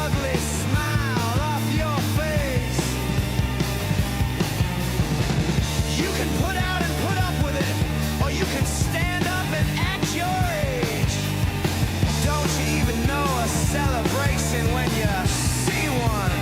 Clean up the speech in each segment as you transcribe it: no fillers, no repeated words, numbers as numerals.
ugly smile off your face. You can put out and put up with it, or you can stand up and act your age. Don't you even know a celebration when you see one?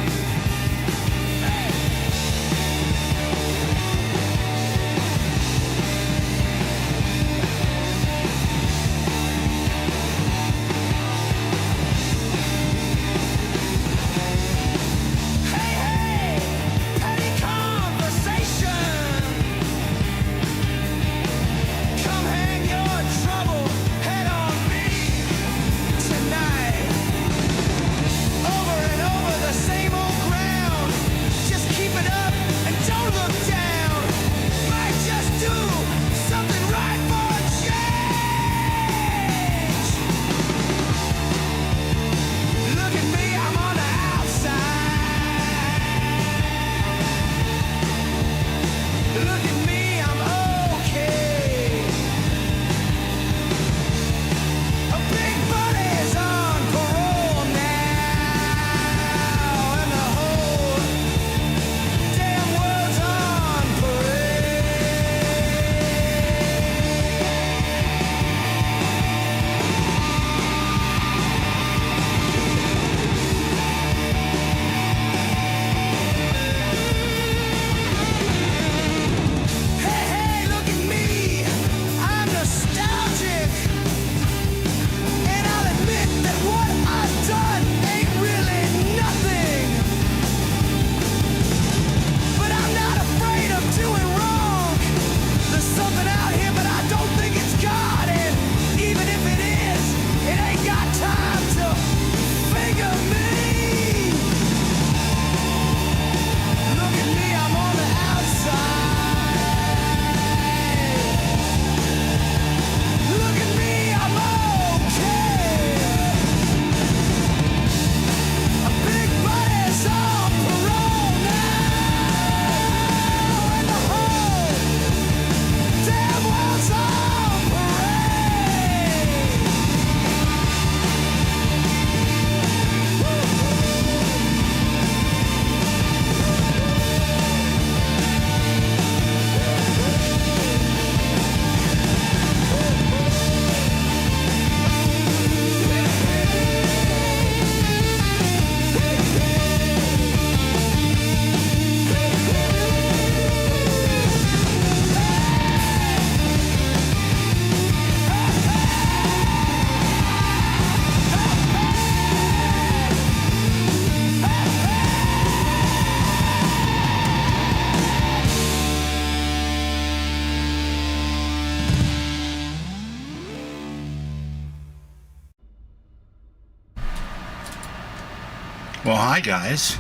Well, hi guys.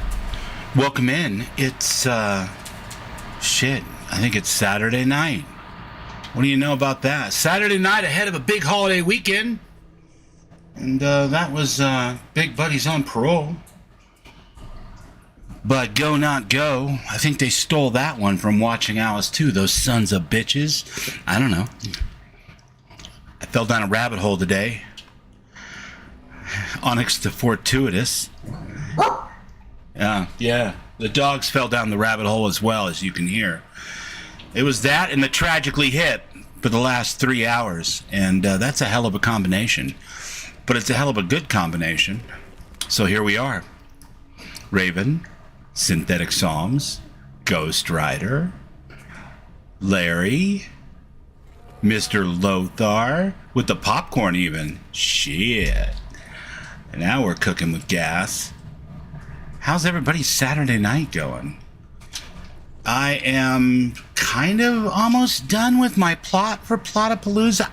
Welcome in. It's, shit. I think it's Saturday night. What do you know about that? Saturday night ahead of a big holiday weekend. And, that was, Big Buddy's on parole. But Go Not Go, I think they stole that one from Watching Alice too, those sons of bitches. I don't know. I fell down a rabbit hole today. Onyx to fortuitous. Yeah. The dogs fell down the rabbit hole as well, as you can hear. It was that and the Tragically Hip for the last 3 hours. And that's a hell of a combination. But it's a hell of a good combination. So here we are. Raven, Synthetic Psalms, Ghost Rider, Larry, Mr. Lothar, with the popcorn even. Shit. And now we're cooking with gas. How's everybody's Saturday night going? I am kind of almost done with my plot for Plotapalooza.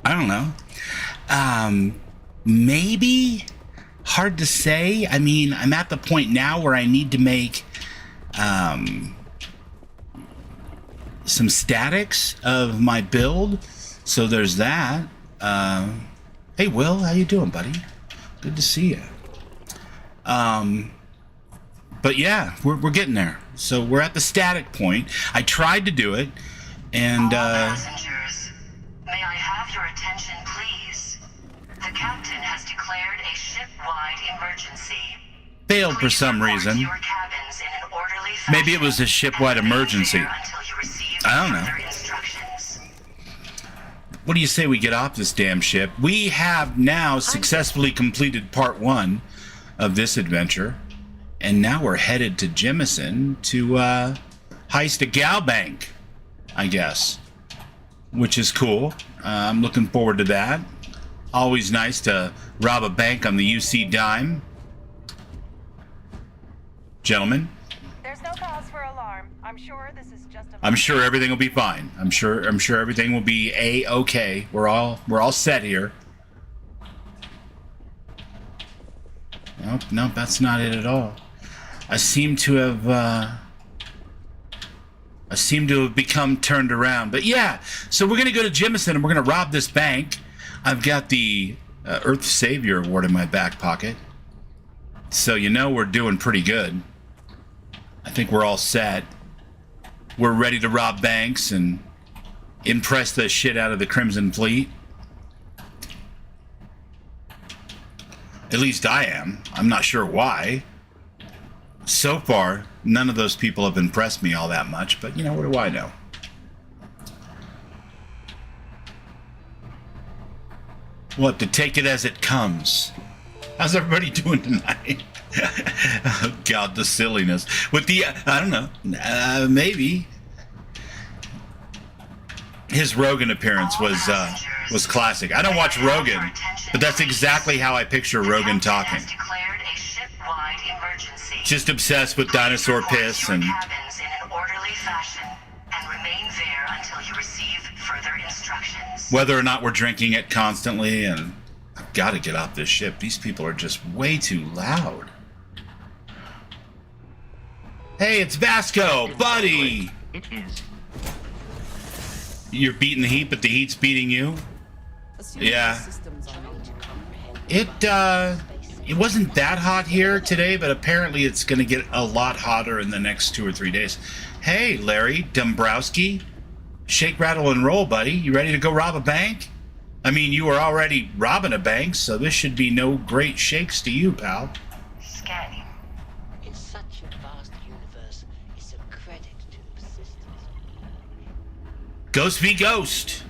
I don't know. Maybe? Hard to say. I mean, I'm at the point now where I need to make some statics of my build. So there's that. Hey, Will, how you doing, buddy? Good to see you. But yeah, we're getting there. So we're at the static point. I tried to do it, and All passengers, may I have your attention, please? The captain has declared a ship-wide emergency. failed for some reason. Your cabins in an orderly fashion, Maybe it was a shipwide and remain emergency. there until you receive I don't know. further instructions. What do you say we get off this damn ship? We have now successfully completed part 1 of this adventure. And now we're headed to Jemison to heist a GalBank, I guess. Which is cool. I'm looking forward to that. Always nice to rob a bank on the UC dime. Gentlemen, There's no cause for alarm. I'm sure this is just a... I'm sure everything will be fine. I'm sure everything will be A-okay. We're all set here. Nope, that's not it at all. I seem to have become turned around. But yeah, so we're gonna go to Jemison and we're gonna rob this bank. I've got the Earth Savior Award in my back pocket, so you know we're doing pretty good. I think we're all set. We're ready to rob banks and impress the shit out of the Crimson Fleet. At least I am. I'm not sure why. So far, none of those people have impressed me all that much, but you know, what do I know? We'll have to take it as it comes. How's everybody doing tonight? Oh, God, the silliness. With the, I don't know, maybe. His Rogan appearance was classic. I don't watch Rogan, but that's exactly how I picture Rogan talking. Declared a ship-wide emergency. Just obsessed with dinosaur piss and... cabins in an orderly fashion and remain there until you receive further instructions. whether or not we're drinking it constantly, and I've got to get off this ship. These people are just way too loud. Hey, it's Vasco, buddy! It is. You're beating the heat, but the heat's beating you? Yeah. It wasn't that hot here today, but apparently it's going to get a lot hotter in the next 2 or 3 days. Hey, Larry Dombrowski. Shake, rattle, and roll, buddy. You ready to go rob a bank? I mean, you were already robbing a bank, so this should be no great shakes to you, pal. Scanning. In such a vast universe, it's a credit to the persistence. Ghost v. Ghost.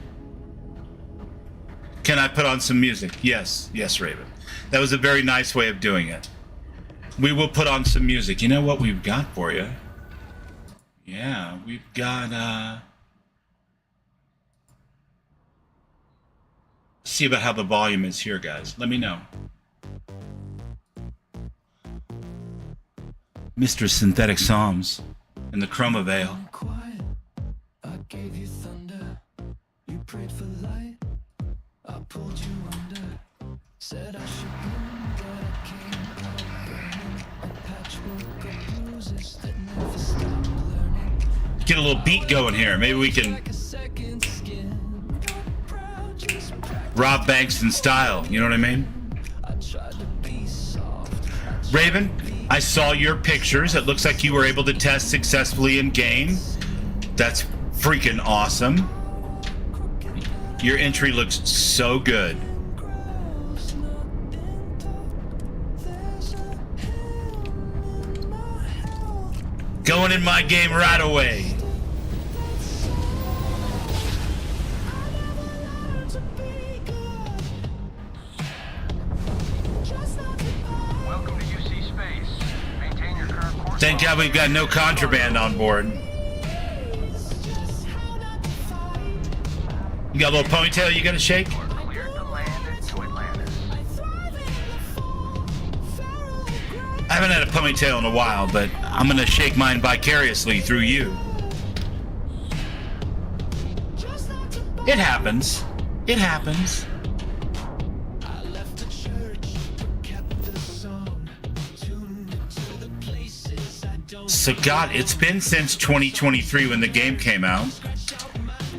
Can I put on some music? Yes, Raven. That was a very nice way of doing it. We will put on some music. You know what we've got for you? Yeah, we've got, see about how the volume is here, guys. Let me know. Mr. Synthetic Psalms in the Chroma Veil. Quiet. I gave you thunder. You prayed for light. I pulled you under. Said I should bloom, but I came out burning. A patchwork of bruises that never stopped learning. Get a little beat going here. Maybe we can Like a second skin. Proud, just rob banks in style. You know what I mean? I tried to be soft. Raven, I saw your pictures. It looks like you were able to test successfully in game. That's freaking awesome. Your entry looks so good. Going in my game right away. Welcome to UC Space. Maintain your current course. Thank God we've got no contraband on board. You got a little ponytail you gotta shake? Cleared to land at Atlantis. I haven't had a ponytail in a while, but I'm gonna shake mine vicariously through you. It happens. It happens. I left the church, but kept the song. Tuned to the places I don't. So God, it's been since 2023 when the game came out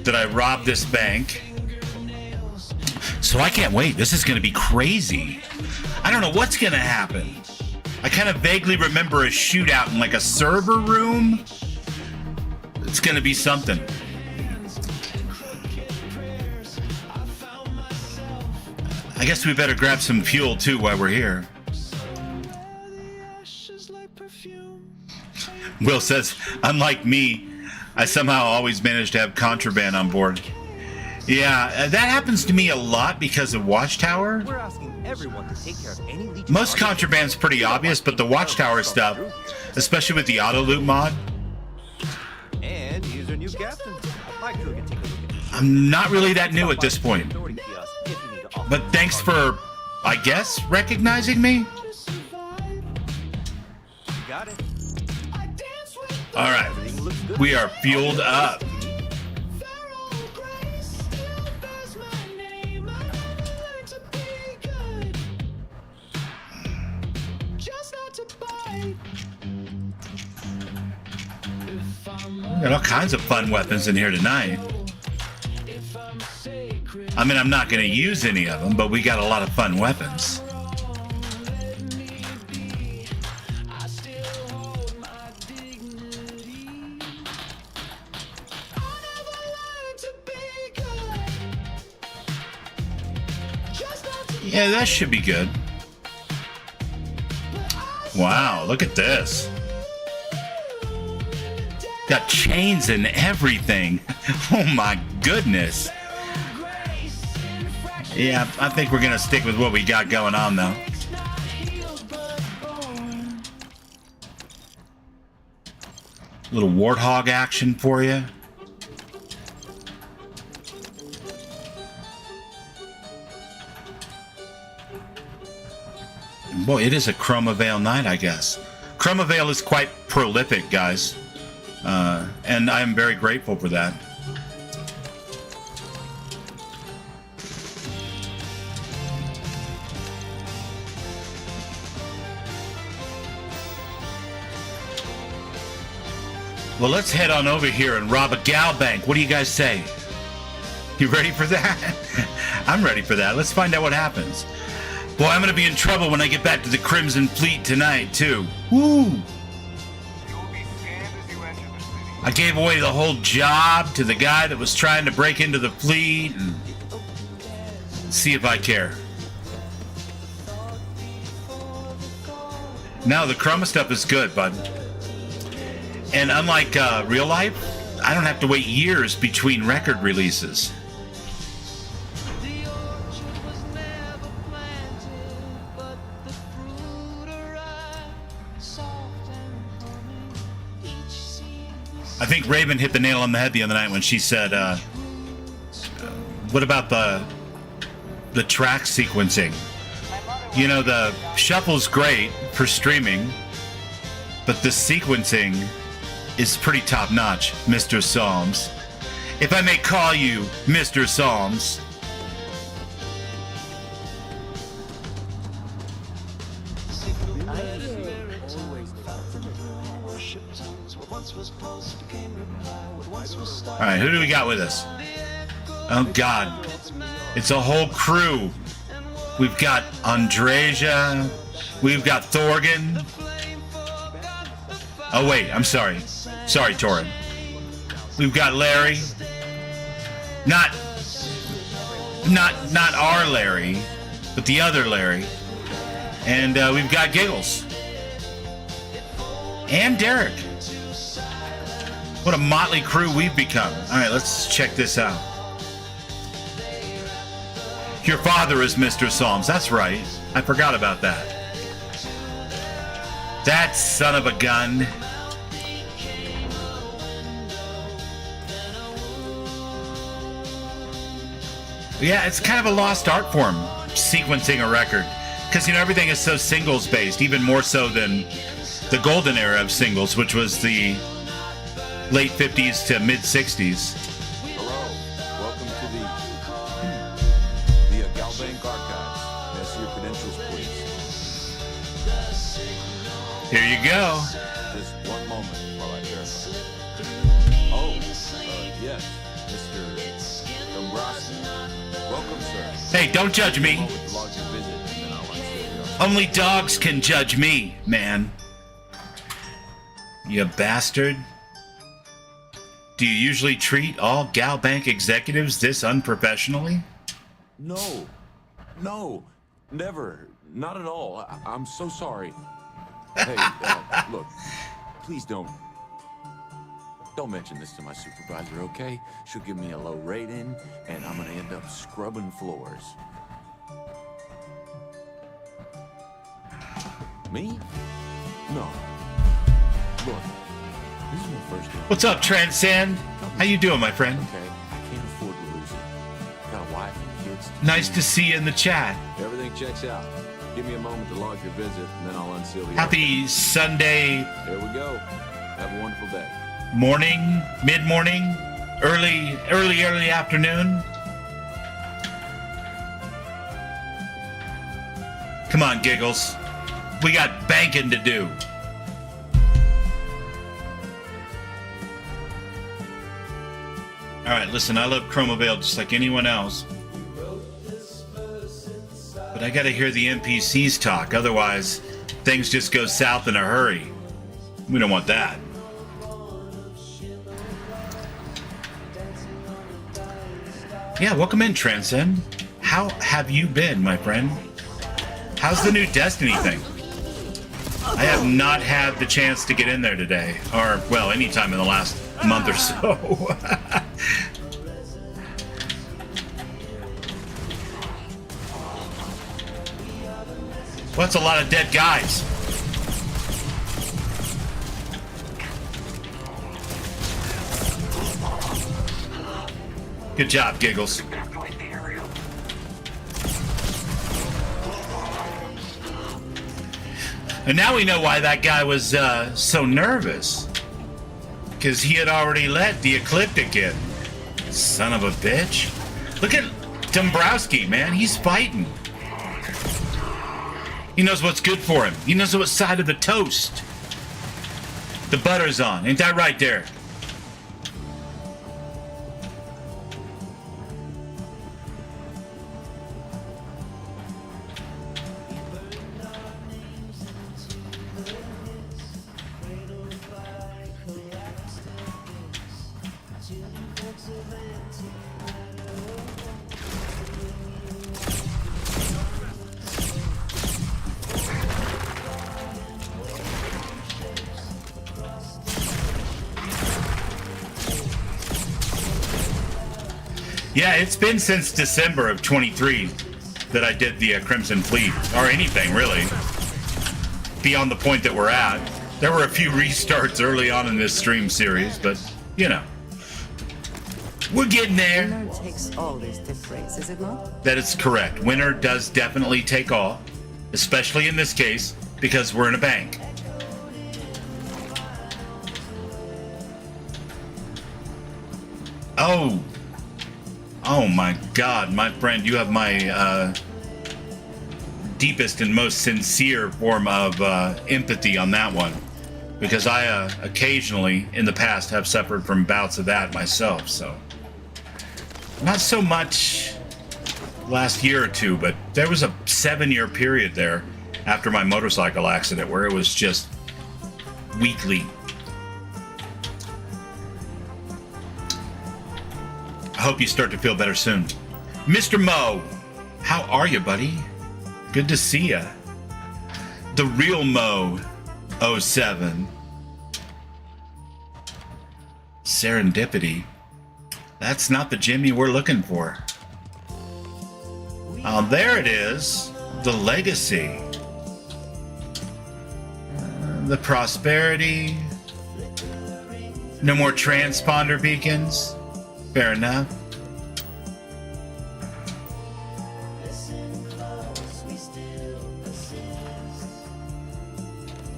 that I robbed this bank. So I can't wait. This is gonna be crazy. I don't know what's gonna happen. I kind of vaguely remember a shootout in like a server room. It's gonna be something. I guess we better grab some fuel too while we're here. Will says, unlike me, I somehow always manage to have contraband on board. Yeah, that happens to me a lot because of Watchtower. We're asking everyone to take care of any leeches. Most contraband's pretty obvious, but the Watchtower stuff, especially with the auto loot mod, And here's our new captain. My crew can take a look at this. I'm not really that new at this point. Authority kiosk if you need to offer But thanks for, I guess, recognizing me. Got it. All right, Everything looks good. we are fueled up. Got all kinds of fun weapons in here tonight. I mean, I'm not going to use any of them, but we got a lot of fun weapons. Yeah, that should be good. Wow, look at this. Got chains and everything. Oh my goodness. Yeah, I think we're gonna stick with what we got going on though. Little warthog action for you. Boy, it is a Chroma Veil night, I guess. Chroma Veil is quite prolific, guys. And I'm very grateful for that. Well, let's head on over here and rob a GalBank. What do you guys say? You ready for that? I'm ready for that. Let's find out what happens. Boy, I'm going to be in trouble when I get back to the Crimson Fleet tonight, too. Woo! I gave away the whole job to the guy that was trying to break into the fleet. And see if I care. No, the Chroma stuff is good, bud. And unlike real life, I don't have to wait years between record releases. I think Raven hit the nail on the head the other night when she said, what about the track sequencing? You know, the shuffle's great for streaming, but the sequencing is pretty top-notch, Mr. Psalms. If I may call you Mr. Psalms. All right, who do we got with us? Oh, God. It's a whole crew. We've got Andreja. We've got Thorgan. Oh, wait, I'm sorry. Sorry, Torin. We've got Larry. Not our Larry, but the other Larry. And we've got Giggles. And Derek. What a motley crew we've become. All right, let's check this out. Your father is Mr. Psalms. That's right. I forgot about that. That son of a gun. Yeah, it's kind of a lost art form, sequencing a record. Because, you know, everything is so singles-based, even more so than the golden era of singles, which was the late 50s to mid-60s. Hello, welcome to the GalBank archives. May I see your credentials, please? Here you go. Just one moment while I verify. Oh, yes, Mr. Dombrowski. Welcome, sir. Hey, don't judge me. Log your visit, and then I'll answer your Only dogs can judge me, man. You bastard. Do you usually treat all GalBank executives this unprofessionally? No, never. Not at all. I'm so sorry. Hey, look, please don't mention this to my supervisor, okay? She'll give me a low rating, and I'm gonna end up scrubbing floors. Me? No. Look, this is my first day. What's up, Transcend? How you doing, my friend? Okay, I can't afford to lose it. Got a wife and kids. Nice to see you in the chat. Everything checks out. Give me a moment to log your visit, and then I'll unseal the Happy Sunday There we go. Have a wonderful day. morning, mid-morning, early afternoon. Come on, Giggles. We got banking to do. All right, listen, I love Chromavale just like anyone else. But I gotta hear the NPCs talk, otherwise things just go south in a hurry. We don't want that. Yeah, welcome in, Transcend. How have you been, my friend? How's the new Destiny thing? I have not had the chance to get in there today, or, well, any time in the last month or so. Well, that's a lot of dead guys. Good job, Giggles. And now we know why that guy was so nervous. Because he had already let the Ecliptic in. Son of a bitch. Look at Dombrowski, man. He's fighting. He knows what's good for him. He knows what side of the toast the butter's on. Ain't that right, Derek? Yeah, it's been since December of 23 that I did the Crimson Fleet, or anything really, beyond the point that we're at. There were a few restarts early on in this stream series, but, you know, we're getting there. Winner takes all these tip rates, is it not? That is correct. Winner does definitely take all, especially in this case, because we're in a bank. Oh my God, my friend, you have my deepest and most sincere form of empathy on that one, because I occasionally in the past have suffered from bouts of that myself, so not so much last year or two, but there was a 7-year period there after my motorcycle accident where it was just weekly. I hope you start to feel better soon. Mr. Mo, how are you, buddy? Good to see ya. The real Mo 07. Serendipity. That's not the Jimmy we're looking for. Oh, there it is. The legacy. The prosperity. No more transponder beacons. Fair enough.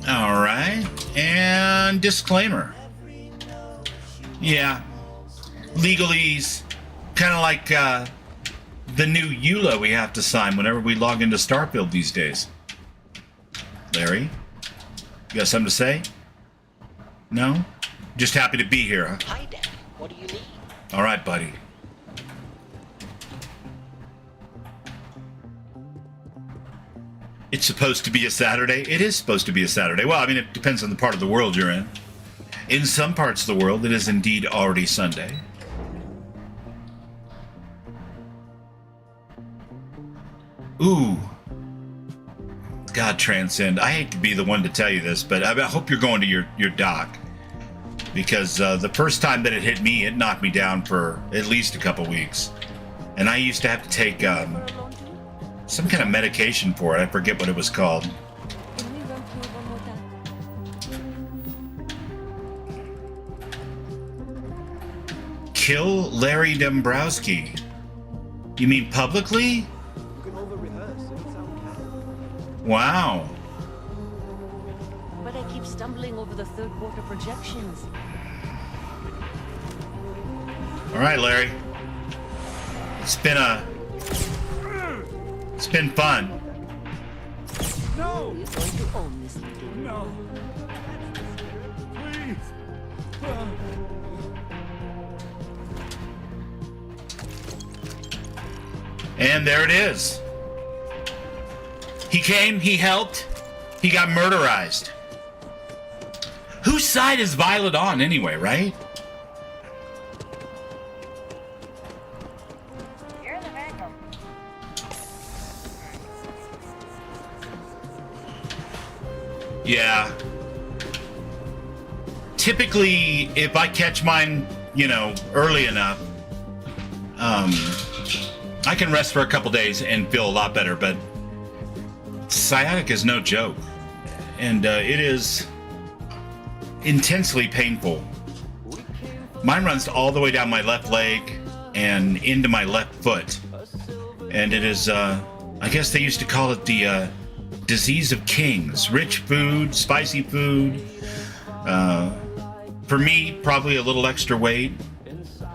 All right. And disclaimer. Yeah. Legalese. Kind of like the new EULA we have to sign whenever we log into Starfield these days. Larry? You got something to say? No? Just happy to be here, huh? Hi, Dad. What do you need? All right, buddy. It's supposed to be a Saturday. It is supposed to be a Saturday. Well, I mean, it depends on the part of the world you're in. In some parts of the world, it is indeed already Sunday. Ooh. God, Transcend, I hate to be the one to tell you this, but I hope you're going to your doc. Because the first time that it hit me, it knocked me down for at least a couple weeks. And I used to have to take some kind of medication for it. I forget what it was called. Kill Larry Dombrowski. You mean publicly? You can over-rehearse. It would sound canon. Wow. But I keep stumbling over the third quarter projections. All right, Larry. It's been fun. No! You're going to own this meeting. No! Please! And there it is. He came, he helped, he got murderized. Whose side is Violet on anyway, right? You're the victim. Yeah. Typically, if I catch mine, early enough, I can rest for a couple days and feel a lot better, but sciatic is no joke. And it is intensely painful. Mine runs all the way down my left leg and into my left foot. And it is, I guess they used to call it the disease of kings. Rich food, spicy food. For me, probably a little extra weight.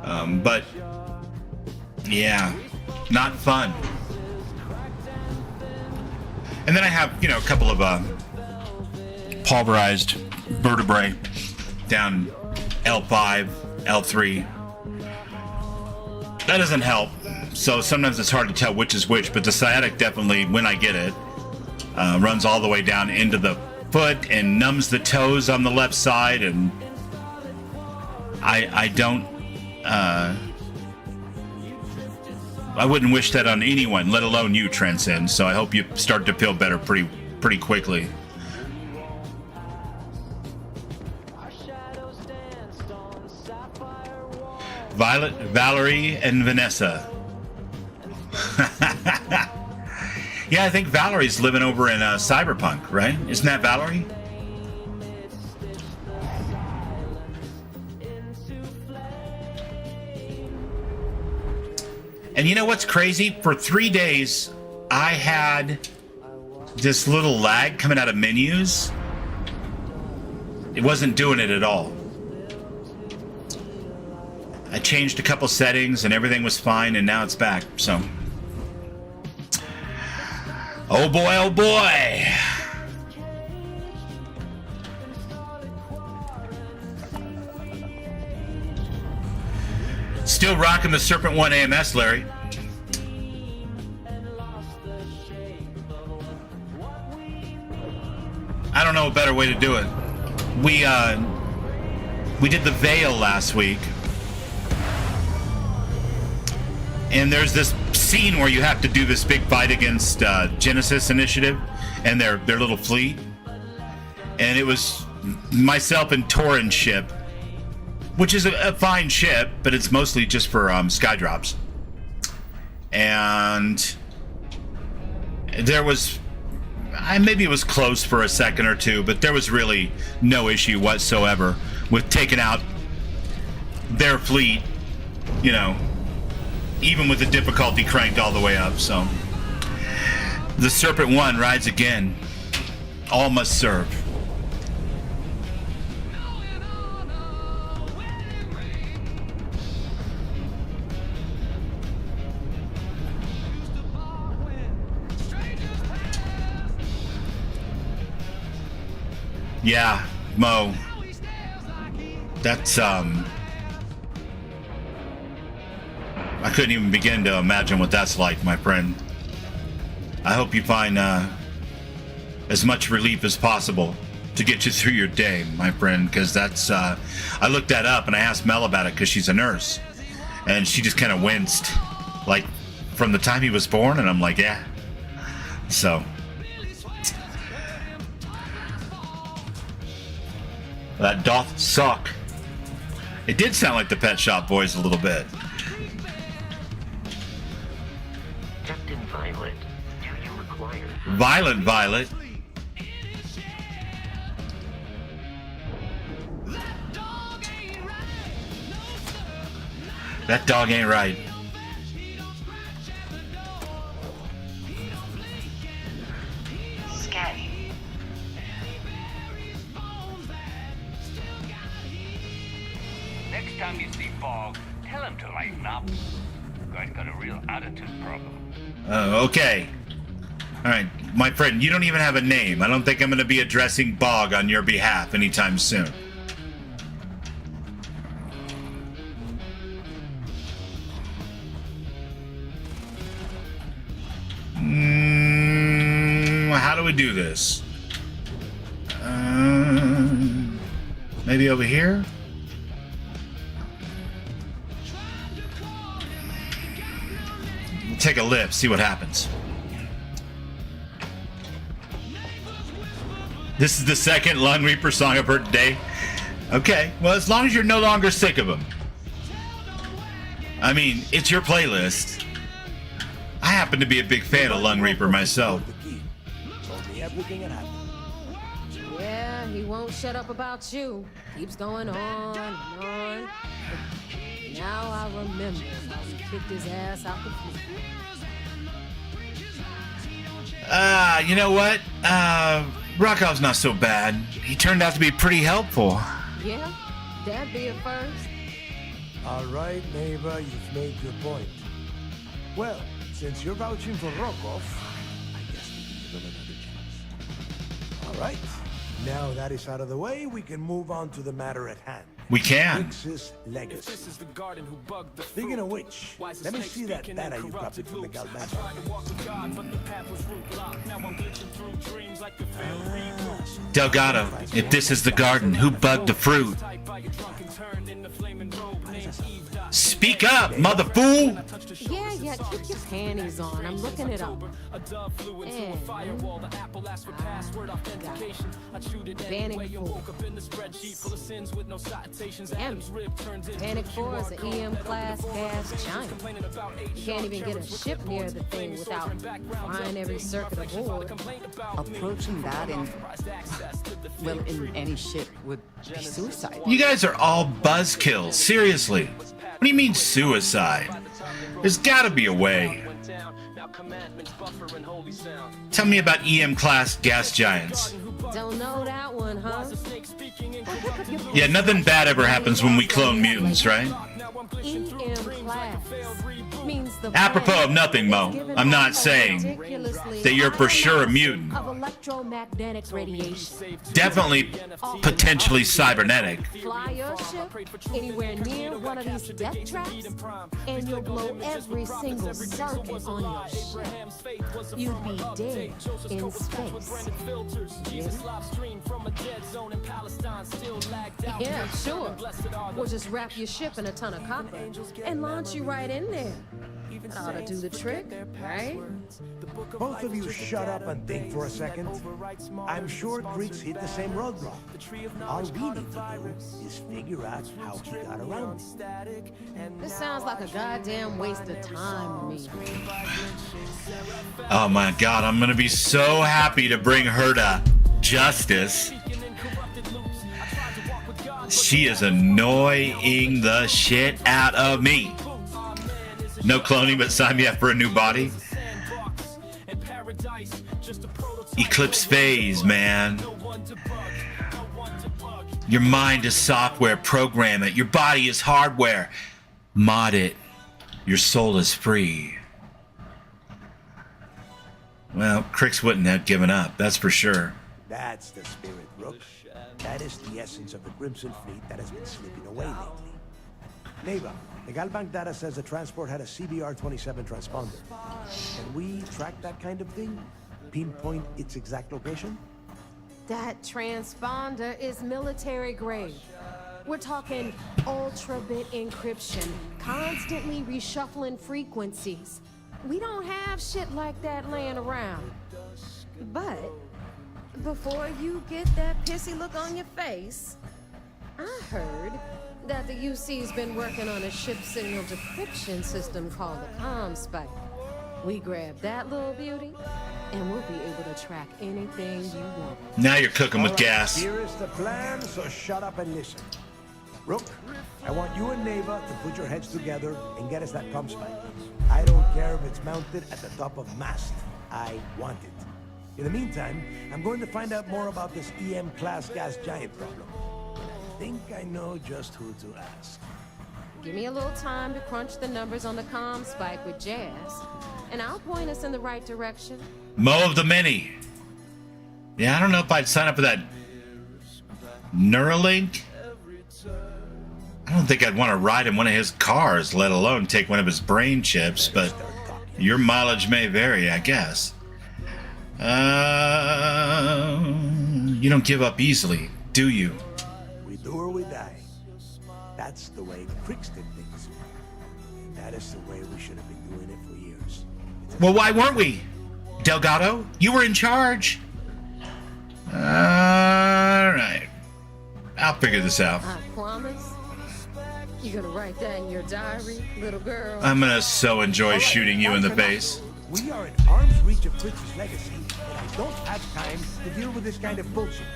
But yeah, not fun. And then I have, a couple of pulverized vertebrae down L5, L3. That doesn't help. So sometimes it's hard to tell which is which, but the sciatic definitely, when I get it, runs all the way down into the foot and numbs the toes on the left side. And I don't, I wouldn't wish that on anyone, let alone you, Transcend. So I hope you start to feel better pretty quickly. Violet, Valerie, and Vanessa. Yeah, I think Valerie's living over in Cyberpunk, right? Isn't that Valerie? And you know what's crazy? For 3 days, I had this little lag coming out of menus. It wasn't doing it at all. I changed a couple settings and everything was fine, and now it's back. So, oh boy, oh boy. Still rocking the Serpent 1 AMS, Larry. I don't know a better way to do it. We did the Veil last week. And there's this scene where you have to do this big fight against Genesis Initiative and their little fleet. And it was myself and Torin's ship, which is a fine ship, but it's mostly just for sky drops. And there was, maybe it was close for a second or two, but there was really no issue whatsoever with taking out their fleet, even with the difficulty cranked all the way up. So the Serpent 1 rides again. All must serve. Yeah, Mo. That's I couldn't even begin to imagine what that's like, my friend. I hope you find as much relief as possible to get you through your day, my friend, because that's I looked that up and I asked Mel about it because she's a nurse, and she just kind of winced, like from the time he was born, and I'm like, yeah. So That doth suck. It did sound like the Pet Shop Boys a little bit. Captain Violet, do you require... Violent Violet. That dog ain't right. Scanning. Next time you see Fog, tell him to lighten up. Guy's got a real attitude problem. Okay. Alright, my friend, you don't even have a name. I don't think I'm going to be addressing Bog on your behalf anytime soon. How do we do this? Maybe over here? Take a lift, see what happens. This is the second Lung Reaper song I've heard today. Okay, well, as long as you're no longer sick of them. I mean, it's your playlist. I happen to be a big fan of Lung Reaper myself. Yeah, he won't shut up about you. Keeps going on and on. Now I remember how he kicked his ass out the fleet. You know what? Rockoff's not so bad. He turned out to be pretty helpful. Yeah, that'd be a first. All right, neighbor, you've made your point. Well, since you're vouching for Rockoff, I guess we can give him another chance. All right, now that is out of the way, we can move on to the matter at hand. We can. Crix's legacy. Speaking of which, let me see that data you copied from the GalBank. Delgado, if this is the garden, who bugged the fruit? Speak up, mother fool! Yeah, keep your panties on. I'm looking it up. Banning 4. Banning 4 is an EM class gas giant. You can't even get a ship near the thing without frying every circuit aboard. Approaching that in any ship would be suicide. You guys are all buzzkills, seriously. What do you mean suicide? There's gotta be a way. Tell me about EM class gas giants. Don't know that one, huh? Yeah, nothing bad ever happens when we clone mutants, right? EM class means the Apropos of nothing, Mo. I'm not saying that you're for sure a mutant. of electromagnetic radiation. Definitely potentially cybernetic. Fly your ship anywhere near one of these death traps, and you'll blow every single circuit on your ship. You'd be dead in space. Yeah, sure. We'll just wrap your ship in a ton of copper and launch you right in there. That ought to do the trick, right? Both of you shut up and think for a second. I'm sure Crix hit the same roadblock. All we need to do is figure out how he got around it. This sounds like a goddamn waste of time to me. Oh my god, I'm gonna be so happy to bring her to justice. She is annoying the shit out of me. No cloning, but sign me up for a new body. Eclipse phase, man. Your mind is software, program it. Your body is hardware, mod it. Your soul is free. Well, Crix wouldn't have given up, that's for sure. That's the spirit, Rook. That is the essence of the Crimson Fleet that has been slipping away lately. Neighbor, the GalBank data says the transport had a CBR-27 transponder. Can we track that kind of thing? Pinpoint its exact location? That transponder is military grade. We're talking ultra-bit encryption, constantly reshuffling frequencies. We don't have shit like that laying around. But before you get that pissy look on your face, I heard that the UC's been working on a ship signal decryption system called the ComSpike. We grab that little beauty, and we'll be able to track anything you want. Now you're cooking with gas. Here is the plan, so shut up and listen. Rook, I want you and Neva to put your heads together and get us that ComSpike. I don't care if it's mounted at the top of mast. I want it. In the meantime, I'm going to find out more about this EM-class gas giant problem. And I think I know just who to ask. Give me a little time to crunch the numbers on the ComSpike with Jazz, and I'll point us in the right direction. Mo of the Many. Yeah, I don't know if I'd sign up for that Neuralink. I don't think I'd want to ride in one of his cars, let alone take one of his brain chips, but your mileage may vary, I guess. You don't give up easily, do you? We do or we die. That's the way Cricks did things. That is the way we should have been doing it for years. Well, why weren't we? Delgado, you were in charge. All right. I'll figure this out. I promise. You're gonna write that in your diary, little girl? I'm gonna so enjoy shooting you in the face. We are in arm's reach of Fritz's legacy, and I don't have time to deal with this kind of bullshit.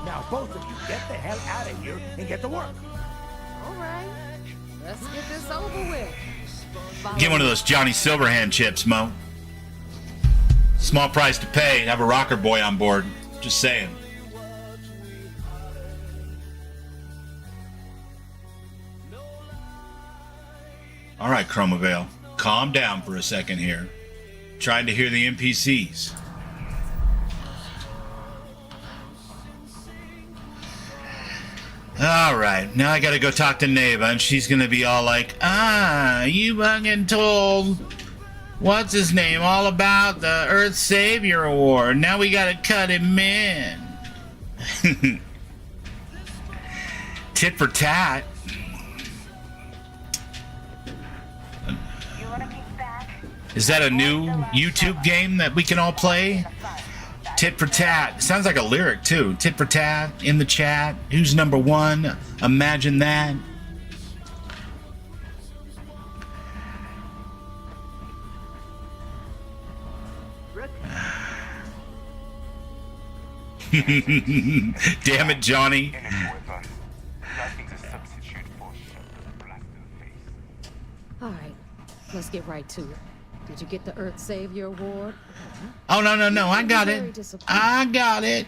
Now, both of you, get the hell out of here and get to work. All right. Let's get this over with. Get one of those Johnny Silverhand chips, Mo. Small price to pay to have a rocker boy on board. Just saying. All right, Chromavale. Calm down for a second here. Trying to hear the NPCs. All right, now I gotta go talk to Neva, and she's gonna be all like, you buggin' told what's his name all about the Earth Savior Award. Now we gotta cut him in. Tit for tat. Is that a new YouTube game that we can all play? Tit for tat. Sounds like a lyric, too. Tit for tat, in the chat. Who's number one? Imagine that. Damn it, Johnny. All right, let's get right to it. Did you get the Earth Savior Award? Oh, no, I got it. I got it.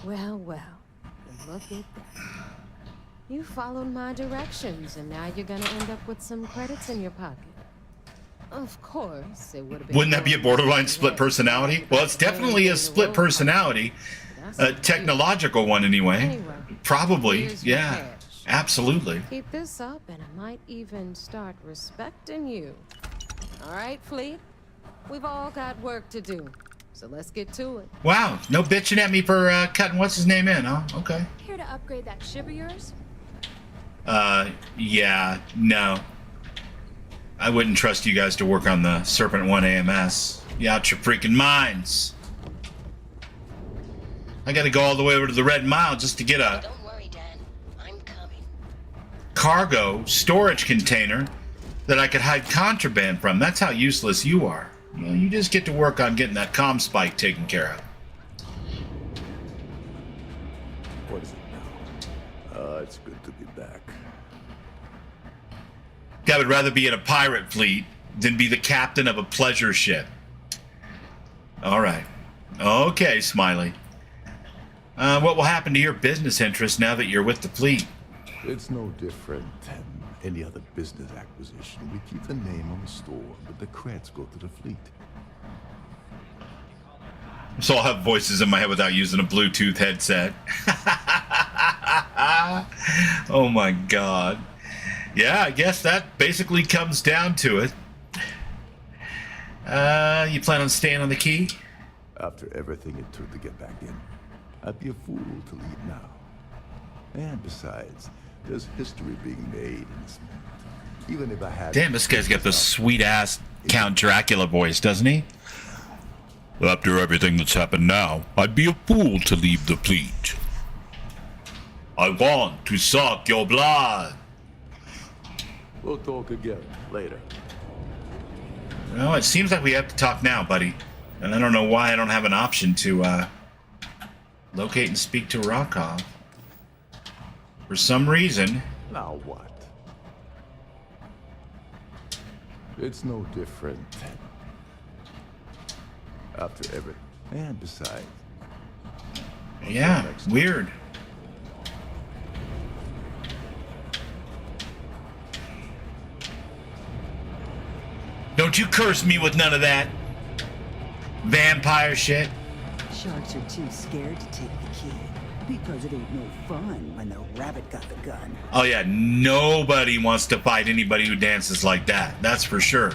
Well, look at that. You followed my directions, and now you're gonna end up with some credits in your pocket. Of course, it would have been... Wouldn't that be a borderline split personality? Well, it's definitely a split personality. A technological one, anyway. Probably, yeah. Absolutely. Keep this up, and I might even start respecting you. All right, Fleet? We've all got work to do, so let's get to it. Wow, no bitching at me for cutting what's-his-name in, huh? Okay. Here to upgrade that ship of yours? Yeah, no. I wouldn't trust you guys to work on the Serpent 1 AMS. You out your freaking minds. I gotta go all the way over to the Red Mile just to get a... cargo storage container that I could hide contraband from. That's how useless you are. You know, you just get to work on getting that ComSpike taken care of. What is it now? It's good to be back. I would rather be in a pirate fleet than be the captain of a pleasure ship. All right. Okay, Smiley. What will happen to your business interests now that you're with the fleet? It's no different than any other business acquisition. We keep the name on the store, but the credits go to the fleet. So I'll have voices in my head without using a Bluetooth headset. Oh my god. Yeah, I guess that basically comes down to it. You plan on staying on the key? After everything it took to get back in, I'd be a fool to leave now. And besides, there's history being made in this moment. Even if I had... Damn, this guy's got the sweet-ass Count Dracula voice, doesn't he? After everything that's happened now, I'd be a fool to leave the fleet. I want to suck your blood. We'll talk again later. Well, it seems like we have to talk now, buddy. And I don't know why I don't have an option to locate and speak to Rokov. For some reason. Now what? It's no different. After everything. And besides. Yeah, weird. Don't you curse me with none of that vampire shit. Sharks are too scared to take the key because it ain't no fun when the rabbit got the gun. Oh yeah, nobody wants to fight anybody who dances like that. That's for sure.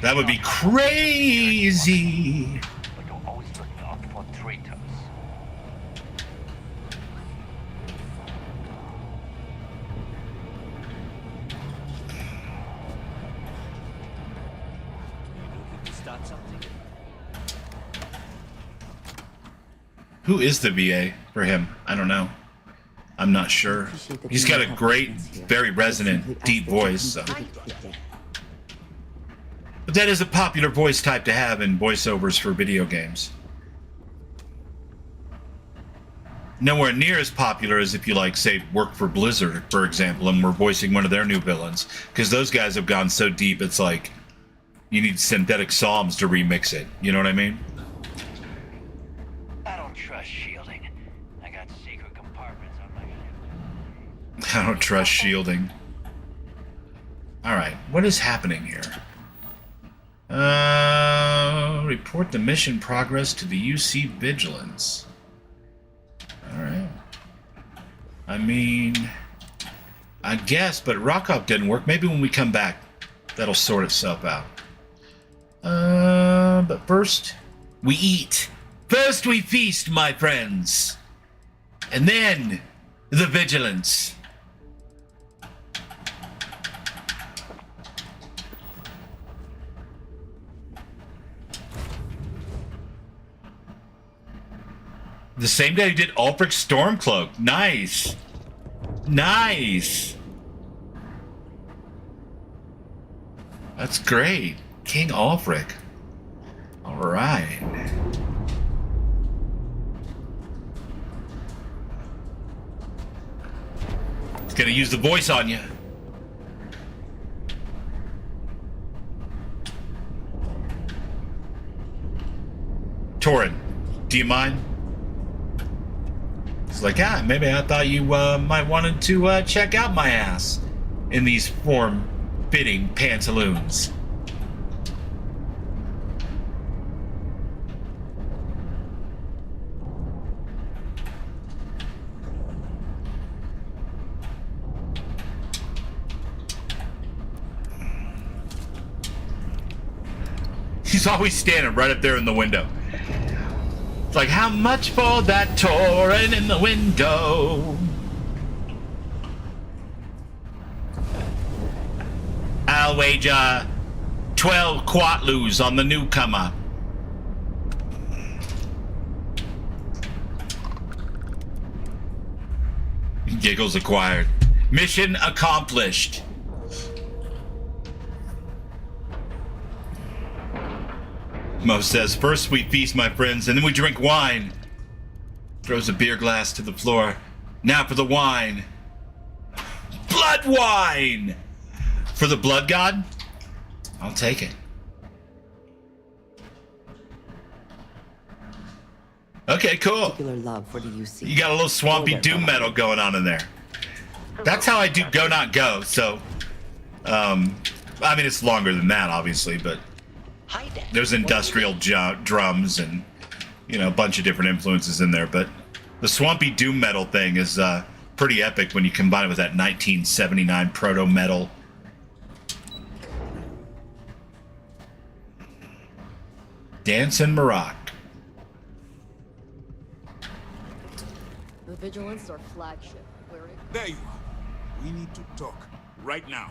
That would be crazy. But you're always looking out for traitors. Start something. Who is the VA for him? I don't know. I'm not sure. He's got a great, very resonant, deep voice. So. But that is a popular voice type to have in voiceovers for video games. Nowhere near as popular as if you, like, say, work for Blizzard, for example, and we're voicing one of their new villains. Because those guys have gone so deep, it's like, you need synthetic psalms to remix it. You know what I mean? I don't trust shielding. I got secret compartments on my ship. I don't trust shielding. Alright, what is happening here? Report the mission progress to the UC Vigilance. Alright. I mean, I guess, but Rokov didn't work. Maybe when we come back, that'll sort itself out. But first, we eat. First we feast, my friends. And then, the Vigilance. The same guy who did Ulfric's Stormcloak. Nice. Nice. That's great. King Ulfric. Alright. He's gonna use the voice on you. Torin, do you mind? It's like, maybe I thought you might wanted to check out my ass in these form-fitting pantaloons. He's always standing right up there in the window. It's like, how much for that Torin in the window? I'll wager 12 quatlus on the newcomer. Giggles acquired. Mission accomplished. Mo says, first we feast, my friends, and then we drink wine. Throws a beer glass to the floor. Now for the wine. Blood wine! For the blood god? I'll take it. Okay, cool. Particular love for the UC. You got a little swampy doom metal going on in there. That's how I do Go Not Go, so... I mean, it's longer than that, obviously, but... There's industrial drums and, you know, a bunch of different influences in there, but the swampy doom metal thing is pretty epic when you combine it with that 1979 proto-metal. Dancing Maroc. The Vigilance or flagship. There you are. We need to talk right now.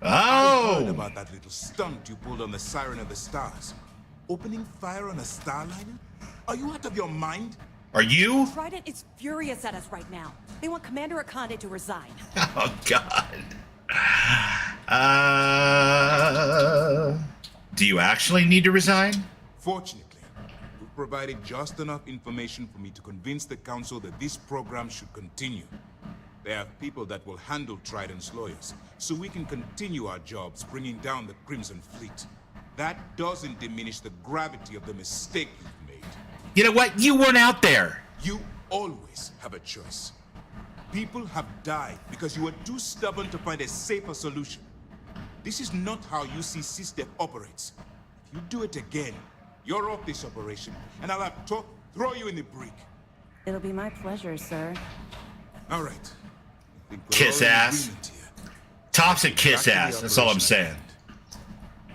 Oh! I heard about that little stunt you pulled on the Siren of the Stars. Opening fire on a starliner? Are you out of your mind? Are you? Trident is furious at us right now. They want Commander Akande to resign. Oh, God. Do you actually need to resign? Fortunately, we've provided just enough information for me to convince the Council that this program should continue. They have people that will handle Trident's lawyers, so we can continue our jobs bringing down the Crimson Fleet. That doesn't diminish the gravity of the mistake you've made. You know what? You weren't out there. You always have a choice. People have died because you were too stubborn to find a safer solution. This is not how you see SysDef operates. If you do it again, you're off this operation, and I'll have to throw you in the brig. It'll be my pleasure, sir. All right. Kiss ass. Tops and kiss ass. That's all I'm saying.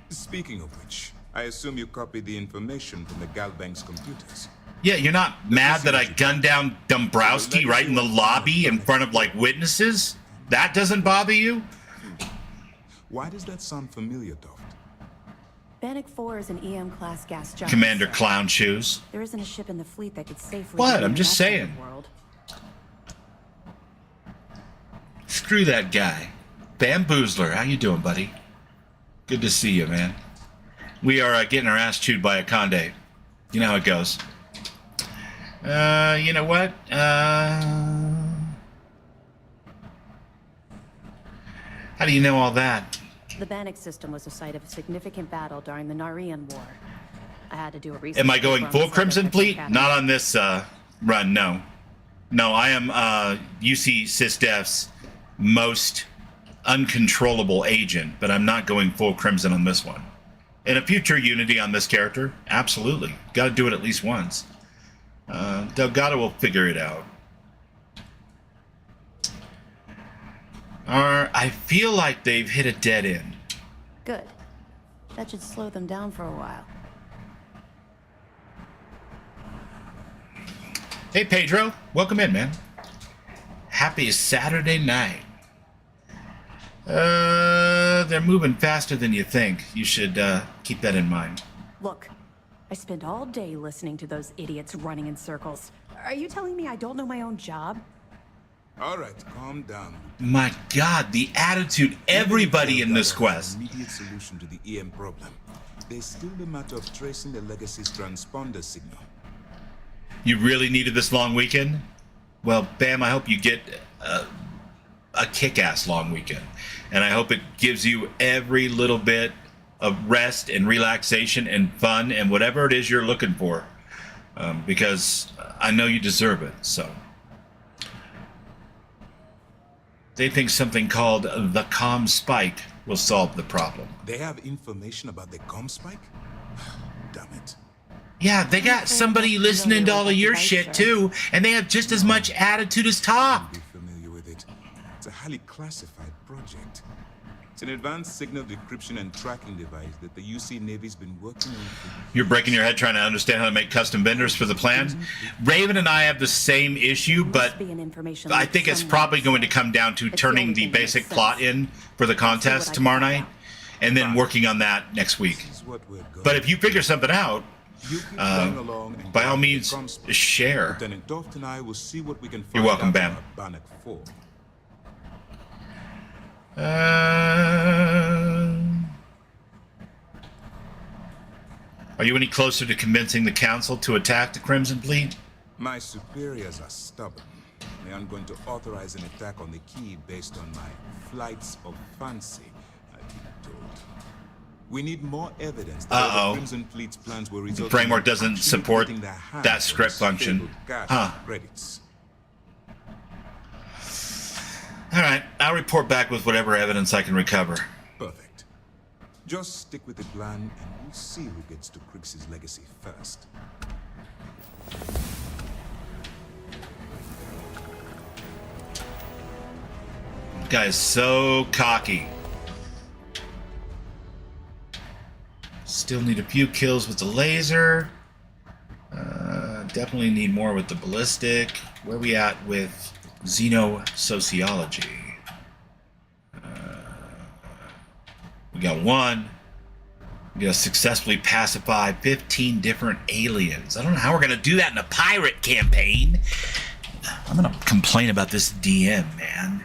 Speaking of which, I assume you copied the information from the GalBank's computers. Yeah, you're not mad that I gunned down Dombrowski right in the lobby in front of, like, witnesses? That doesn't bother you? Why does that sound familiar, Toft? Bannock 4 is an EM-class gas giant. Commander Clown Shoes. There isn't a ship in the fleet that could safely... What? I'm just saying. Screw that guy. Bamboozler, how you doing, buddy? Good to see you, man. We are getting our ass chewed by Akande. You know how it goes. You know what? How do you know all that? The Bannock system was the site of a significant battle during the Narian War. I had to do a research. Am I going full Crimson Fleet? Not on this run, no. No, I am UC SysDef's most uncontrollable agent, but I'm not going full Crimson on this one. In a future Unity on this character, absolutely. Got to do it at least once. Delgado will figure it out. I feel like they've hit a dead end. Good. That should slow them down for a while. Hey, Pedro. Welcome in, man. Happy Saturday night. They're moving faster than you think. You should keep that in mind. Look, I spent all day listening to those idiots running in circles. Are you telling me I don't know my own job? All right, calm down. My God, the attitude everybody in this quest. Immediate solution to the EM problem. There's still the matter of tracing the Legacy's transponder signal. You really needed this long weekend? Well, Bam, I hope you get a kick-ass long weekend. And I hope it gives you every little bit of rest and relaxation and fun and whatever it is you're looking for. Because I know you deserve it, so. They think something called the comm spike will solve the problem. They have information about the comm spike? Damn it. Yeah, they got somebody listening to all of your shit too, and they have just as much attitude as Top. Be familiar with it. It's a highly classified project. It's an advanced signal decryption and tracking device that the UC Navy's been working on. You're breaking your head trying to understand how to make custom vendors for the plans. Raven and I have the same issue, but I think it's probably going to come down to turning the basic plot in for the contest tomorrow night, and then working on that next week. But if you figure something out, by all means, share. Lieutenant Doft and I will see what we can find. You're welcome, out Bam. about Bannock 4. Are you any closer to convincing the council to attack the Crimson Fleet? My superiors are stubborn. They aren't going to authorize an attack on the key based on my flights of fancy, I've been told. We need more evidence that the Crimson Fleet's plans were The framework doesn't support that script function. Huh. Credits. All right, I'll report back with whatever evidence I can recover. Perfect. Just stick with the plan, and we'll see who gets to Crix's legacy first. This guy is so cocky. Still need a few kills with the laser. Definitely need more with the ballistic. Where we at with Xeno Sociology? We got one. You know, successfully pacify 15 different aliens. I don't know how we're going to do that in a pirate campaign. I'm going to complain about this DM, man.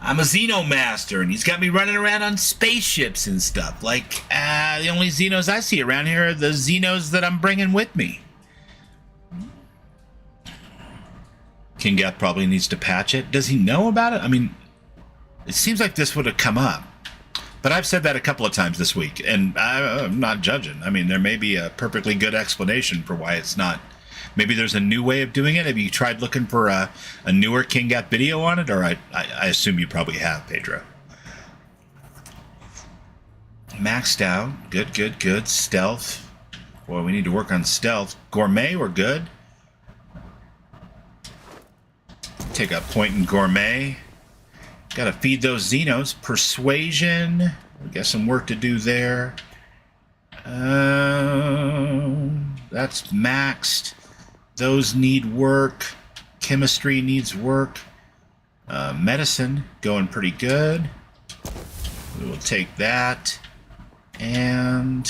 I'm a Xeno Master, and he's got me running around on spaceships and stuff. Like, the only Xenos I see around here are the Xenos that I'm bringing with me. King Gath probably needs to patch it. Does he know about it? I mean, it seems like this would have come up. But I've said that a couple of times this week, and I'm not judging. I mean, there may be a perfectly good explanation for why it's not. Maybe there's a new way of doing it. Have you tried looking for a newer King Gath video on it? Or I assume you probably have, Pedro. Maxed out. Good, good, good. Stealth. Well, we need to work on stealth. Gourmet, we're good. Take a point in Gourmet. Gotta feed those Xenos. Persuasion. We got some work to do there. That's maxed. Those need work. Chemistry needs work. Medicine going pretty good. We will take that. And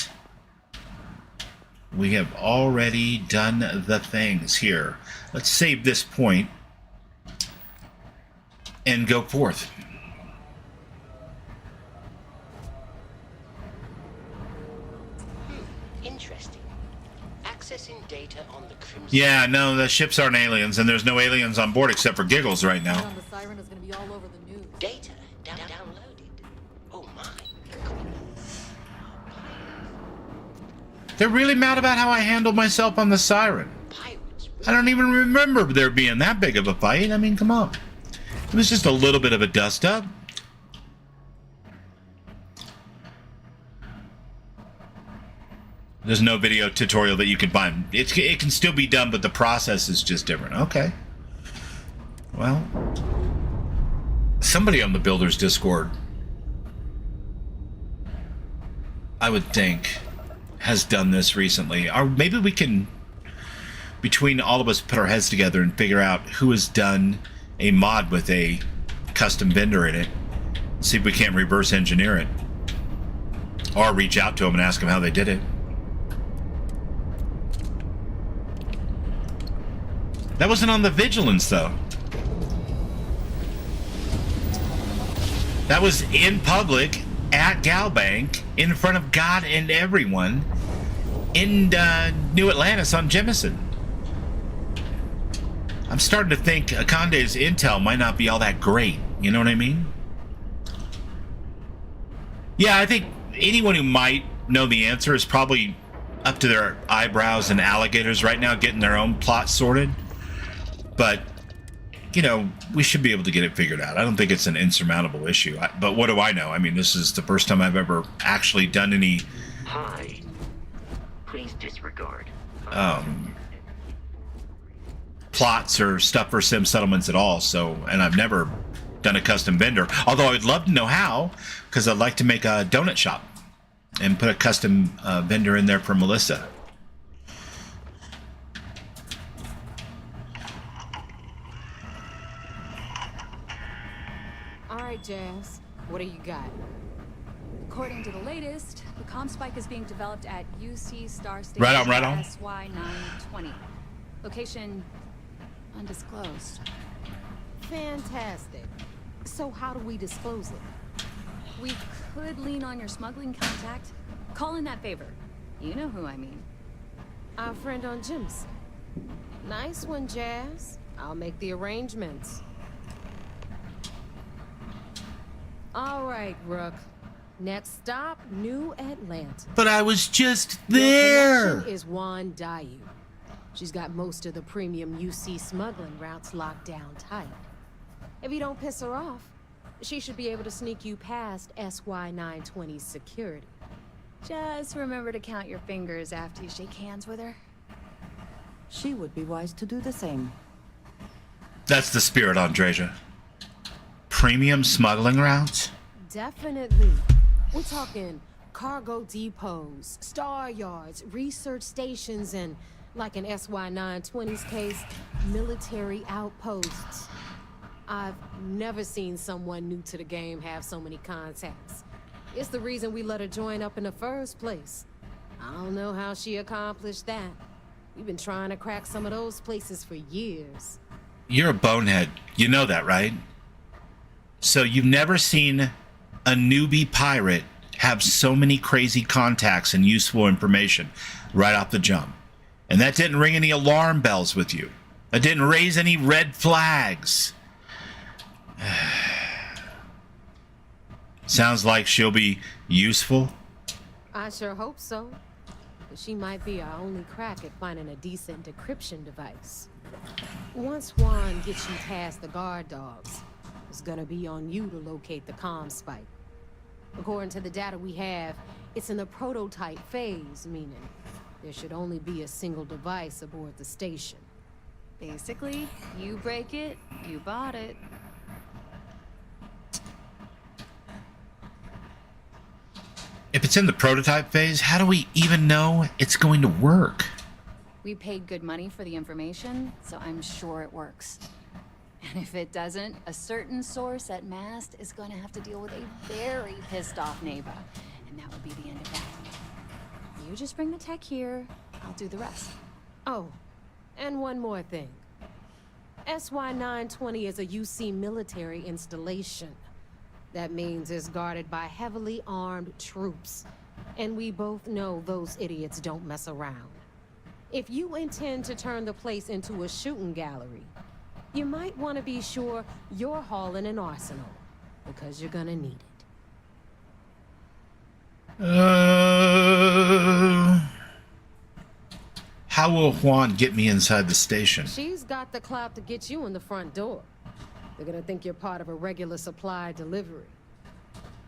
we have already done the things here. Let's save this point and go forth. Interesting. Accessing data on the Crimson. Yeah, no, the ships aren't aliens, and there's no aliens on board except for Giggles right now. The siren is going to be all over the news. Data downloaded. Oh my. They're really mad about how I handled myself on the siren. I don't even remember there being that big of a fight. I mean, come on. It was just a little bit of a dust-up. There's no video tutorial that you can find. It can still be done, but the process is just different. Okay. Well, somebody on the Builders Discord, I would think, has done this recently. Or maybe we can, between all of us, put our heads together and figure out who has done a mod with a custom vendor in it. See if we can't reverse engineer it. Or reach out to them and ask them how they did it. That wasn't on the Vigilance, though. That was in public, at GalBank, in front of God and everyone, in New Atlantis on Jemison. I'm starting to think Akande's intel might not be all that great. You know what I mean? Yeah, I think anyone who might know the answer is probably up to their eyebrows and alligators right now, getting their own plot sorted. But, you know, we should be able to get it figured out. I don't think it's an insurmountable issue. But what do I know? I mean, this is the first time I've ever actually done any... Hi. Please disregard. Plots or stuff for sim settlements at all. So, and I've never done a custom vendor. Although I'd love to know how, because I'd like to make a donut shop and put a custom vendor in there for Melissa. Alright, Jazz. What do you got? According to the latest, the comm spike is being developed at UC Star Station Right on. SY920. Location undisclosed. Fantastic. So how do we dispose it? We could lean on your smuggling contact. Call in that favor. You know who I mean. Our friend on Jemison. Nice one, Jazz. I'll make the arrangements. All right, Rook. Next stop, New Atlanta. But I was just there. Your connection is Juan Dayu. She's got most of the premium UC smuggling routes locked down tight. If you don't piss her off, she should be able to sneak you past SY920's security. Just remember to count your fingers after you shake hands with her. She would be wise to do the same. That's the spirit, Andreja. Premium smuggling routes? Definitely. We're talking cargo depots, star yards, research stations, and, like in SY920's case, military outposts. I've never seen someone new to the game have so many contacts. It's the reason we let her join up in the first place. I don't know how she accomplished that. We've been trying to crack some of those places for years. You're a bonehead. You know that, right? So you've never seen a newbie pirate have so many crazy contacts and useful information right off the jump. And that didn't ring any alarm bells with you. That didn't raise any red flags. Sounds like she'll be useful. I sure hope so. But she might be our only crack at finding a decent decryption device. Once Juan gets you past the guard dogs, it's gonna be on you to locate the comm spike. According to the data we have, it's in the prototype phase, meaning there should only be a single device aboard the station. Basically, you break it, you bought it. If it's in the prototype phase, how do we even know it's going to work? We paid good money for the information, so I'm sure it works. And if it doesn't, a certain source at Mast is going to have to deal with a very pissed off Neva. And that will be the end of that. You just bring the tech here, I'll do the rest. Oh, and one more thing. SY-920 is a UC military installation. That means it's guarded by heavily armed troops. And we both know those idiots don't mess around. If you intend to turn the place into a shooting gallery, you might want to be sure you're hauling an arsenal, because you're gonna need it. How will Juan get me inside the station? She's got the clout to get you in the front door. They're gonna think you're part of a regular supply delivery.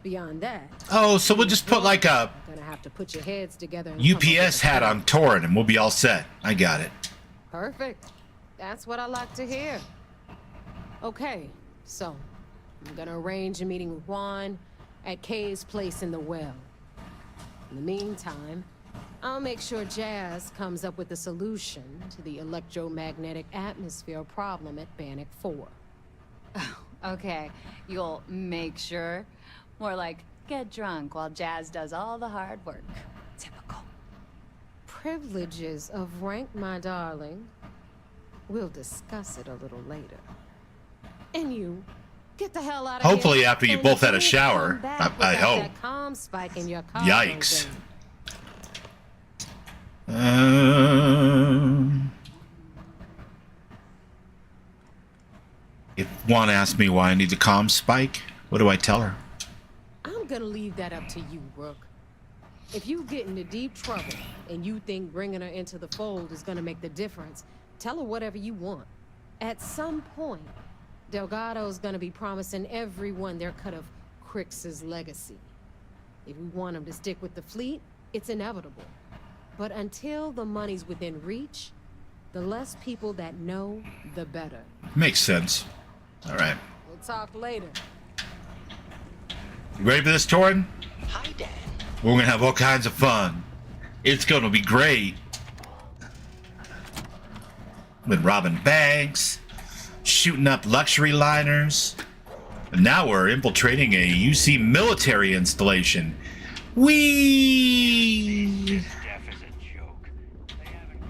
Beyond that... Oh, so we'll just put like a gonna have to put your heads together and UPS hat on Torin and we'll be all set. I got it. Perfect. That's what I like to hear. Okay, so I'm gonna arrange a meeting with Juan at Kay's place in the well. In the meantime, I'll make sure Jazz comes up with a solution to the electromagnetic atmosphere problem at Bannock 4. Oh, okay. You'll make sure. More like get drunk while Jazz does all the hard work. Typical. Privileges of rank, my darling. We'll discuss it a little later. And you, get the hell out of here. Hopefully after you both had a shower. I hope. That comm spike in your car. Yikes. If Juan asks me why I need the comm spike, what do I tell her? I'm gonna leave that up to you, Brooke. If you get into deep trouble and you think bringing her into the fold is gonna make the difference, tell her whatever you want. At some point, Delgado's gonna be promising everyone their cut of Crix's legacy. If we want him to stick with the fleet, it's inevitable. But until the money's within reach, the less people that know, the better. Makes sense. All right. We'll talk later. You ready for this, Torin? Hi, Dad. We're gonna have all kinds of fun. It's gonna be great. With robbing banks, shooting up luxury liners, and now we're infiltrating a UC military installation. Whee! SysDef is a joke. They haven't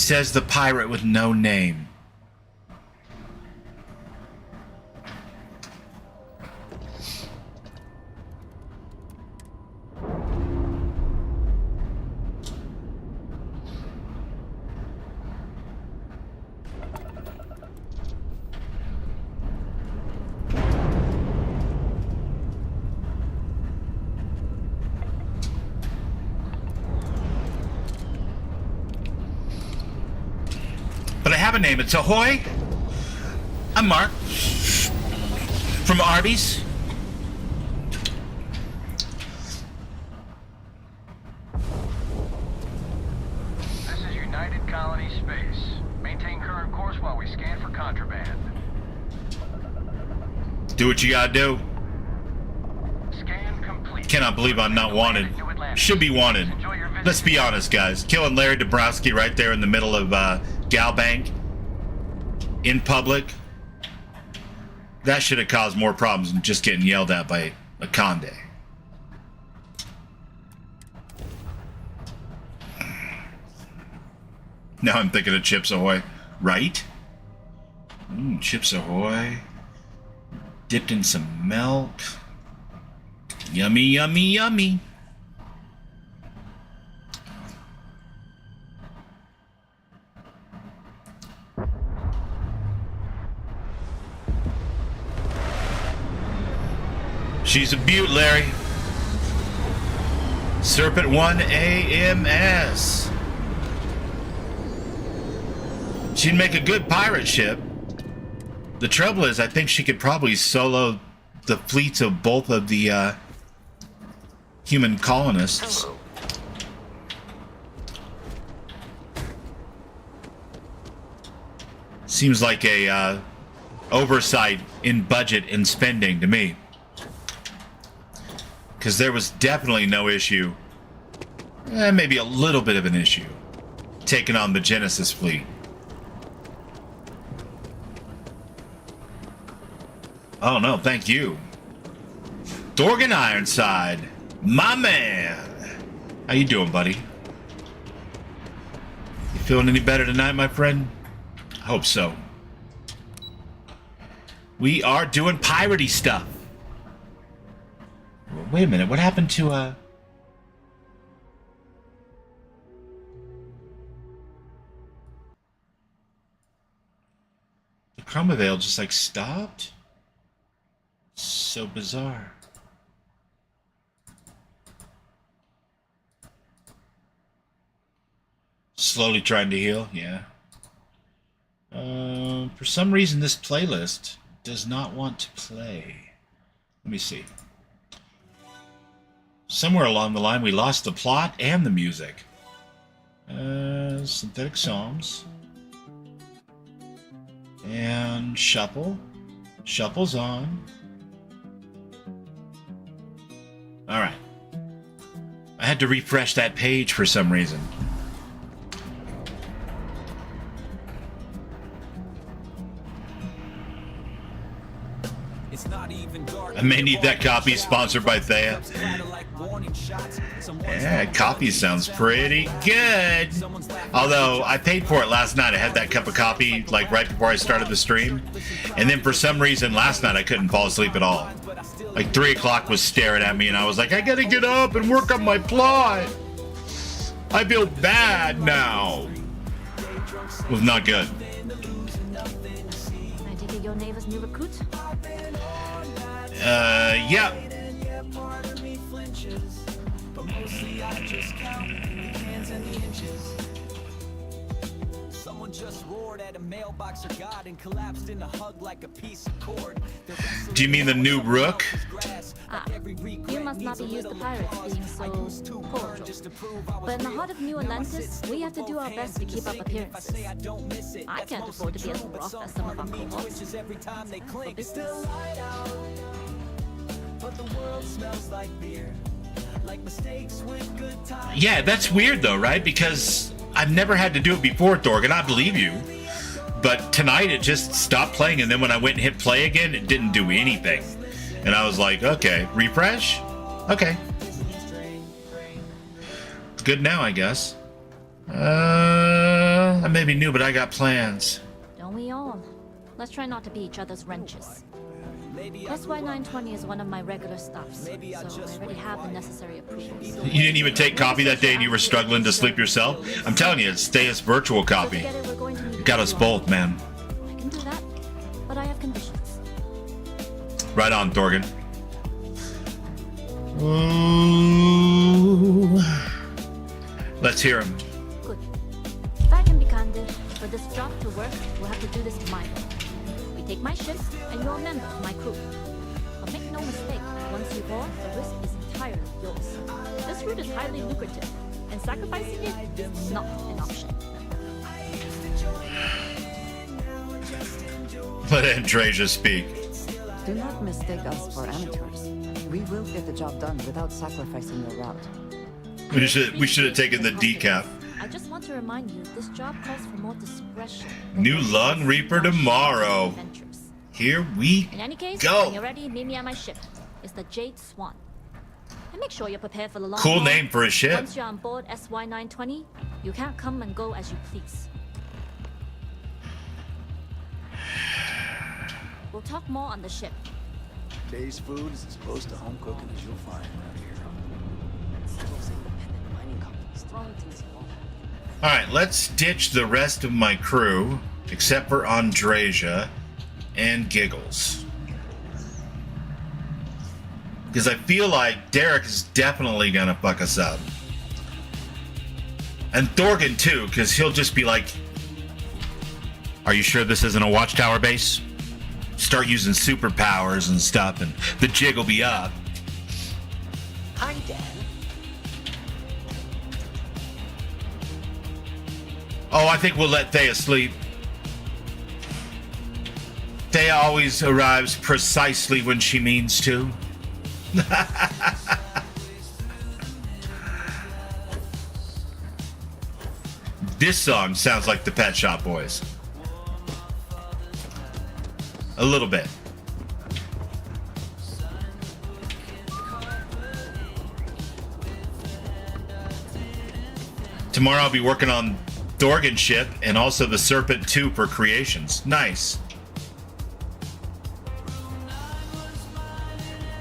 Says the pirate with no name. But I have a name. It's Ahoy. I'm Mark. From Arby's. This is United Colony Space. Maintain current course while we scan for contraband. Do what you gotta do. Scan complete. Cannot believe I'm not wanted. Should be wanted. Let's be honest, guys. Killing Larry Dabrowski right there in the middle of GalBank in public. That should have caused more problems than just getting yelled at by a Conde. Now I'm thinking of Chips Ahoy. Right? Chips Ahoy. Dipped in some milk. Yummy, yummy, yummy. She's a beaut, Larry. Serpent 1 AMS. She'd make a good pirate ship. The trouble is, I think she could probably solo the fleets of both of the human colonists. Hello. Seems like a oversight in budget and spending to me. Because there was definitely no issue, maybe a little bit of an issue, taking on the Genesis fleet. Oh no, thank you. Thorgan Ironside, my man. How you doing, buddy? You feeling any better tonight, my friend? I hope so. We are doing piratey stuff. Wait a minute, what happened to, the Chroma Veil just, like, stopped? So bizarre. Slowly trying to heal, yeah. For some reason, this playlist does not want to play. Let me see. Somewhere along the line, we lost the plot and the music. Synthetic Psalms. And Shuffle. Shuffle's on. Alright. I had to refresh that page for some reason. I may need that copy, sponsored by Thea. Yeah, coffee sounds pretty good. Although, I paid for it last night. I had that cup of coffee, like, right before I started the stream. And then, for some reason, last night I couldn't fall asleep at all. Like, 3 o'clock was staring at me, and I was like, I gotta get up and work on my plot. I feel bad now. It was not good. I take it your neighbor's new recruit? Yeah. Someone just roared at a mailbox or God and collapsed in a hug like a piece of cord. Do you mean the new Rook? Ah, you must not be used to pirates being so cordial. But in the heart of New Atlantis, we have to do our best to keep up appearances. I can't afford to be as rough as some of our cohorts. For business. But the world smells like beer. Like mistakes with good times. Yeah, that's weird though, right? Because I've never had to do it before, Thorgan. I believe you. But tonight it just stopped playing, and then when I went and hit play again, it didn't do anything. And I was like, okay, refresh? Okay. Good now, I guess. I may be new, but I got plans. Don't we all? Let's try not to be each other's wrenches. Plus, Y920 is one of my regular stuffs, so I already have the necessary approvals. You didn't even take coffee that day and you were struggling to sleep yourself? I'm telling you, it's Thea's virtual copy. It got us both, man. I can do that, but I have conditions. Right on, Thorgan. Ooh. Let's hear him. Good. If I can be candid, for this job to work, we'll have to do this my way. We take my ship, and you're a member of my crew. But make no mistake, once you board, the risk is entirely yours. This route is highly lucrative, and sacrificing it is not an option. Let Andreja speak. Do not mistake us for amateurs. We will get the job done without sacrificing your route. We should have taken the decaf. I just want to remind you, this job calls for more discretion. New Lung Reaper tomorrow. Here we In any case, go. when you're ready, meet me at my ship. It's the Jade Swan. And make sure you're prepared for the long Cool haul. name for a ship. Once you're on board SY-920, you can't come and go as you please. We'll talk more on the ship. Today's food is as close to home cooking as you'll find around here. Those independent mining companies throwing things in all. All right, let's ditch the rest of my crew, except for Andreja and Giggles. Because I feel like Derek is definitely gonna fuck us up. And Thorgan too, because he'll just be like, are you sure this isn't a Watchtower base? Start using superpowers and stuff, and the jig will be up. Hi, Dan. Oh, I think we'll let Thea sleep. Thea always arrives precisely when she means to. This song sounds like the Pet Shop Boys. A little bit. Tomorrow I'll be working on Thorgan's ship and also the Serpent 2 for creations. Nice.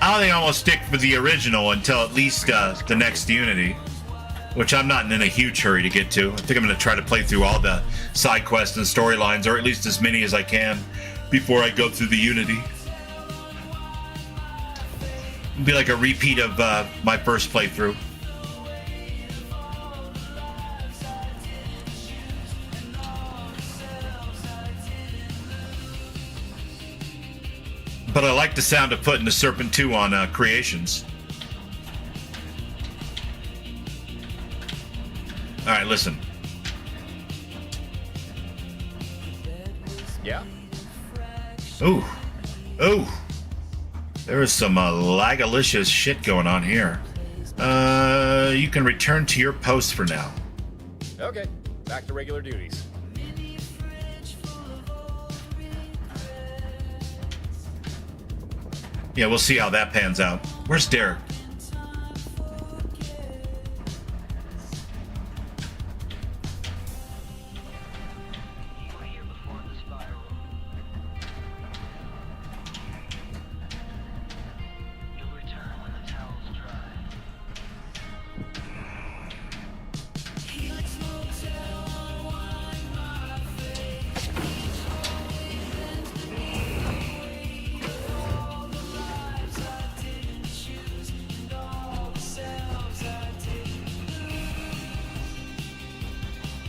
I don't think I'm gonna stick with the original until at least the next Unity, which I'm not in a huge hurry to get to. I think I'm gonna try to play through all the side quests and storylines, or at least as many as I can, before I go through the Unity. It'll be like a repeat of my first playthrough. But I like the sound of putting the Serpent 2 on creations. All right, listen. Yeah. Ooh. Ooh. There is some lagalicious shit going on here. You can return to your post for now. Okay, back to regular duties. Yeah, we'll see how that pans out. Where's Derek?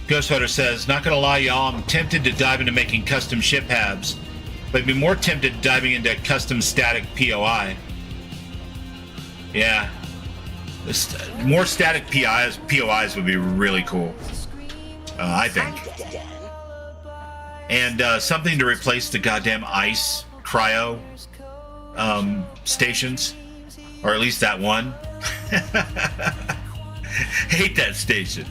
Ghosthunter says, not gonna lie, y'all, I'm tempted to dive into making custom ship halves, but I'd be more tempted diving into custom static POI. Yeah. More static POIs would be really cool. I think. And something to replace the goddamn ice cryo stations. Or at least that one. Hate that station.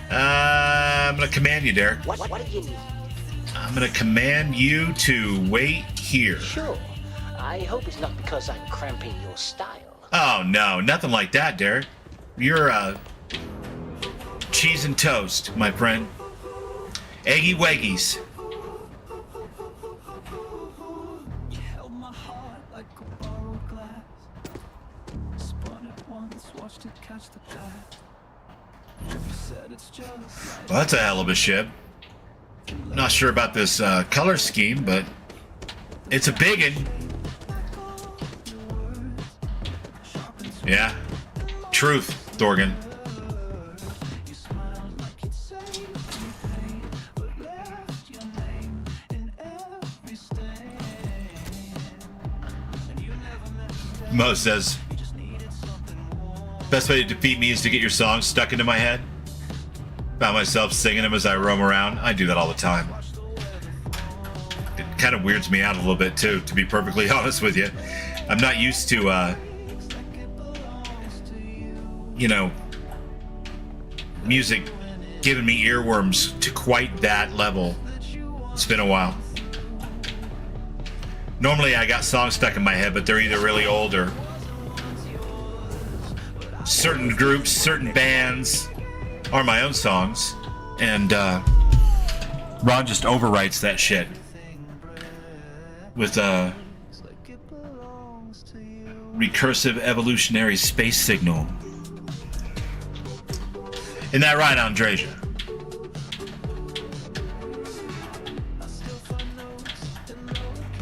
I'm gonna command you, Derek. What do you need? I'm gonna command you to wait here. Sure. I hope it's not because I'm cramping your style. Oh no, nothing like that, Derek. You're cheese and toast, my friend. Eggy weggies. Well, that's a hell of a ship. Not sure about this color scheme, but it's a biggin'. Yeah. Truth, Thorgan. Mo says, best way to defeat me is to get your songs stuck into my head. Found myself singing them as I roam around. I do that all the time. It kind of weirds me out a little bit too, to be perfectly honest with you. I'm not used to, you know, music giving me earworms to quite that level. It's been a while. Normally I got songs stuck in my head, but they're either really old or certain groups, certain bands, or my own songs. And Ron just overwrites that shit with a recursive evolutionary space signal. Isn't that right, Andreja?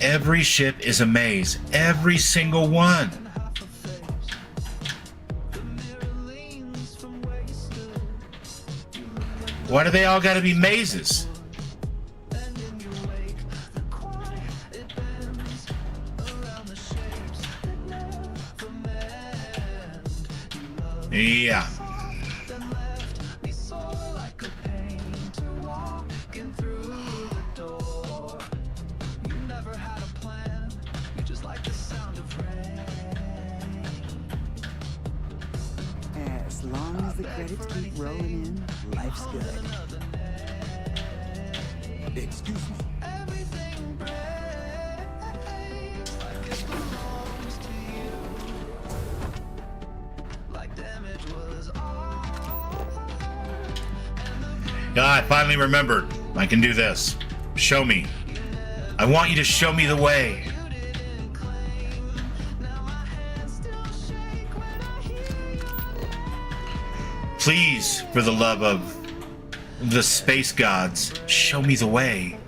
Every ship is a maze. Every single one. Why do they all gotta be mazes? Yeah. As long as the credits keep rolling in, life's good. Excuse me. Yeah, I finally remembered. I can do this. Show me. I want you to show me the way. Please, for the love of the space gods, show me the way.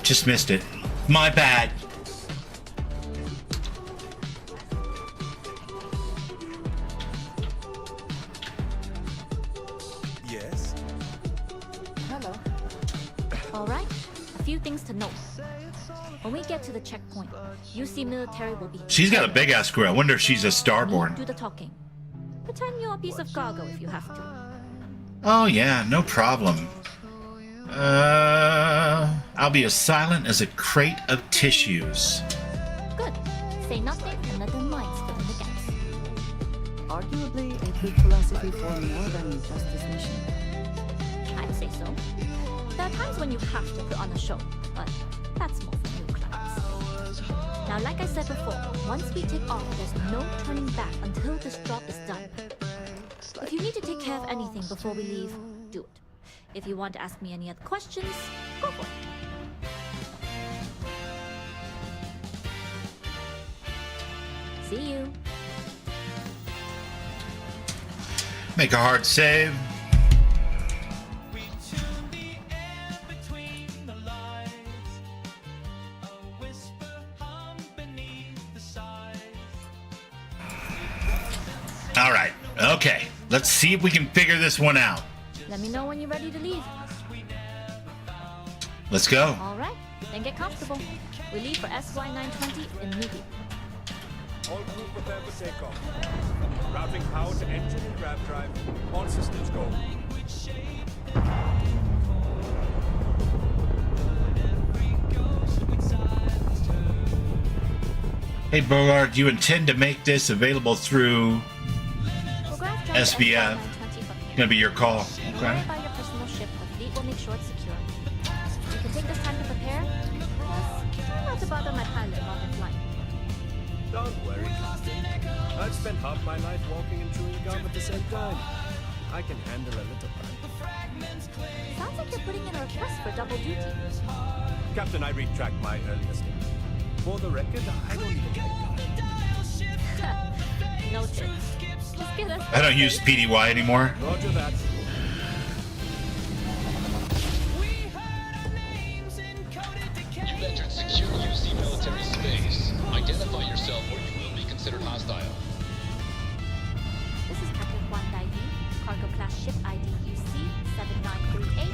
Just missed it. My bad. Yes? Hello. All right. A few things to note. When we get to the checkpoint, UC military will be... She's got a big ass crew. I wonder if she's a starborn. Do the talking. Pretend you're a piece of cargo if you have to. Oh yeah, no problem. I'll be as silent as a crate of tissues. Good. Say nothing and let the minds fill in the gaps. Arguably a good philosophy for more than just this mission. I'd say so. There are times when you have to put on a show, but that's more for new clients. Now, like I said before, once we take off, there's no turning back until this job is done. If you need to take care of anything before we leave, do it. If you want to ask me any other questions, go for it. See you. Make a hard save. All right. Okay. Let's see if we can figure this one out. Let me know when you're ready to leave. Let's go. All right, then get comfortable. We leave for SY-920 immediately. All crew prepare for takeoff. Routing power to engine and grav drive. All systems go. Hey, Bogart, do you intend to make this available through SBF? It's gonna be your call. Okay. Worry about your personal ship, the fleet will make sure it's secure. You can take this time to prepare. Plus, try not to bother my pilot while they're flying. Don't worry. I've spent half my life walking and chewing gum at the same time. I can handle a little bit. Sounds like you're putting in a request for double duty. Captain, I retract my earlier statement. For the record, I don't even like that. Noted. Just get us. I don't use PDY anymore. Roger that. You've entered secure UC military space. Identify yourself or you will be considered hostile. This is Captain Juan Daihi, cargo class ship ID UC-7938,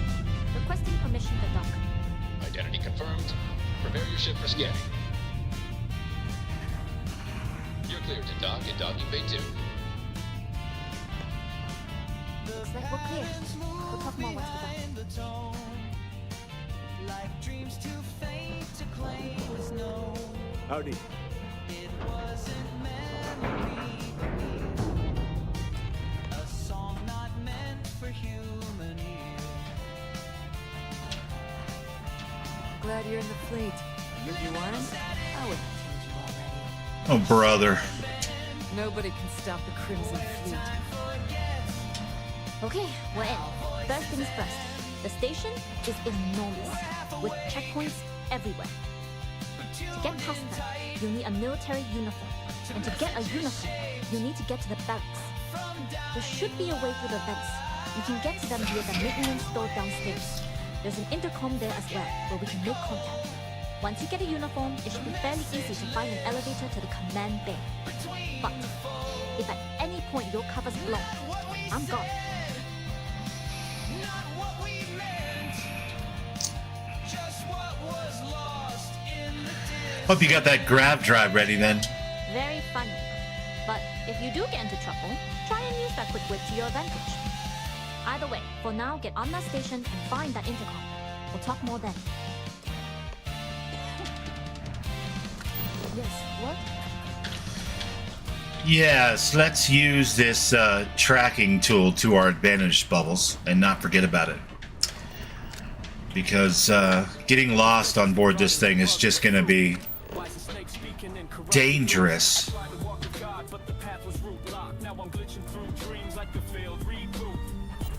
requesting permission to dock. Identity confirmed. Prepare your ship for scanning. You're cleared to dock in docking bay 2. Looks like we're clear. We'll talk more once we're done. Howdy. glad you're in the fleet. If you weren't, I would have told you already. Oh, brother. Nobody can stop the Crimson Fleet. Okay, we're in. First things first. The station is enormous, with checkpoints everywhere. To get past them, you'll need a military uniform. And to get a uniform, you'll need to get to the barracks. There should be a way through the vents. You can get to them via the maintenance store downstairs. There's an intercom there as well, where we can make contact. Once you get a uniform, it should be fairly easy to find an elevator to the command bay. But if at any point your cover's blown, I'm gone. Hope you got that grav drive ready then. Very funny. But if you do get into trouble, try and use that quick wit to your advantage. Either way, for now, get on that station and find that intercom. We'll talk more then. Yes, what? Yes, let's use this tracking tool to our advantage, Bubbles, and not forget about it. Because getting lost on board this thing is just going to be dangerous.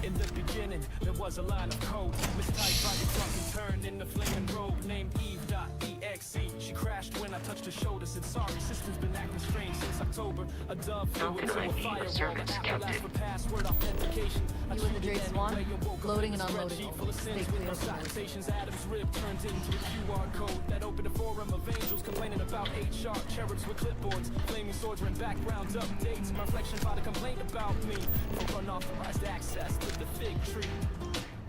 In the beginning, there was a line of code mistyped by the drunken turn in the flaming robe named Eve.exe. She crashed when I touched her shoulder. Said sorry, system's been acting strange since October. A dove flew into a firewall. After for password authentication. You in the Dre Swan? Loading and unloading. Stay clear. Salutations, Adam's rib turned into a QR code that opened a forum of angels complaining about HR cherubs with clipboards, flaming swords and background updates. My reflection filed a complaint about me for unauthorized access to the fig tree.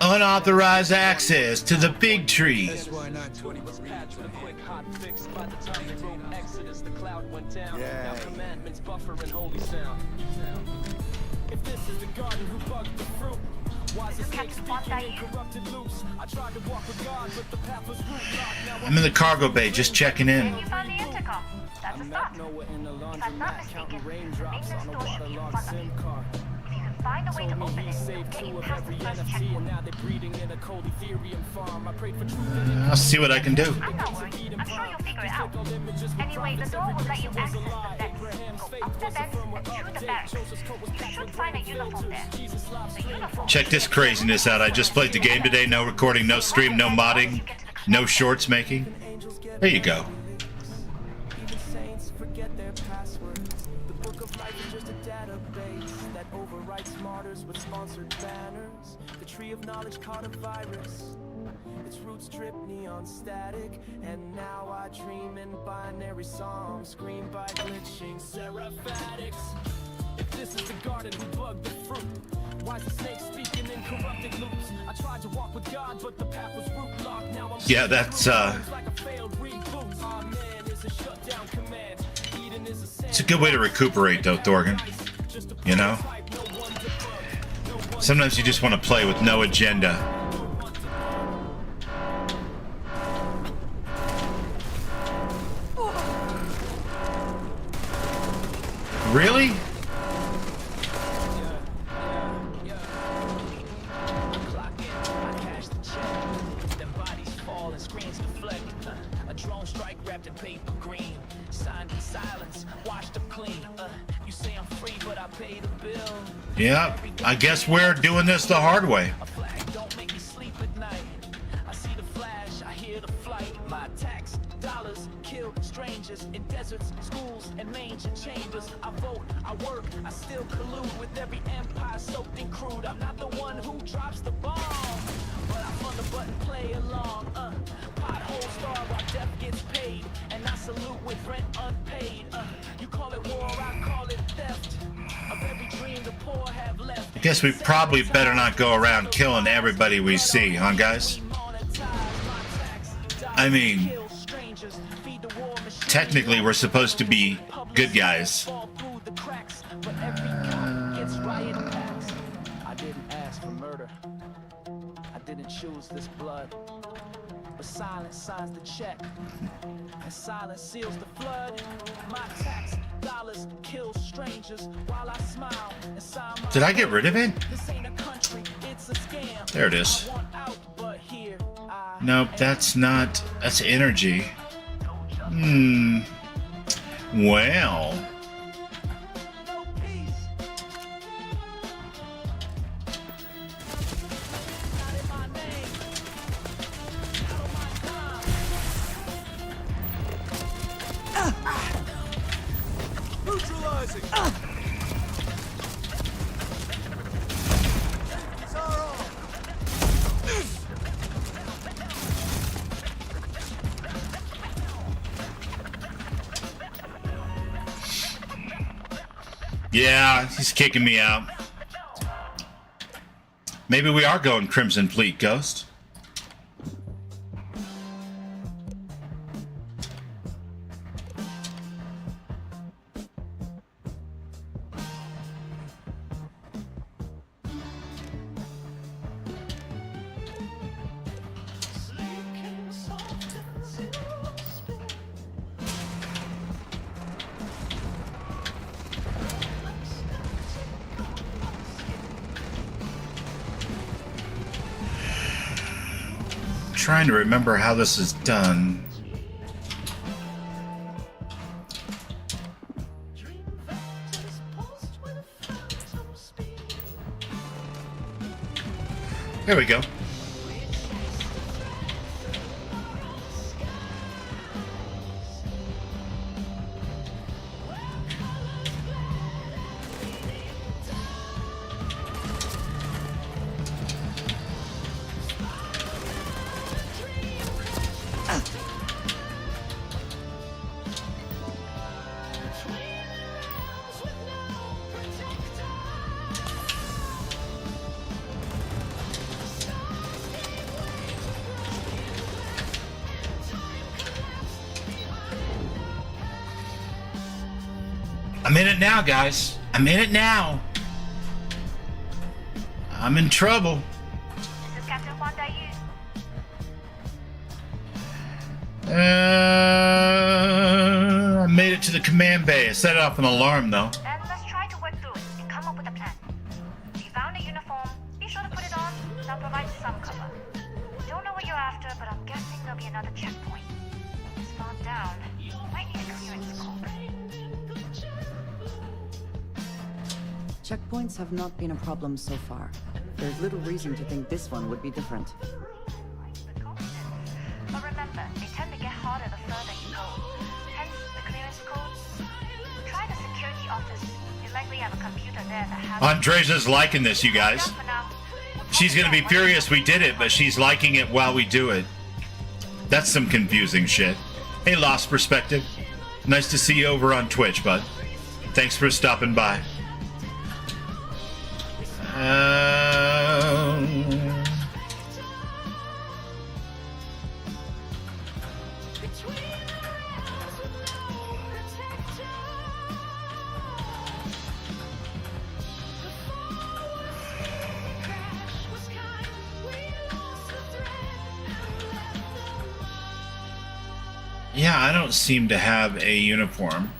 Unauthorized access to the big tree. That's why not 20 was patched with a quick hot fix. By the time they wrote Exodus, the cloud went down. Now commandments buffer and holy sound. If this is the garden who bugged the fruit, why is the snake speaking in corrupted loops? I tried to walk with God, but the path was root blocked. Now I'm in the cargo bay, just checking in. You found the intercom. That's a start. If I'm not mistaken, raindrops on a waterlogged SIM card. If you can find a way to open it, get you past the first checkpoint. I'll see what I can do. I'm not worried. I'm sure you'll figure it out. Anyway, the door will let you access the vents. Go up the vents and through the barracks. You should find a uniform there. The uniform... Check this craziness out. I just played the game today. No recording, no stream, no modding, no shorts making. There you go. Even saints forget their passwords. The book of life is just a database that overwrites martyrs with sponsored banners. The tree of knowledge caught a virus. Its roots drip neon static, and now I dream in binary songs, screamed by glitching seraphatics. If this is the garden who bugged the fruit, why is the snake speaking in corrupted loops? I tried to walk with God, but the path was root blocked. Now I'm Yeah, that's like a failed reboot. Oh man, it's a shutdown command. Eden is a it's a good way to recuperate though, Thorgan. You know? Sometimes you just want to play with no agenda. Really? A drone strike wrapped in paper green, signed in silence, washed up clean. You say I'm free, but I pay the bill. Yeah, I guess we're doing this the hard way. A flag don't make me sleep at night. I see the flash, I hear the flight. My tax dollars kill strangers in deserts, schools, and manger chambers. I vote, I work, I still collude with every empire soaked in crude. I'm not the one who drops the bomb, but I'm on the button, play along. Pothole star while death gets paid, and I salute with rent unpaid. You call it war, I call it theft of every dream the poor have left. I guess we probably better not go around killing everybody we see, huh, guys? I mean, technically we're supposed to be good guys. I didn't ask for murder. I didn't choose this blood. But silence signs the check, and silence seals the flood. My tax dollars kill strangers while I smile and sign my... Did I get rid of it? This ain't a country, it's a scam. There it is. I want out, but here I Nope, that's not... That's energy. Well... Neutralizing! Yeah, he's kicking me out. Maybe we are going Crimson Fleet, Ghost. Trying to remember how this is done. There we go. I'm in it now, guys. I'm in it now. I'm in trouble. This is Captain Wanda Yu. I made it to the command bay. I set off an alarm, though. Then let's try to work through it and come up with a plan. If you found a uniform, be sure to put it on. That'll provide some cover. Don't know what you're after, but I'm guessing there'll be another checkpoint. It's far down. Might need a clearance code. Checkpoints have not been a problem so far. There's little reason to think this one would be different. But remember, they tend to get harder the further you go. Hence, the clearance codes. Try the security office. They likely have a computer there that has... Andresa's liking this, you guys. She's gonna be furious we did it, but she's liking it while we do it. That's some confusing shit. Hey, Lost Perspective. Nice to see you over on Twitch, bud. Thanks for stopping by. Yeah, I don't seem to have a uniform.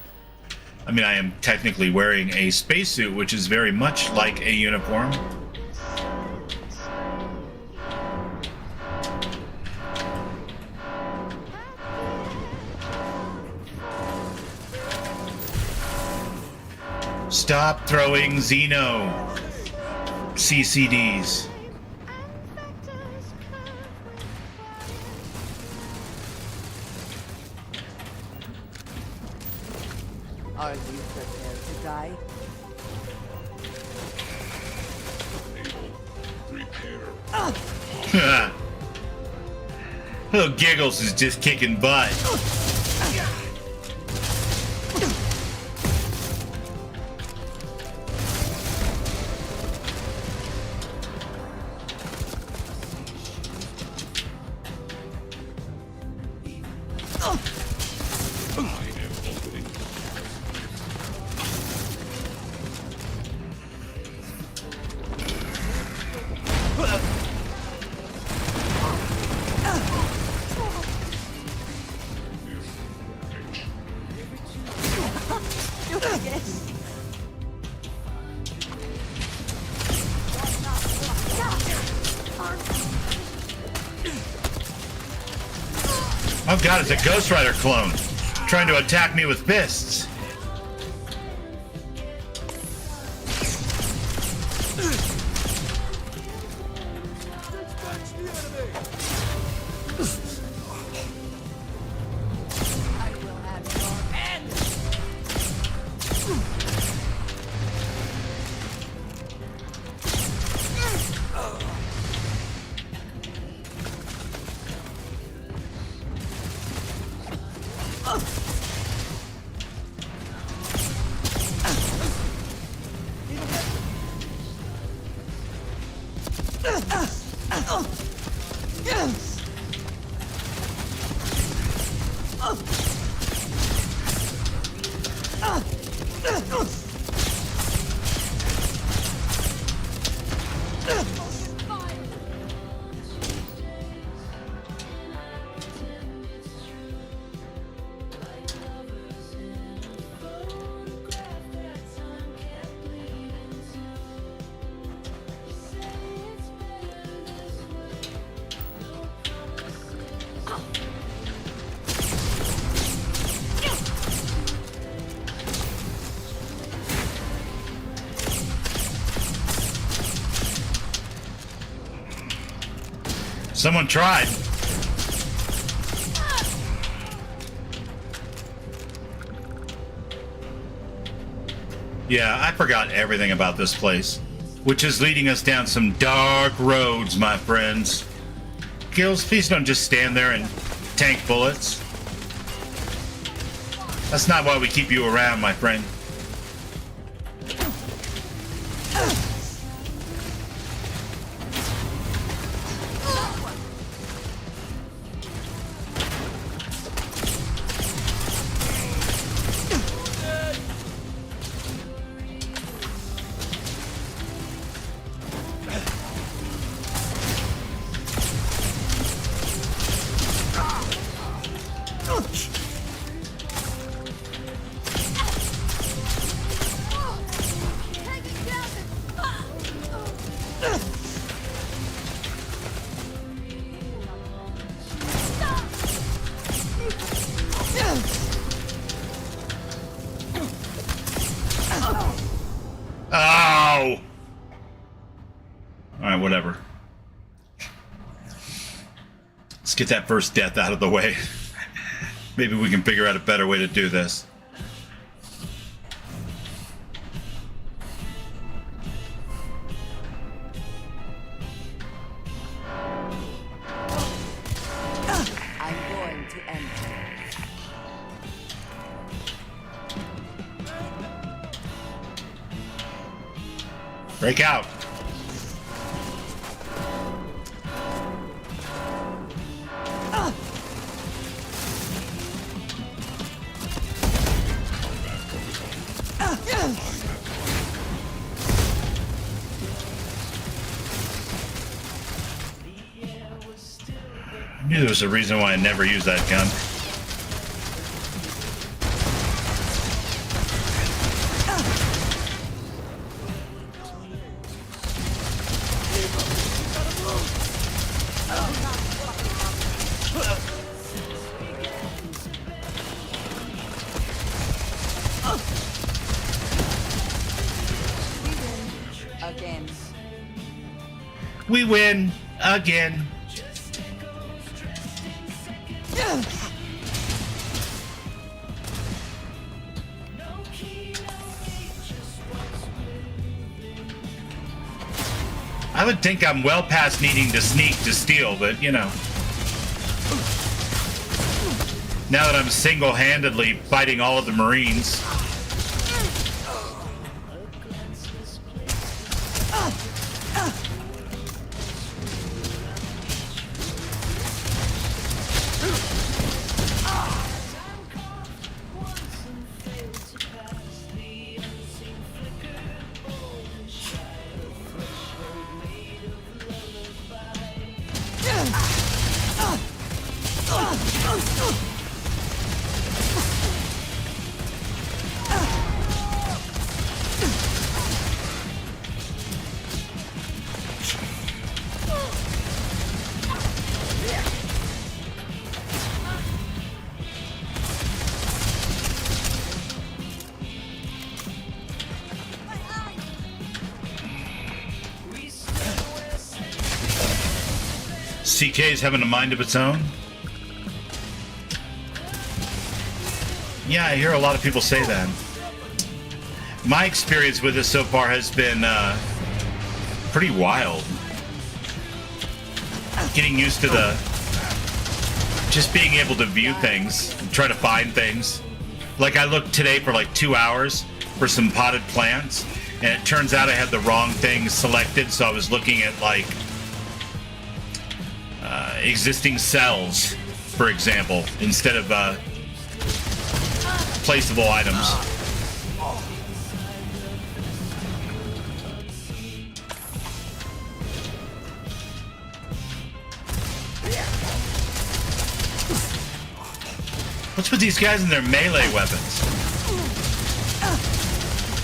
I mean, I am technically wearing a spacesuit, which is very much like a uniform. Stop throwing Xeno CCDs. Are you prepared to die? Little Giggles is just kicking butt. Oh god, it's a Ghost Rider clone trying to attack me with fists. Someone tried. Yeah, I forgot everything about this place, which is leading us down some dark roads, my friends. Gills, please don't just stand there and tank bullets. That's not why we keep you around, my friend. Oh! Alright, whatever. Let's get that first death out of the way. Maybe we can figure out a better way to do this. I'm going to enter. Break out. I knew there was a reason why I never used that gun. Again. We win again. I would think I'm well past needing to sneak to steal, but you know. Now that I'm single-handedly fighting all of the Marines. CK's having a mind of its own. Yeah, I hear a lot of people say that. My experience with it so far has been pretty wild. Getting used to just being able to view things and try to find things. Like I looked today for like 2 hours for some potted plants, and it turns out I had the wrong thing selected, so I was looking at like existing cells, for example, instead of placeable items. What's with these guys and their melee weapons?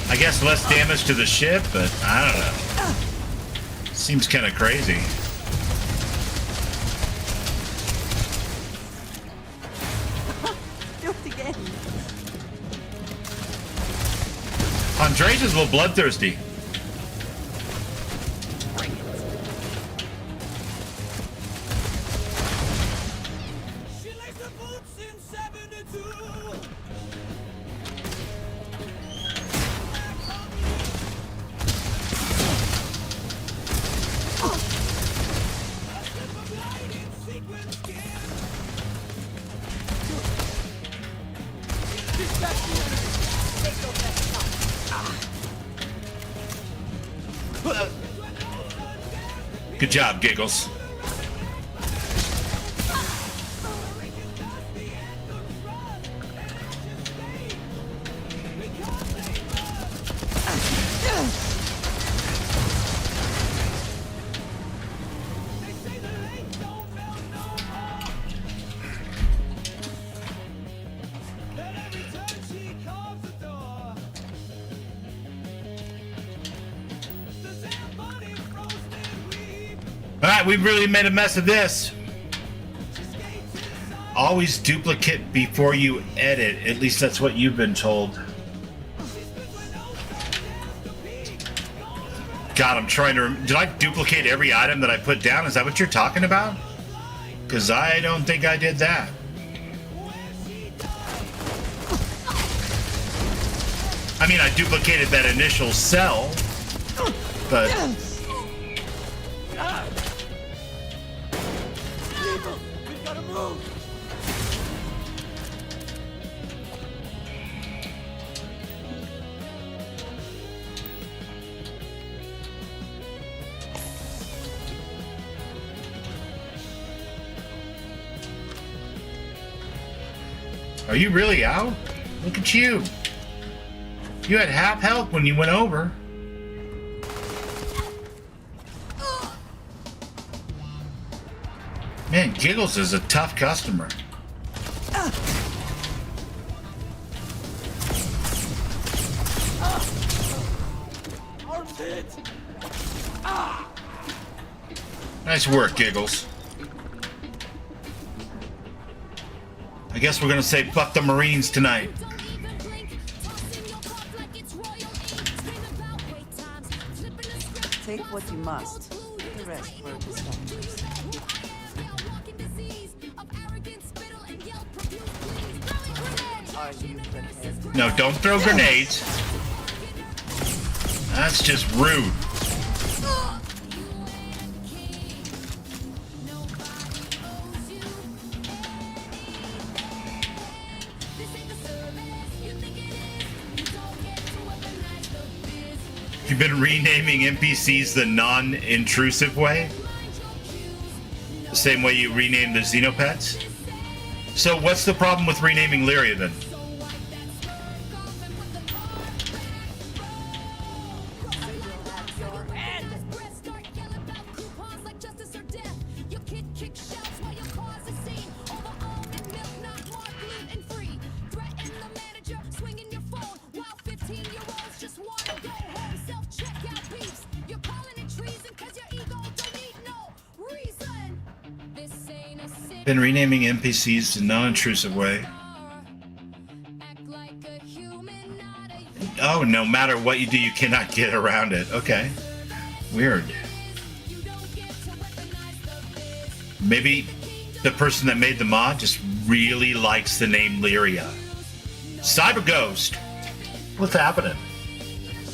I guess less damage to the ship, but I don't know. Seems kind of crazy. Do it again. Andres is a little bloodthirsty. Good job, Giggles. Alright, we've really made a mess of this. Always duplicate before you edit. At least that's what you've been told. God, I'm trying to... Did I duplicate every item that I put down? Is that what you're talking about? Because I don't think I did that. I mean, I duplicated that initial cell, but... We've got to move. Are you really out? Look at you. You had half health when you went over. Man, Giggles is a tough customer. Nice work, Giggles. I guess we're gonna say fuck the Marines tonight. Take what you must. The rest for distractions. Are you prepared? No, don't throw grenades. That's just rude. You've been renaming NPCs the non-intrusive way? The same way you rename the Xenopets? So what's the problem with renaming Lyria then? Been renaming NPCs in non-intrusive way. Oh, no matter what you do, you cannot get around it. Okay. Weird. Maybe the person that made the mod just really likes the name Lyria. Cyber Ghost. What's happening?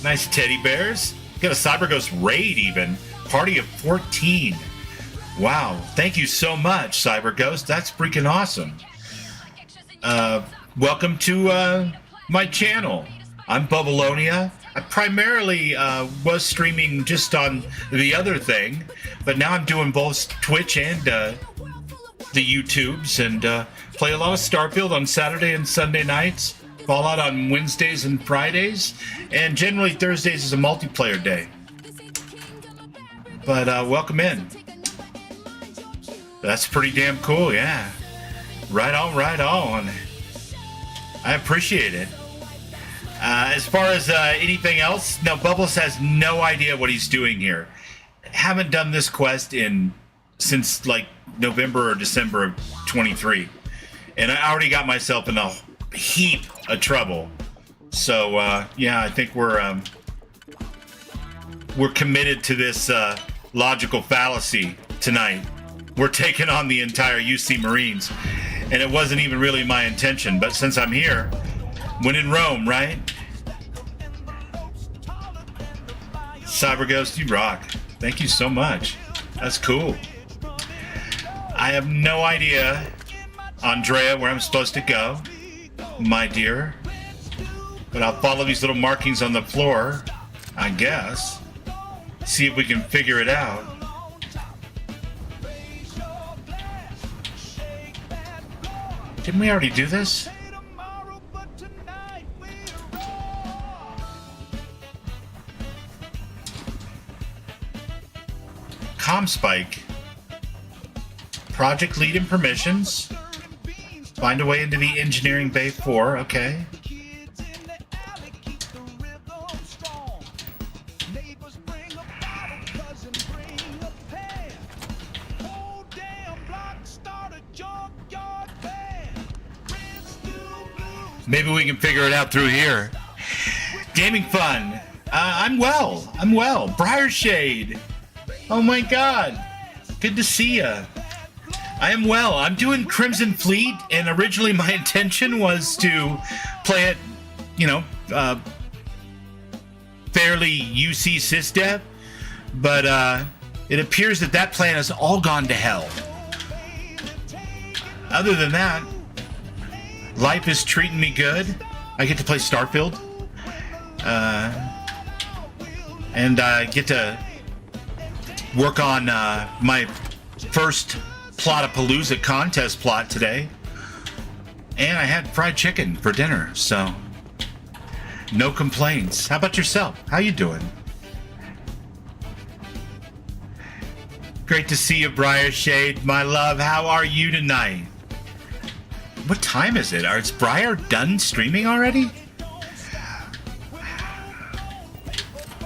Nice teddy bears. Got a Cyber Ghost raid even. Party of 14. Wow. Thank you so much, Cyber Ghost. That's freaking awesome. Welcome to my channel. I'm Bubbleonia. I primarily was streaming just on the other thing, but now I'm doing both Twitch and the YouTubes, and play a lot of Starfield on Saturday and Sunday nights, Fallout on Wednesdays and Fridays, and generally Thursdays is a multiplayer day. But welcome in. That's pretty damn cool, yeah. Right on, right on. I appreciate it. As far as anything else, no, Bubbles has no idea what he's doing here. Haven't done this quest since like November or December of 23, and I already got myself in a heap of trouble. So yeah, I think we're committed to this logical fallacy tonight. We're taking on the entire UC Marines, and it wasn't even really my intention, but since I'm here, when in Rome, right? Cyber Ghost, you rock. Thank you so much. That's cool. I have no idea, Andrea, where I'm supposed to go, my dear. But I'll follow these little markings on the floor, I guess. See if we can figure it out. Didn't we already do this? ComSpike. Project lead and permissions. Find a way into the engineering bay 4. Okay. Maybe we can figure it out through here. Gaming fun. I'm well. I'm well. Briar Shade. Oh my God. Good to see ya. I am well. I'm doing Crimson Fleet, and originally my intention was to play it, you know, fairly UC SysDef, but it appears that plan has all gone to hell. Other than that, life is treating me good. I get to play Starfield, and I get to work on my first Plotapalooza contest plot today, and I had fried chicken for dinner, so no complaints. How about yourself? How you doing? Great to see you, Briar Shade, my love. How are you tonight? What time is it? Is Briar done streaming already?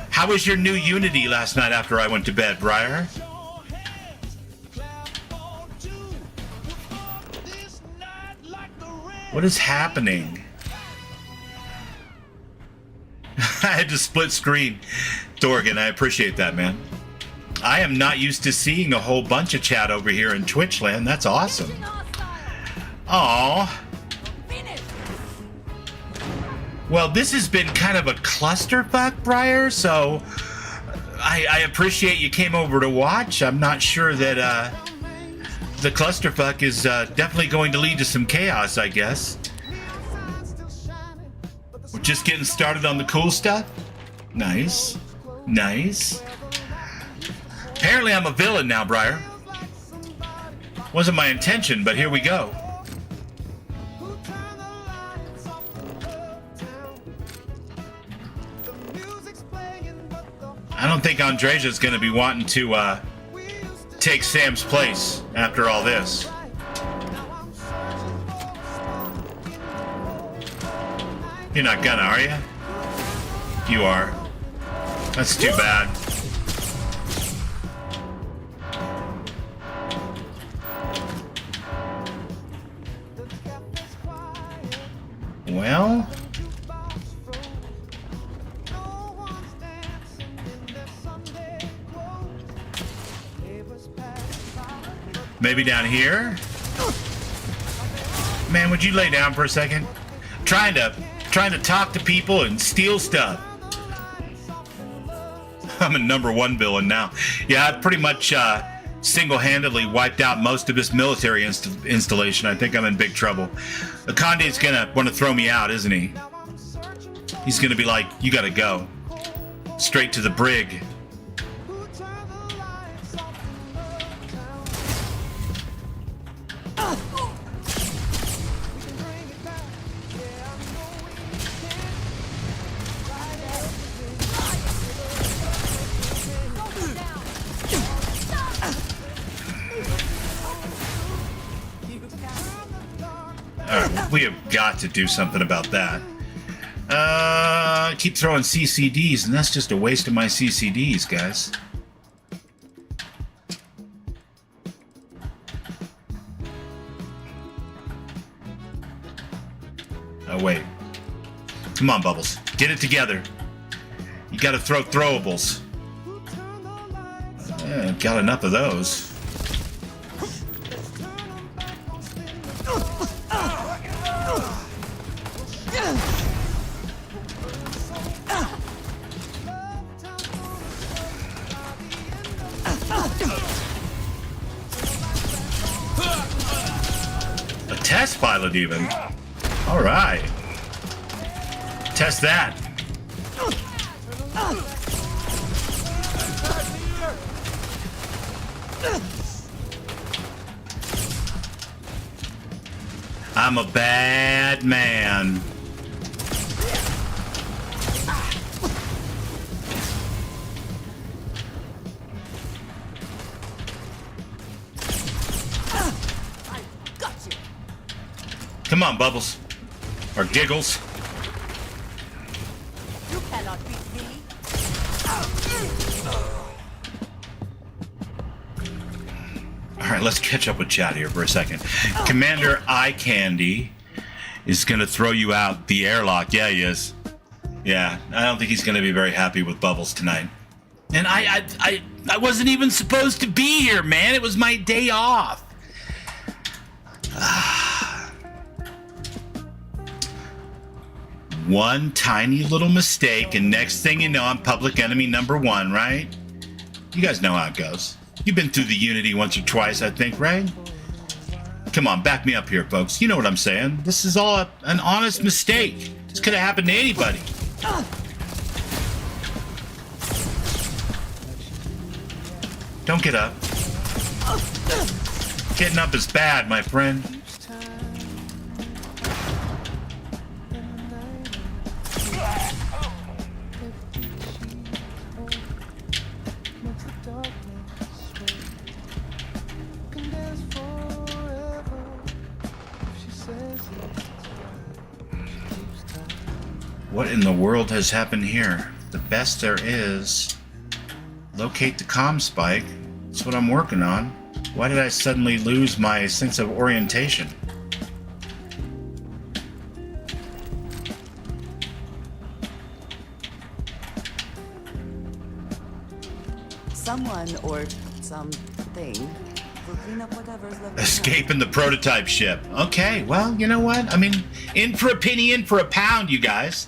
How was your new Unity last night after I went to bed, Briar? What is happening? I had to split screen. Dorgan, I appreciate that, man. I am not used to seeing a whole bunch of chat over here in Twitch land. That's awesome. Aww. Well, this has been kind of a clusterfuck, Briar, so I appreciate you came over to watch. I'm not sure that the clusterfuck is definitely going to lead to some chaos, I guess. We're just getting started on the cool stuff. Nice. Nice. Apparently I'm a villain now, Briar. Wasn't my intention, but here we go. I don't think Andreja's going to be wanting to take Sam's place after all this. You're not gonna, are you? You are. That's too bad. Well... Maybe down here? Man, would you lay down for a second? Trying to talk to people and steal stuff. I'm a #1 villain now. Yeah, I've pretty much single-handedly wiped out most of this military installation. I think I'm in big trouble. Akande's gonna want to throw me out, isn't he? He's gonna be like, you gotta go. Straight to the brig. We have got to do something about that. I keep throwing CCDs, and that's just a waste of my CCDs, guys. Oh, wait. Come on, Bubbles. Get it together. You gotta throw throwables. Yeah, got enough of those. A test pilot even. All right. Test that. I'm a bad man. Come on, Bubbles. Or Giggles. You cannot beat me. Alright, let's catch up with chat here for a second. Commander Eye Candy is gonna throw you out the airlock. Yeah, he is. Yeah, I don't think he's gonna be very happy with Bubbles tonight. And I wasn't even supposed to be here, man. It was my day off. One tiny little mistake, and next thing you know, I'm public enemy #1, right? You guys know how it goes. You've been through the Unity once or twice, I think, right? Come on, back me up here, folks. You know what I'm saying. This is all an honest mistake. This could have happened to anybody. Don't get up. Getting up is bad, my friend. What in the world has happened here? The best there is. Locate the comm spike. That's what I'm working on. Why did I suddenly lose my sense of orientation? Someone or something will clean up whatever's left. Escaping the prototype ship. Okay, well, you know what? I mean, in for a penny, in for a pound, you guys.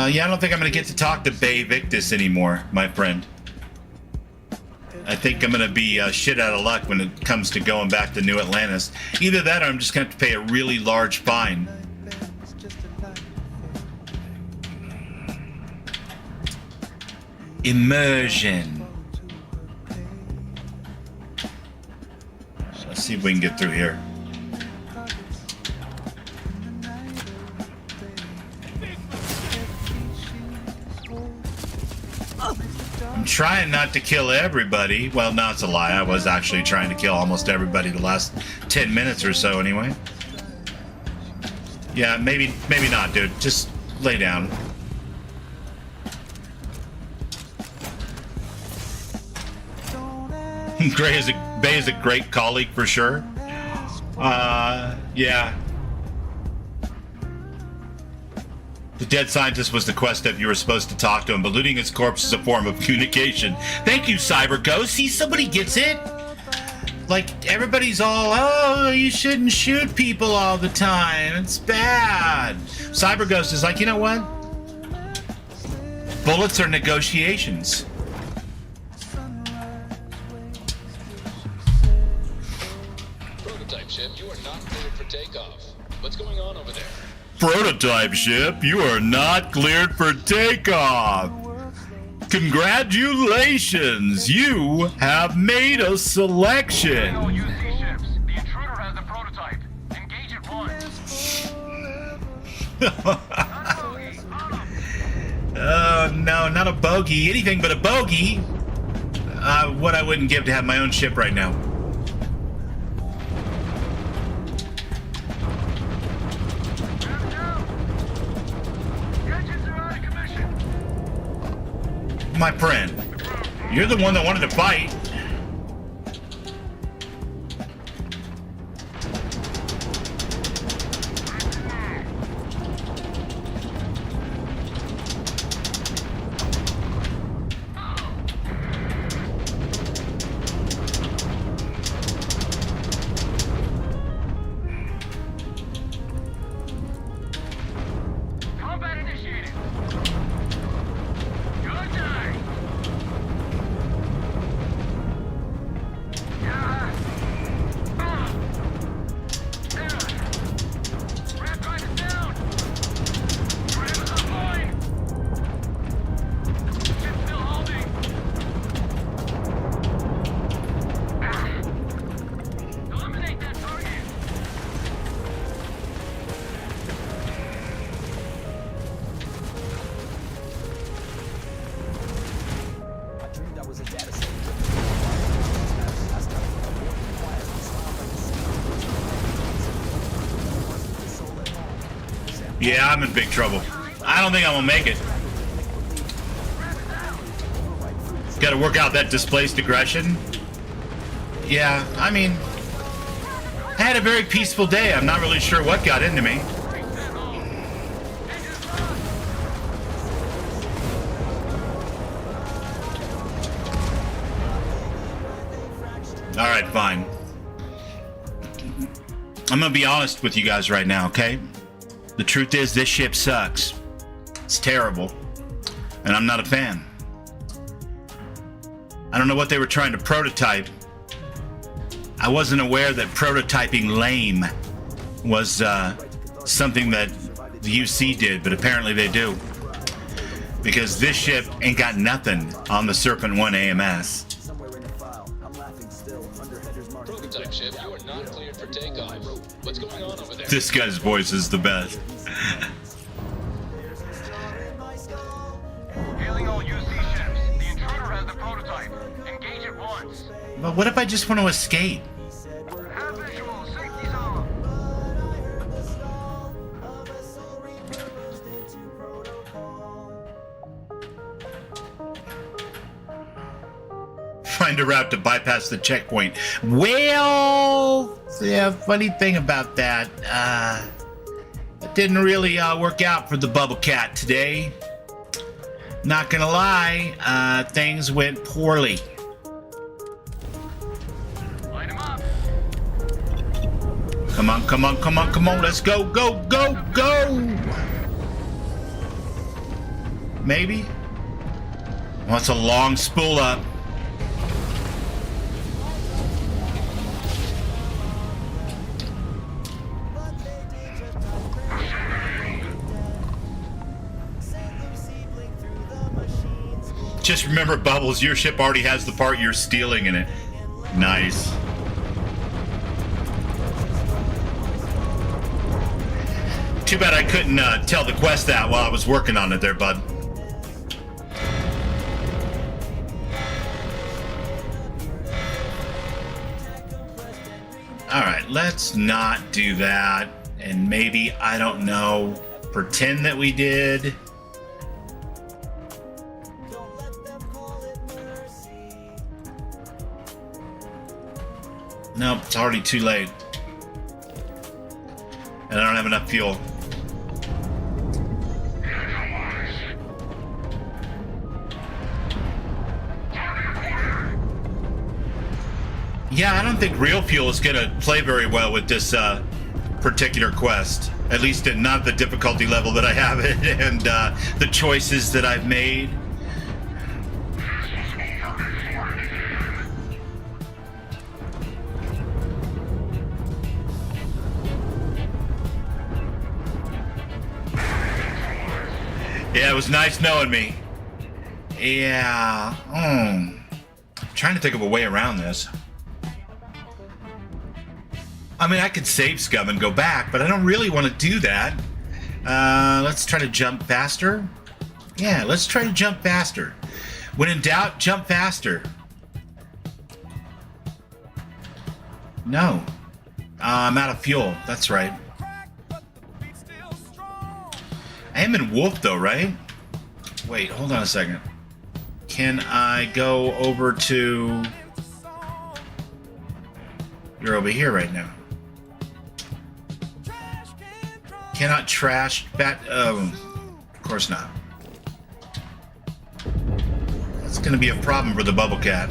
Yeah, I don't think I'm going to get to talk to Bay Victus anymore, my friend. I think I'm going to be shit out of luck when it comes to going back to New Atlantis. Either that or I'm just going to have to pay a really large fine. Immersion. Let's see if we can get through here. I'm trying not to kill everybody. Well, no, it's a lie. I was actually trying to kill almost everybody the last 10 minutes or so anyway. Yeah, maybe not, dude. Just lay down. Bay is a great colleague for sure. Yeah. The dead scientist was the quest if you were supposed to talk to him, but looting his corpse is a form of communication. Thank you, Cyber Ghost. See, somebody gets it. Like, everybody's all, oh, you shouldn't shoot people all the time. It's bad. CyberGhost is like, you know what? Bullets are negotiations. Prototype ship, you are not cleared for takeoff. What's going on over there? Prototype ship, you are not cleared for takeoff. Congratulations, you have made a selection. All UC ships. The intruder has the prototype. Engage it once. Oh, no, not a bogey. Anything but a bogey. What I wouldn't give to have my own ship right now. My friend, you're the one that wanted to fight. Combat initiated. Good day. Yeah, I'm in big trouble. I don't think I'm gonna make it. Gotta work out that displaced aggression. Yeah, I mean, I had a very peaceful day. I'm not really sure what got into me. Alright, fine. I'm gonna be honest with you guys right now, okay? The truth is, this ship sucks. It's terrible. And I'm not a fan. I don't know what they were trying to prototype. I wasn't aware that prototyping lame was something that the UC did, but apparently they do. Because this ship ain't got nothing on the Serpent 1 AMS. Prototype ship, you are not cleared for takeoff. What's going on over there? This guy's voice is the best. Hailing all UC ships. The intruder has the prototype. Engage it once. But what if I just want to escape? Have visual. Safety's on. Find a route to bypass the checkpoint. Well, yeah, funny thing about that, it didn't really work out for the Bubble Cat today. Not gonna lie, things went poorly. Light him up. Come on, come on, come on, come on, let's go, go, go, go! Maybe? Well, it's a long spool up. Just remember, Bubbles, your ship already has the part you're stealing in it. Nice. Too bad I couldn't tell the quest that while I was working on it there, bud. Alright, let's not do that. And maybe, I don't know, pretend that we did. Nope, it's already too late. And I don't have enough fuel. Yeah, I don't think real fuel is going to play very well with this particular quest. At least at not the difficulty level that I have it and the choices that I've made. Yeah, it was nice knowing me. Yeah. Trying to think of a way around this. I mean, I could save Scum and go back, but I don't really want to do that. Let's try to jump faster. Yeah, let's try to jump faster. When in doubt, jump faster. No. I'm out of fuel. That's right. I am in Wolf, though, right? Wait, hold on a second. Can I go over to... You're over here right now. Cannot trash bat... of course not. That's going to be a problem for the Bubble Cat.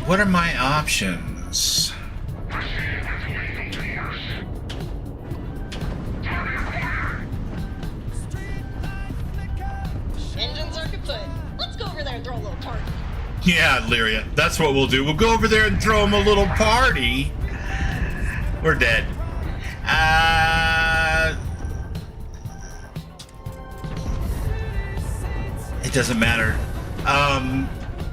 What are my options? Engines are kaput. Let's go over there and throw a little party. Yeah, Lyria, that's what we'll do. We'll go over there and throw him a little party. We're dead. It doesn't matter.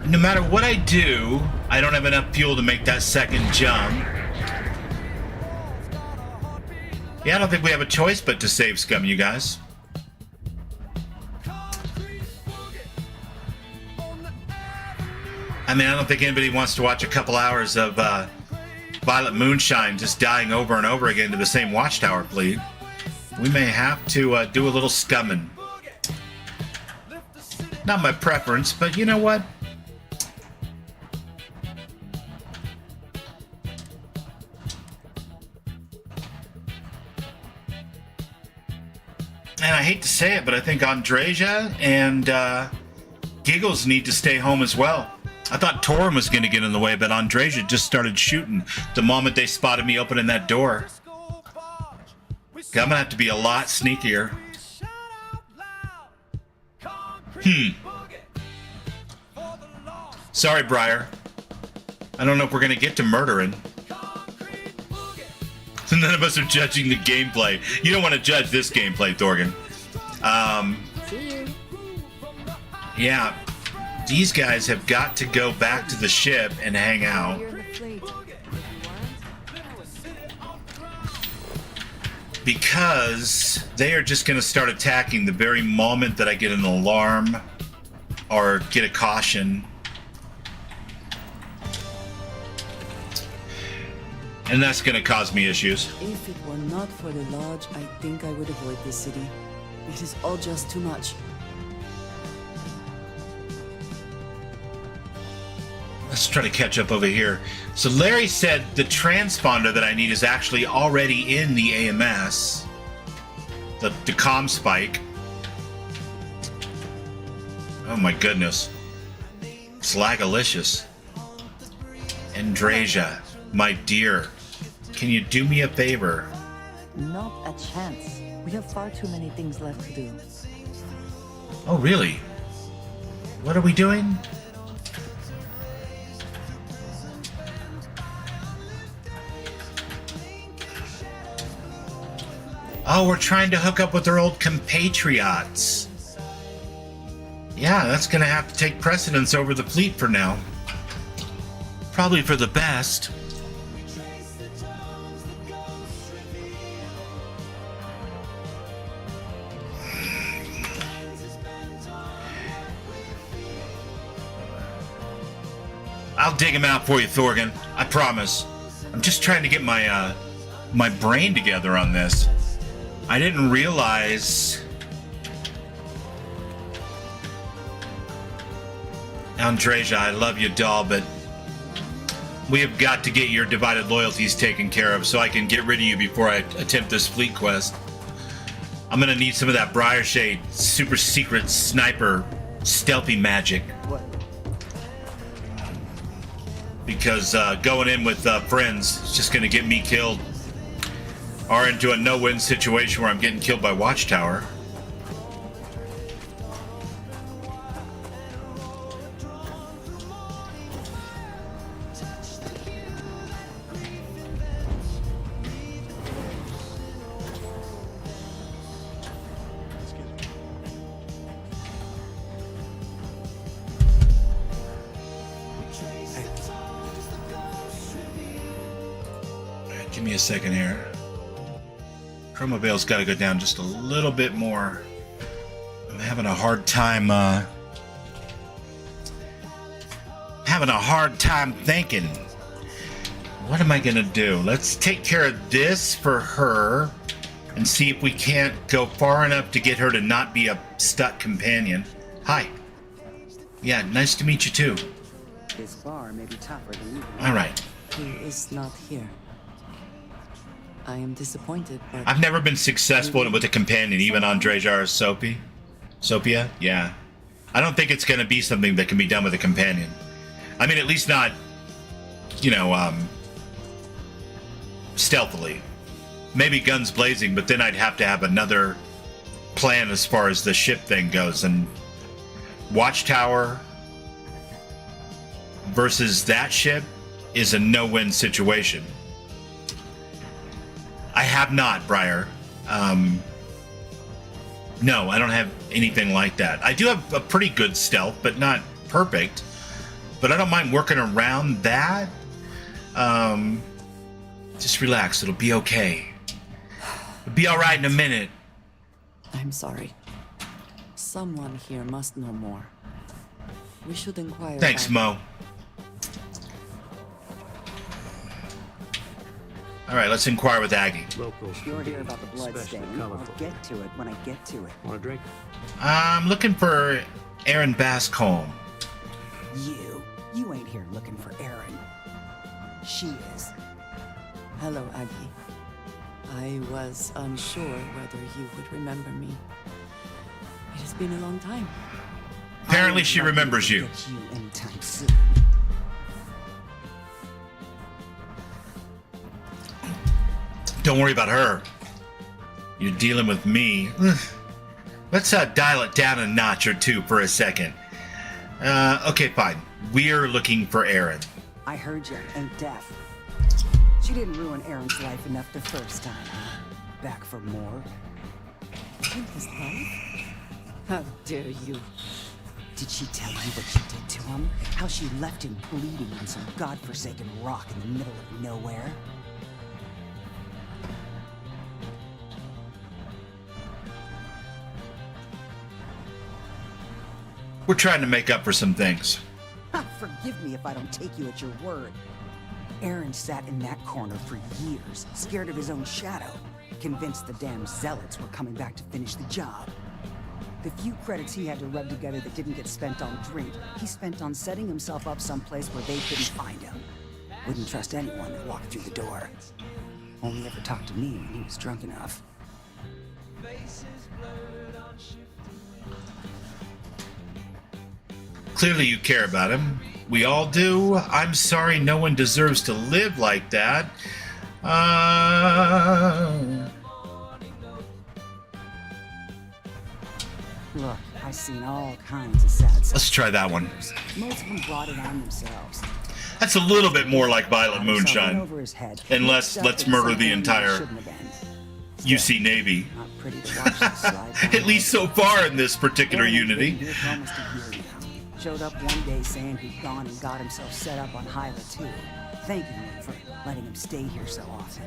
No matter what I do, I don't have enough fuel to make that second jump. Yeah, I don't think we have a choice but to save Scum, you guys. I mean, I don't think anybody wants to watch a couple hours of Violet Moonshine just dying over and over again to the same Watchtower fleet. We may have to do a little scumming. Not my preference, but you know what? And I hate to say it, but I think Andreja and Giggles need to stay home as well. I thought Torum was going to get in the way, but Andreja just started shooting the moment they spotted me opening that door. I'm going to have to be a lot sneakier. Sorry, Briar. I don't know if we're going to get to murdering. None of us are judging the gameplay. You don't want to judge this gameplay, Thorgan. Yeah, these guys have got to go back to the ship and hang out. Because they are just going to start attacking the very moment that I get an alarm or get a caution. And that's going to cause me issues. If it were not for the lodge, I think I would avoid this city. It is all just too much. Let's try to catch up over here. So Larry said the transponder that I need is actually already in the AMS. The comm spike. Oh my goodness. It's lagalicious. Andreja, my dear, can you do me a favor? Not a chance. We have far too many things left to do. Oh, really? What are we doing? Oh, we're trying to hook up with our old compatriots. Yeah, that's gonna have to take precedence over the fleet for now. Probably for the best. I'll dig him out for you, Thorgan. I promise. I'm just trying to get my my brain together on this. I didn't realize Andreja, I love you, doll, but we have got to get your divided loyalties taken care of so I can get rid of you before I attempt this fleet quest. I'm gonna need some of that Briarshade super secret sniper stealthy magic. What? Because going in with friends is just gonna get me killed. Or into a no-win situation where I'm getting killed by Watchtower. Give me a second here. Chroma Veil's got to go down just a little bit more. I'm having a hard time thinking. What am I gonna do? Let's take care of this for her and see if we can't go far enough to get her to not be a stuck companion. Hi. Yeah, nice to meet you too. This bar may be tougher than you. All right. He is not here. I am disappointed, but... I've never been successful with a companion, even on Drejar or Sophia. Yeah. I don't think it's going to be something that can be done with a companion. I mean, at least not, you know, stealthily. Maybe guns blazing, but then I'd have to have another plan as far as the ship thing goes. And Watchtower versus that ship is a no-win situation. I have not, Briar. No, I don't have anything like that. I do have a pretty good stealth, but not perfect. But I don't mind working around that. Just relax. It'll be okay. It'll be all right in a minute. I'm sorry. Someone here must know more. We should inquire. Thanks, Mo. All right, let's inquire with Aggie. You're here about the blood stain. I'll get to it when I get to it. Want a drink? I'm looking for Aaron Bascombe. You ain't here looking for Aaron. She is. Hello, Aggie. I was unsure whether you would remember me. It has been a long time. Apparently she remembers you. Get you anytime soon. Don't worry about her. You're dealing with me. Let's dial it down a notch or two for a second. Okay, fine. We're looking for Aaron. I heard you ain't deaf. She didn't ruin Aaron's life enough the first time, huh? Back for more? In his life? How dare you? Did she tell you what she did to him? How she left him bleeding on some godforsaken rock in the middle of nowhere? We're trying to make up for some things. Forgive me if I don't take you at your word. Aaron sat in that corner for years, scared of his own shadow, convinced the damn zealots were coming back to finish the job. The few credits he had to rub together that didn't get spent on drink, he spent on setting himself up someplace where they couldn't find him. Wouldn't trust anyone that walked through the door. Only ever talked to me when he was drunk enough. Clearly you care about him. We all do. I'm sorry no one deserves to live like that. Look, I've seen all kinds of sad stuff. Let's try that one. Most of them brought it on themselves. That's a little bit more like Violet Moonshine. Over his head. And let's murder the entire UC Navy. Not pretty to watch this slide down. At least so far in this particular Unity. Here for almost a year now. Showed up one day saying he'd gone and got himself set up on Hyla 2, thanking me for letting him stay here so often.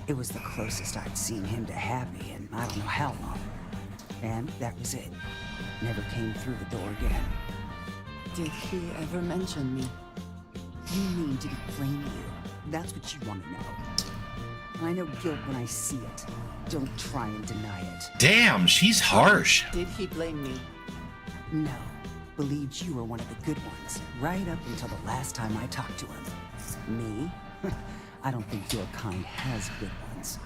It was the closest I'd seen him to happy in I don't know how long. And that was it. Never came through the door again. Did he ever mention me? You mean did he blame you? That's what you want to know. I know guilt when I see it. Don't try and deny it. Damn, she's harsh. Did he blame me? No. believed you were one of the good ones, right up until the last time I talked to him. Me? I don't think your kind has good ones.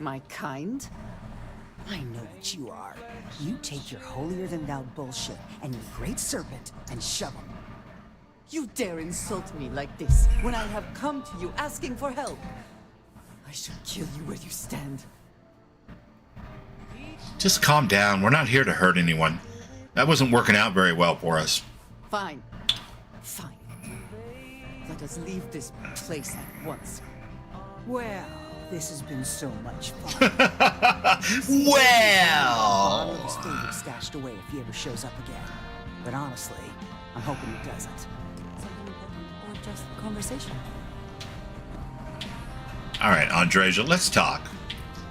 My kind? I know what you are. You take your holier-than-thou bullshit and your great serpent and shove them. You dare insult me like this when I have come to you asking for help. I should kill you where you stand. Just calm down. We're not here to hurt anyone. That wasn't working out very well for us. Fine. Fine. Let us leave this place at once. Well, this has been so much fun. Well. I'll his favorite stashed away if he ever shows up again. But honestly, I'm hoping he doesn't. Something important or just conversation? All right, Andreja, let's talk.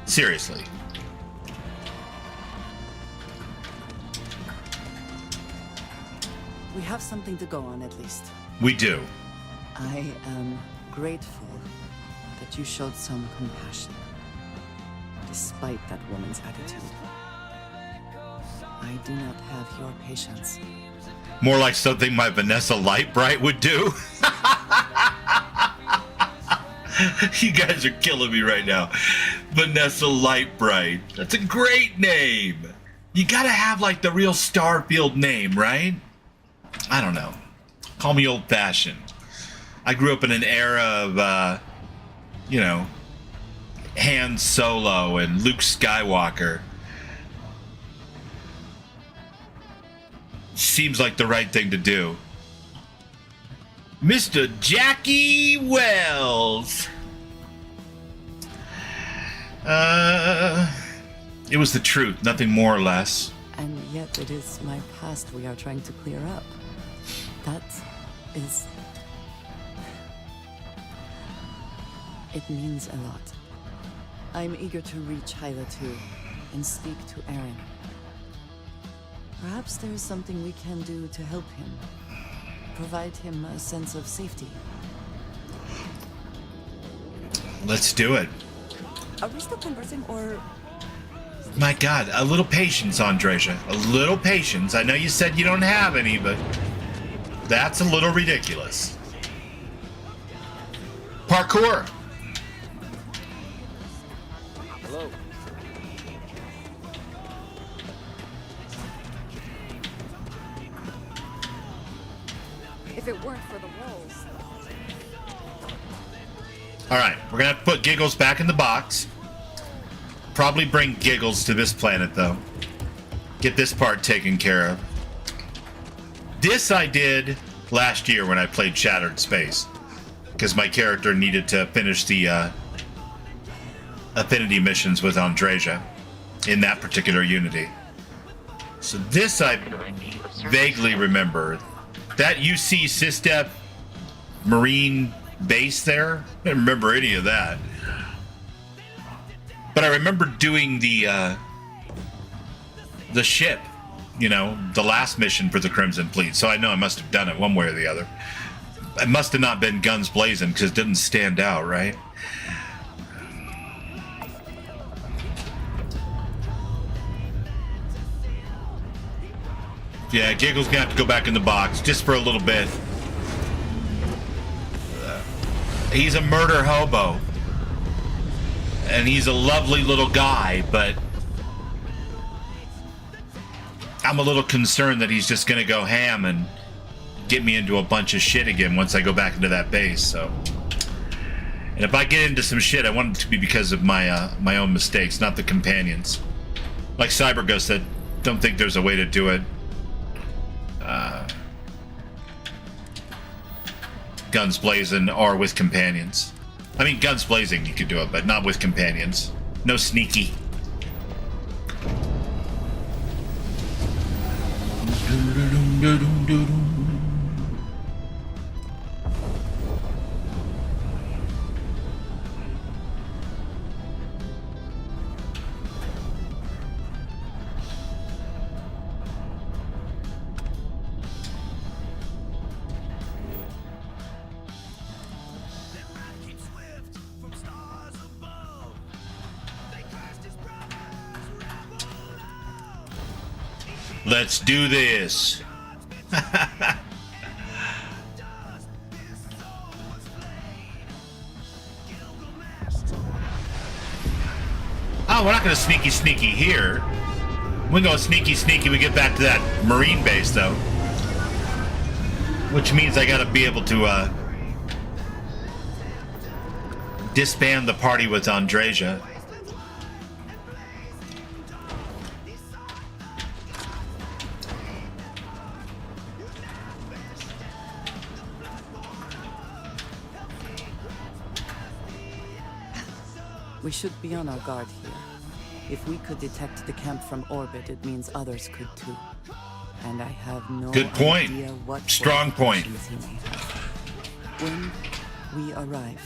Seriously. We have something to go on at least. We do. I am grateful that you showed some compassion, despite that woman's attitude. I do not have your patience. More like something my Vanessa Lightbright would do. You guys are killing me right now. Vanessa Lightbright. That's a great name. You gotta have like the real Starfield name, right? I don't know. Call me old-fashioned. I grew up in an era of, you know, Han Solo and Luke Skywalker. Seems like the right thing to do. Mr. Jackie Wells. It was the truth, nothing more or less. And yet it is my past we are trying to clear up. That is... It means a lot. I'm eager to reach Hyla too, and speak to Aaron. Perhaps there is something we can do to help him. Provide him a sense of safety. Let's do it. Are we still conversing, or... My God, a little patience, Andreja. A little patience. I know you said you don't have any, but that's a little ridiculous. Parkour. Hello. If it weren't for the walls. All right, we're gonna have to put Giggles back in the box. Probably bring Giggles to this planet, though. Get this part taken care of. This I did last year when I played Shattered Space, because my character needed to finish the affinity missions with Andreja in that particular Unity. So this I vaguely remember. That UC SysDef Marine base there, I don't remember any of that. But I remember doing the ship, you know, the last mission for the Crimson Fleet. So I know I must have done it one way or the other. It must have not been guns blazing because it didn't stand out, right? Yeah, Giggle's gonna have to go back in the box just for a little bit. He's a murder hobo. And he's a lovely little guy, but I'm a little concerned that he's just gonna go ham and get me into a bunch of shit again once I go back into that base, so. And if I get into some shit, I want it to be because of my my own mistakes, not the companions. Like CyberGhost said, don't think there's a way to do it. Guns blazing or with companions. I mean, guns blazing, you could do it, but not with companions. No sneaky. Let's do this. Oh, we're not going to sneaky here. We go sneaky. We get back to that Marine base, though. Which means I got to be able to disband the party with Andreja. We should be on our guard here. If we could detect the camp from orbit, it means others could too. And I have no Good point. idea what Strong point. qualifications he may have. When we arrive,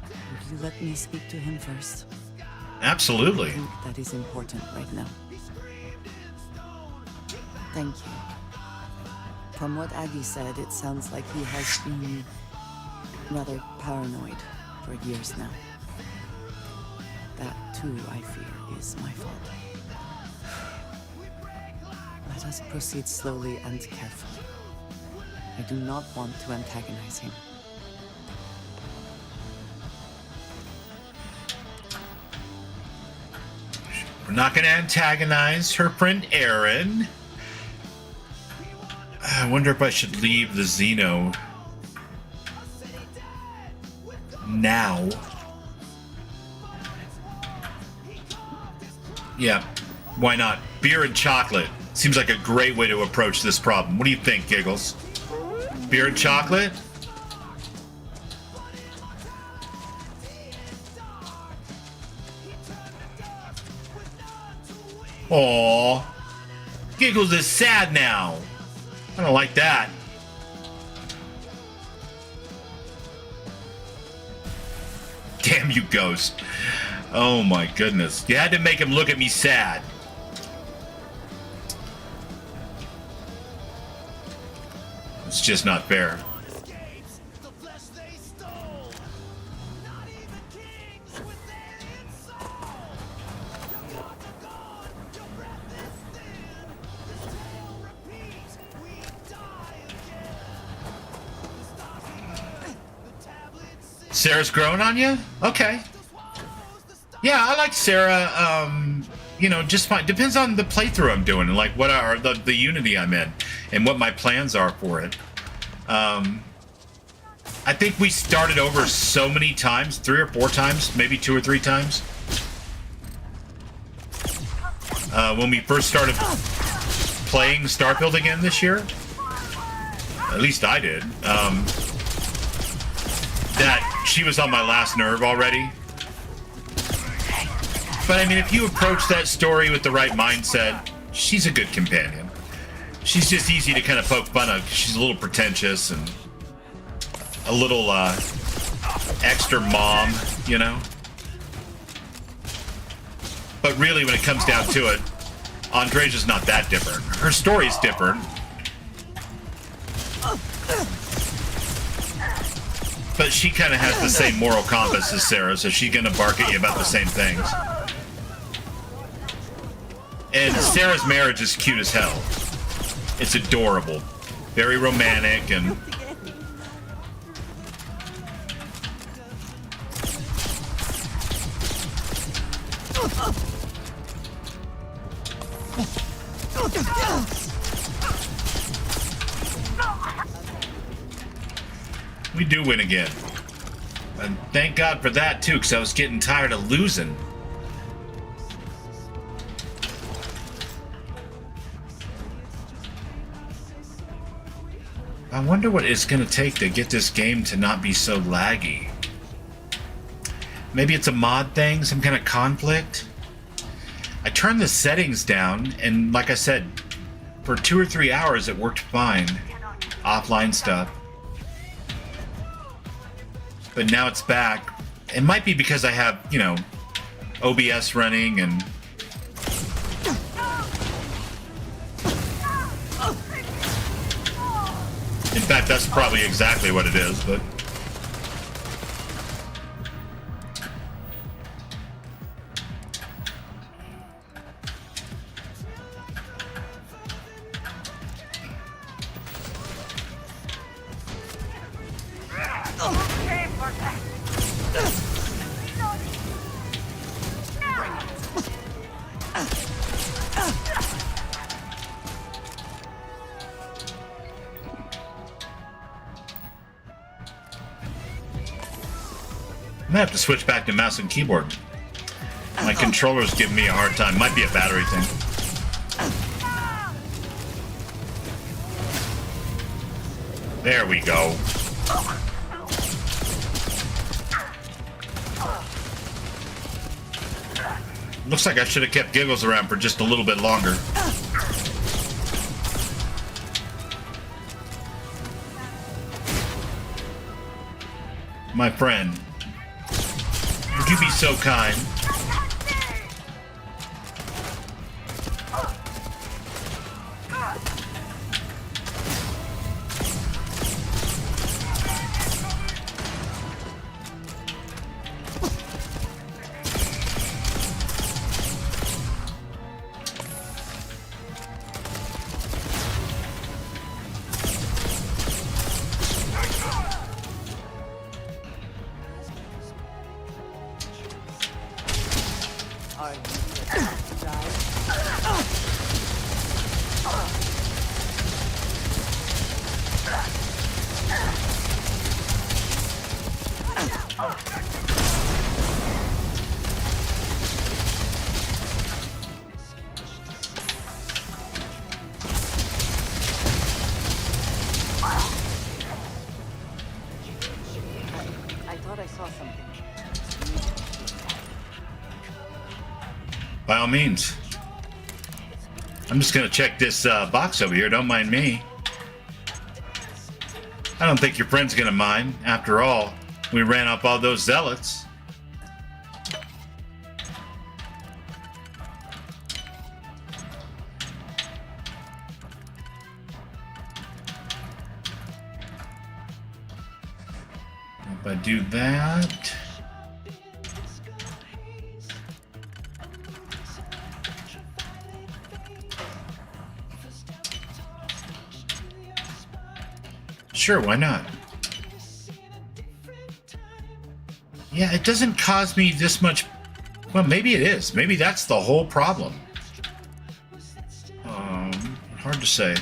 would you let me speak to him first? Absolutely. I think that is important right now. Thank you. From what Aggie said, it sounds like he has been rather paranoid for years now. That, too, I fear, is my fault. Let us proceed slowly and carefully. I do not want to antagonize him. We're not going to antagonize her friend Aaron. I wonder if I should leave the Xeno now. Yeah, why not? Beer and chocolate. Seems like a great way to approach this problem. What do you think, Giggles? Beer and chocolate? Aww. Giggles is sad now. I don't like that. Damn you, Ghost. Oh my goodness. You had to make him look at me sad. It's just not fair. Sarah's grown on you? Okay. Yeah, I like Sarah, you know, just fine. Depends on the playthrough I'm doing and like what are the Unity I'm in and what my plans are for it. I think we started over so many times, 3 or 4 times, maybe 2 or 3 times. When we first started playing Starfield again this year. At least I did. That she was on my last nerve already. But I mean, if you approach that story with the right mindset, she's a good companion. She's just easy to kind of poke fun of. She's a little pretentious and a little extra mom, you know? But really, when it comes down to it, Andreja's not that different. Her story's different. But she kind of has the same moral compass as Sarah, so she's going to bark at you about the same things. And Sarah's marriage is cute as hell. It's adorable. Very romantic and... We do win again. And thank God for that, too, because I was getting tired of losing. I wonder what it's going to take to get this game to not be so laggy. Maybe it's a mod thing, some kind of conflict? I turned the settings down, and like I said, for 2 or 3 hours it worked fine. Offline stuff. But now it's back. It might be because I have, you know, OBS running and... In fact, that's probably exactly what it is, but... I might have to switch back to mouse and keyboard. My controller's giving me a hard time. Might be a battery thing. There we go. Looks like I should have kept Giggles around for just a little bit longer. My friend, would you be so kind? By all means. I'm just gonna check this box over here, don't mind me. I don't think your friend's gonna mind. After all, we ran up all those zealots. If I do that... Sure, why not? Yeah, it doesn't cause me this much... Well, maybe it is. Maybe that's the whole problem. Hard to say.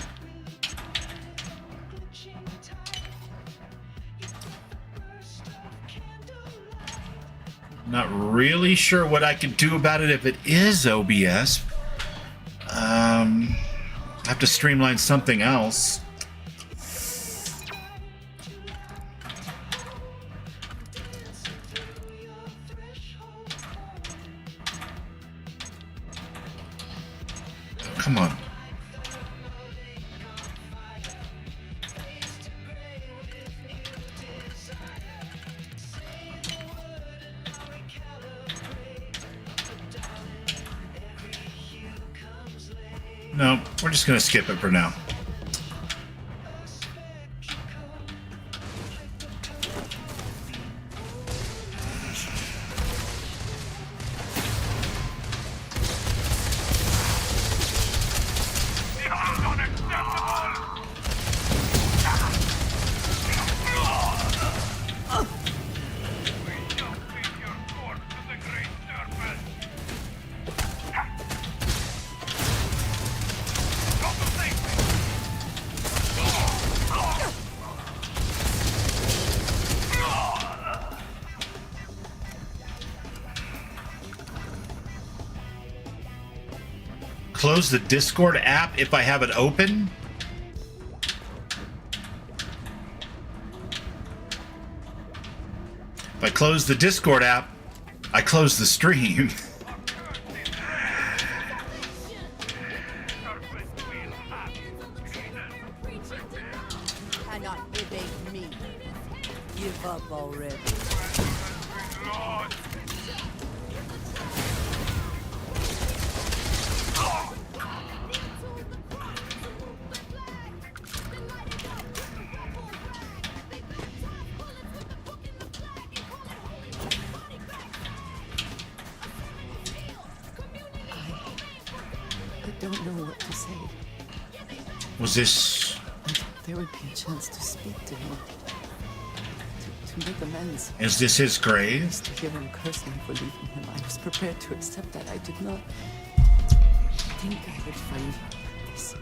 Not really sure what I can do about it if it is OBS. I have to streamline something else. Come on. No, we're just going to skip it for now. Close the Discord app if I have it open? If I close the Discord app, I close the stream. Cannot evade me. Give up already. I don't know what to say. Was this... There would be a chance to speak to him. To to make amends. Is this his grave? Just to hear him curse me for leaving him, I was prepared to accept that. I did not think I would find this.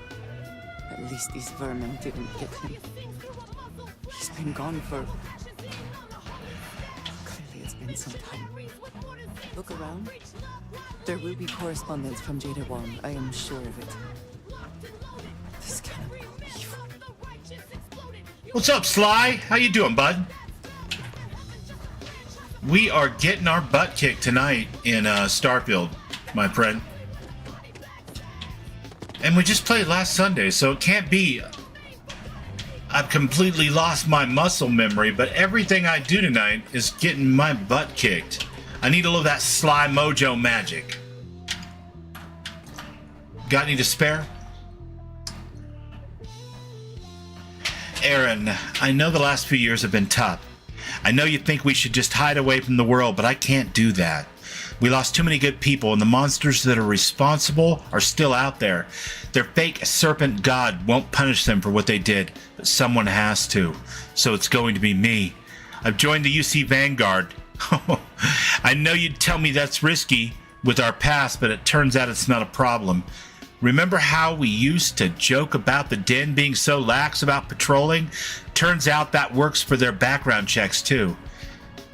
At least these vermin didn't get him. He's been gone for... Clearly it's been some time. Look around. There will be correspondence from Jada Wong. I am sure of it. This cannot be evil. What's up, Sly? How you doing, bud? We are getting our butt kicked tonight in Starfield, my friend. And we just played last Sunday, so it can't be... I've completely lost my muscle memory, but everything I do tonight is getting my butt kicked. I need a little of that Sly Mojo magic. Got any to spare? Aaron, I know the last few years have been tough. I know you think we should just hide away from the world, but I can't do that. We lost too many good people, and the monsters that are responsible are still out there. Their fake serpent god won't punish them for what they did, but someone has to. So it's going to be me. I've joined the UC Vanguard. I know you'd tell me that's risky with our past, but it turns out it's not a problem. Remember how we used to joke about the Den being so lax about patrolling? Turns out that works for their background checks too.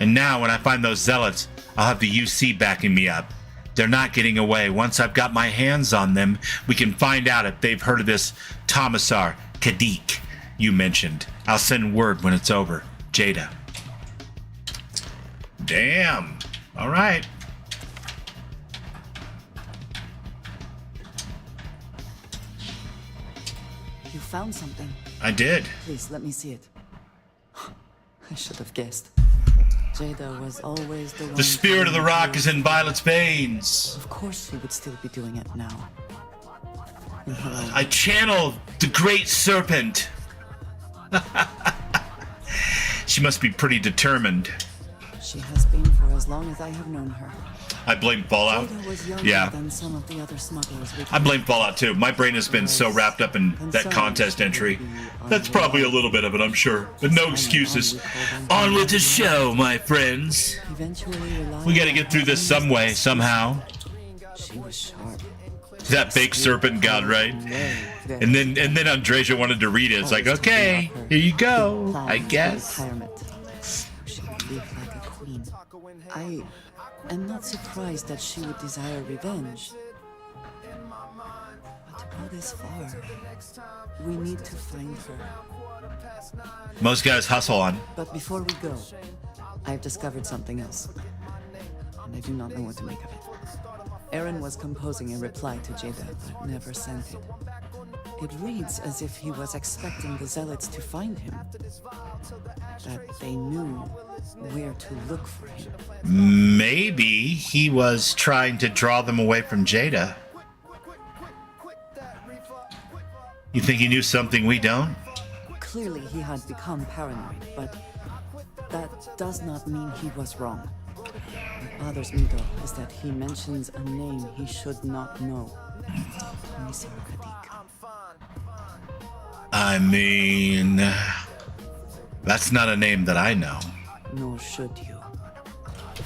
And now when I find those zealots, I'll have the UC backing me up. They're not getting away. Once I've got my hands on them, we can find out if they've heard of this Tomisar Kadik you mentioned. I'll send word when it's over. Jada. Damn. All right. You found something. I did. Please, let me see it. I should have guessed. Jada was always the one... The spirit of the rock is in Violet's veins. Of course she would still be doing it now. I channel the great serpent. She must be pretty determined. She has been for as long as I have known her. I blame Fallout. Yeah. Than some of the other smugglers I blame Fallout too. My brain has been so wrapped up in that contest entry. That's probably a little bit of it, I'm sure. But no excuses. On with the show, my friends. We gotta get through this some way, somehow. She was sharp. That fake serpent god, right? And then Andreja wanted to read it. It's like, okay, here you go, I guess. She would live like a queen. I am not surprised that she would desire revenge. But to go this far, we need to find her. Most guys hustle on. But before we go, I've discovered something else. And I do not know what to make of it. Aaron was composing a reply to Jada, but never sent it. It reads as if he was expecting the zealots to find him. That they knew where to look for him. Maybe he was trying to draw them away from Jada. You think he knew something we don't? Clearly he had become paranoid, but that does not mean he was wrong. What bothers me, though, is that he mentions a name he should not know. Tomisar Kadik. I mean, that's not a name that I know. Nor should you.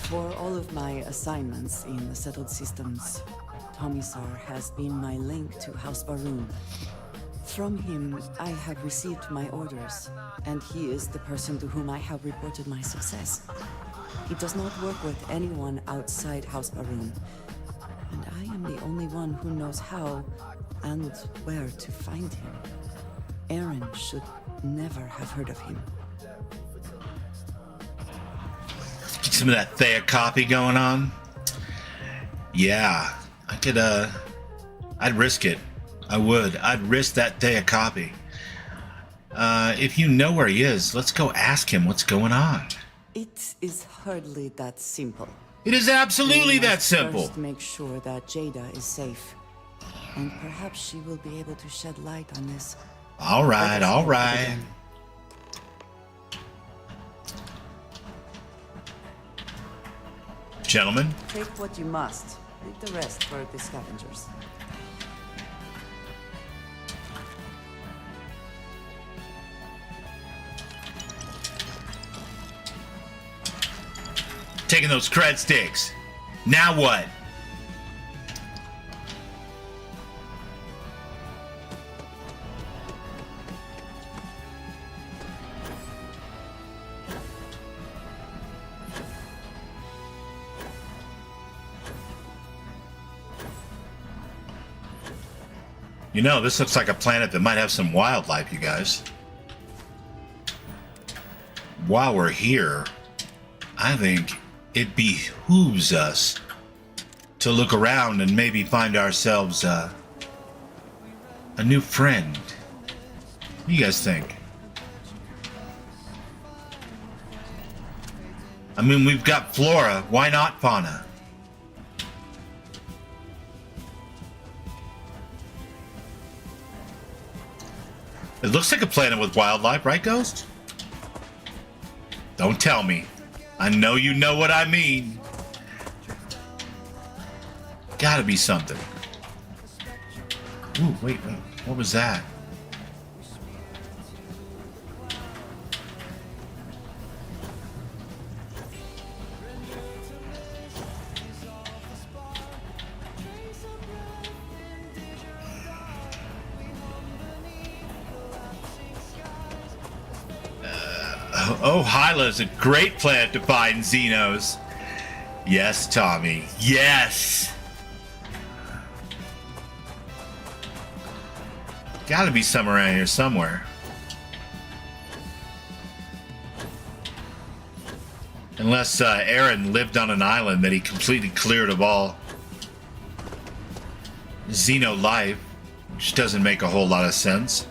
For all of my assignments in the settled systems, Tomisar has been my link to House Baroon. From him, I have received my orders, and he is the person to whom I have reported my success. He does not work with anyone outside House Baroon, and I am the only one who knows how and where to find him. Aaron should never have heard of him. Get some of that Thea copy going on. Yeah, I could, I'd risk it. I would. I'd risk that Thea copy. If you know where he is, let's go ask him what's going on. It is hardly that simple. It is absolutely that simple. First make sure that Jada is safe. And perhaps she will be able to shed light on this. All right, all right. Gentlemen. Take what you must. Leave the rest for the scavengers. Taking those cred sticks. Now what? You know, this looks like a planet that might have some wildlife, you guys. While we're here, I think it behooves us to look around and maybe find ourselves a new friend. What do you guys think? I mean, we've got flora. Why not fauna? It looks like a planet with wildlife, right, Ghost? Don't tell me. I know you know what I mean. Gotta be something. Ooh, wait. What was that? Oh, Hyla is a great planet to find Xenos. Yes, Tommy. Yes! Gotta be some around here somewhere. Unless Aaron lived on an island that he completely cleared of all Xeno life, which doesn't make a whole lot of sense.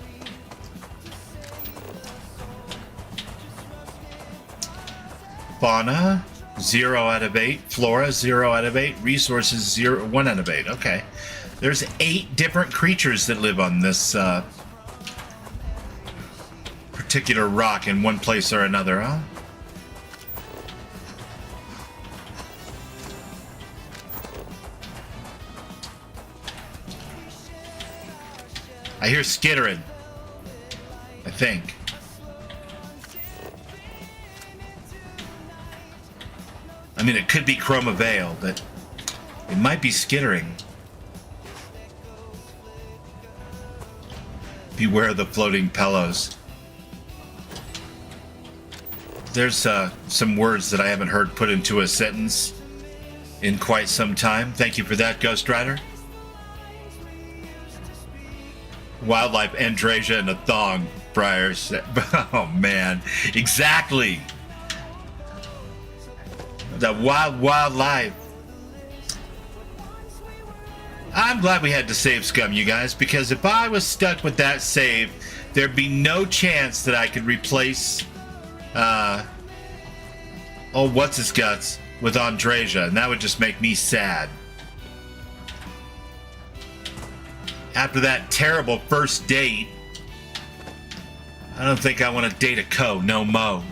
Fauna, 0 out of 8. Flora, 0 out of 8. Resources, 1 out of 8. Okay. There's 8 different creatures that live on this particular rock in one place or another, huh? I hear skittering. I think. I mean, it could be Chroma Veil, but it might be skittering. Beware the floating pillows. There's some words that I haven't heard put into a sentence in quite some time. Thank you for that, Ghost Rider. Wildlife, Andrasia, and a thong, Briar said. Oh, man. Exactly. The wildlife. I'm glad we had to save Scum, you guys, because if I was stuck with that save, there'd be no chance that I could replace what's-his-guts with Andrasia, and that would just make me sad. After that terrible first date, I don't think I want to date a co, no mo.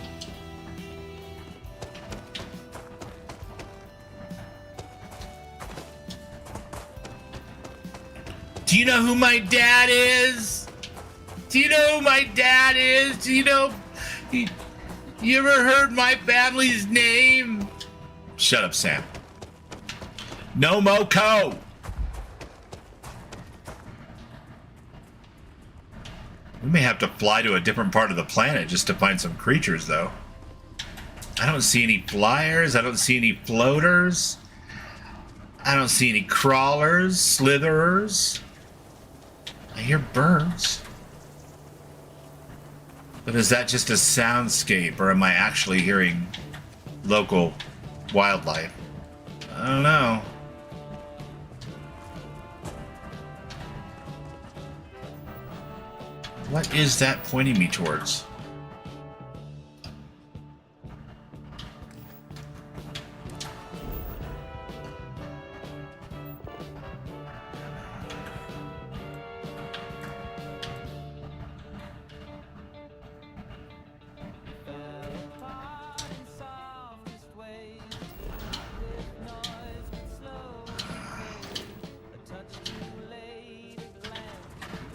Do you know who my dad is? Do you know who my dad is? Do you know... You ever heard my family's name? Shut up, Sam. No mo co. We may have to fly to a different part of the planet just to find some creatures, though. I don't see any flyers. I don't see any floaters. I don't see any crawlers, slitherers. I hear birds. But is that just a soundscape, or am I actually hearing local wildlife? I don't know. What is that pointing me towards?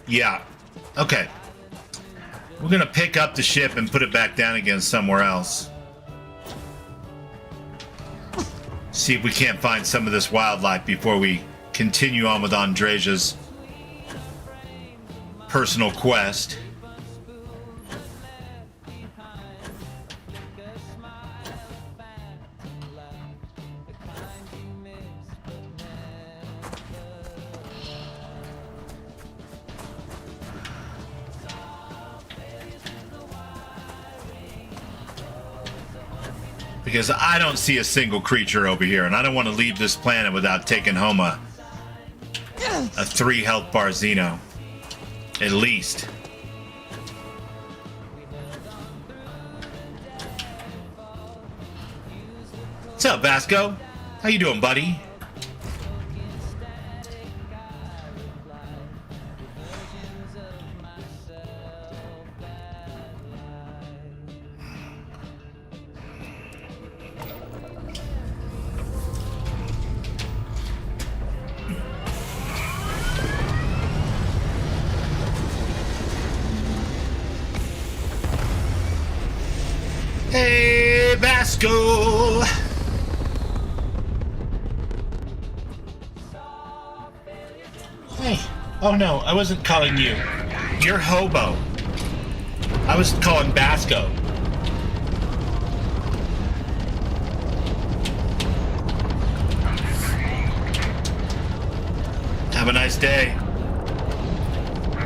Yeah. Okay. We're gonna pick up the ship and put it back down again somewhere else. See if we can't find some of this wildlife before we continue on with Andreja's personal quest. Because I don't see a single creature over here, and I don't want to leave this planet without taking home a 3 health bar Xeno. At least. What's up, Vasco? How you doing, buddy? Hey, Vasco! Hey. Oh no, I wasn't calling you. You're Hobo. I was calling Vasco. Have a nice day.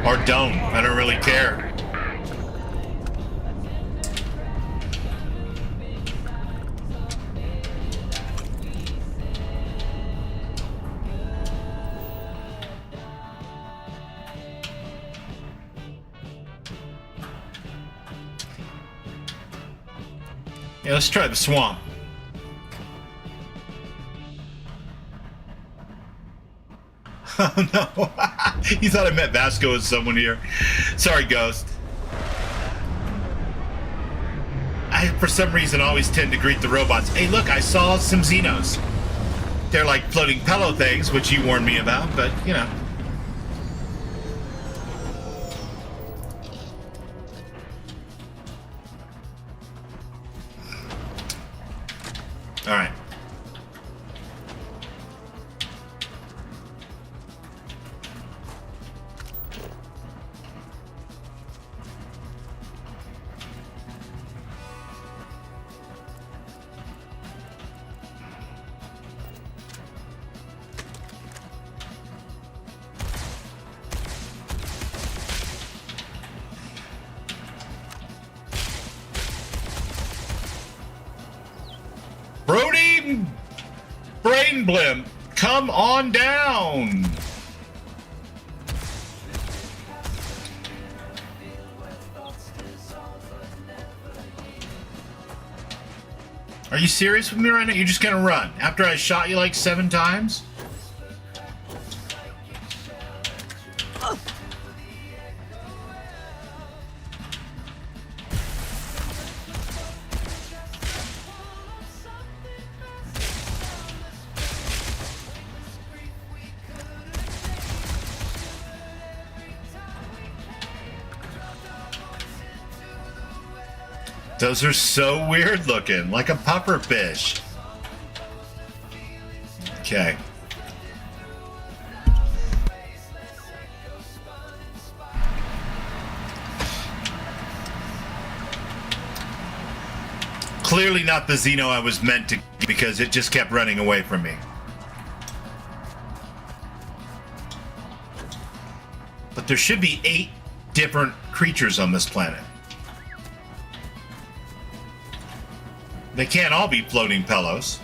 Or don't. I don't really care. Yeah, let's try the swamp. Oh no. You thought I met Vasco as someone here. Sorry, Ghost. I, for some reason, always tend to greet the robots. Hey, look, I saw some Xenos. They're like floating pillow things, which you warned me about, but, you know. All right. Brody Brain Blimp, come on down. Are you serious with me right now? You're just gonna run after I shot you like 7 times? Those are so weird looking, like a puffer fish. Okay. Clearly not the Xeno I was meant to, because it just kept running away from me. But there should be 8 different creatures on this planet. They can't all be floating pillows.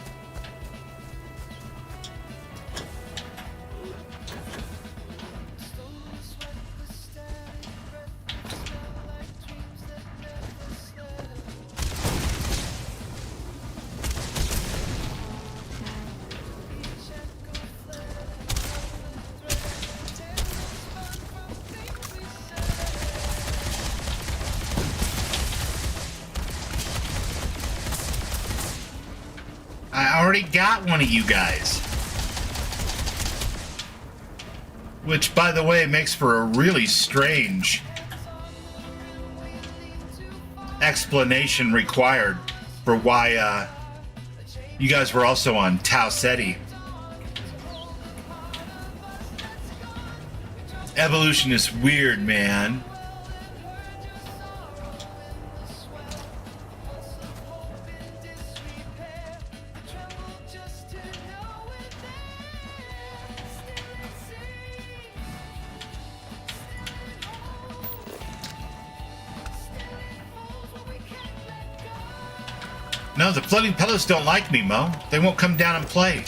I already got one of you guys. Which, by the way, makes for a really strange explanation required for why You guys were also on Tau Ceti. Evolution is weird, man. No, the floating pillows don't like me, Mo. They won't come down and play.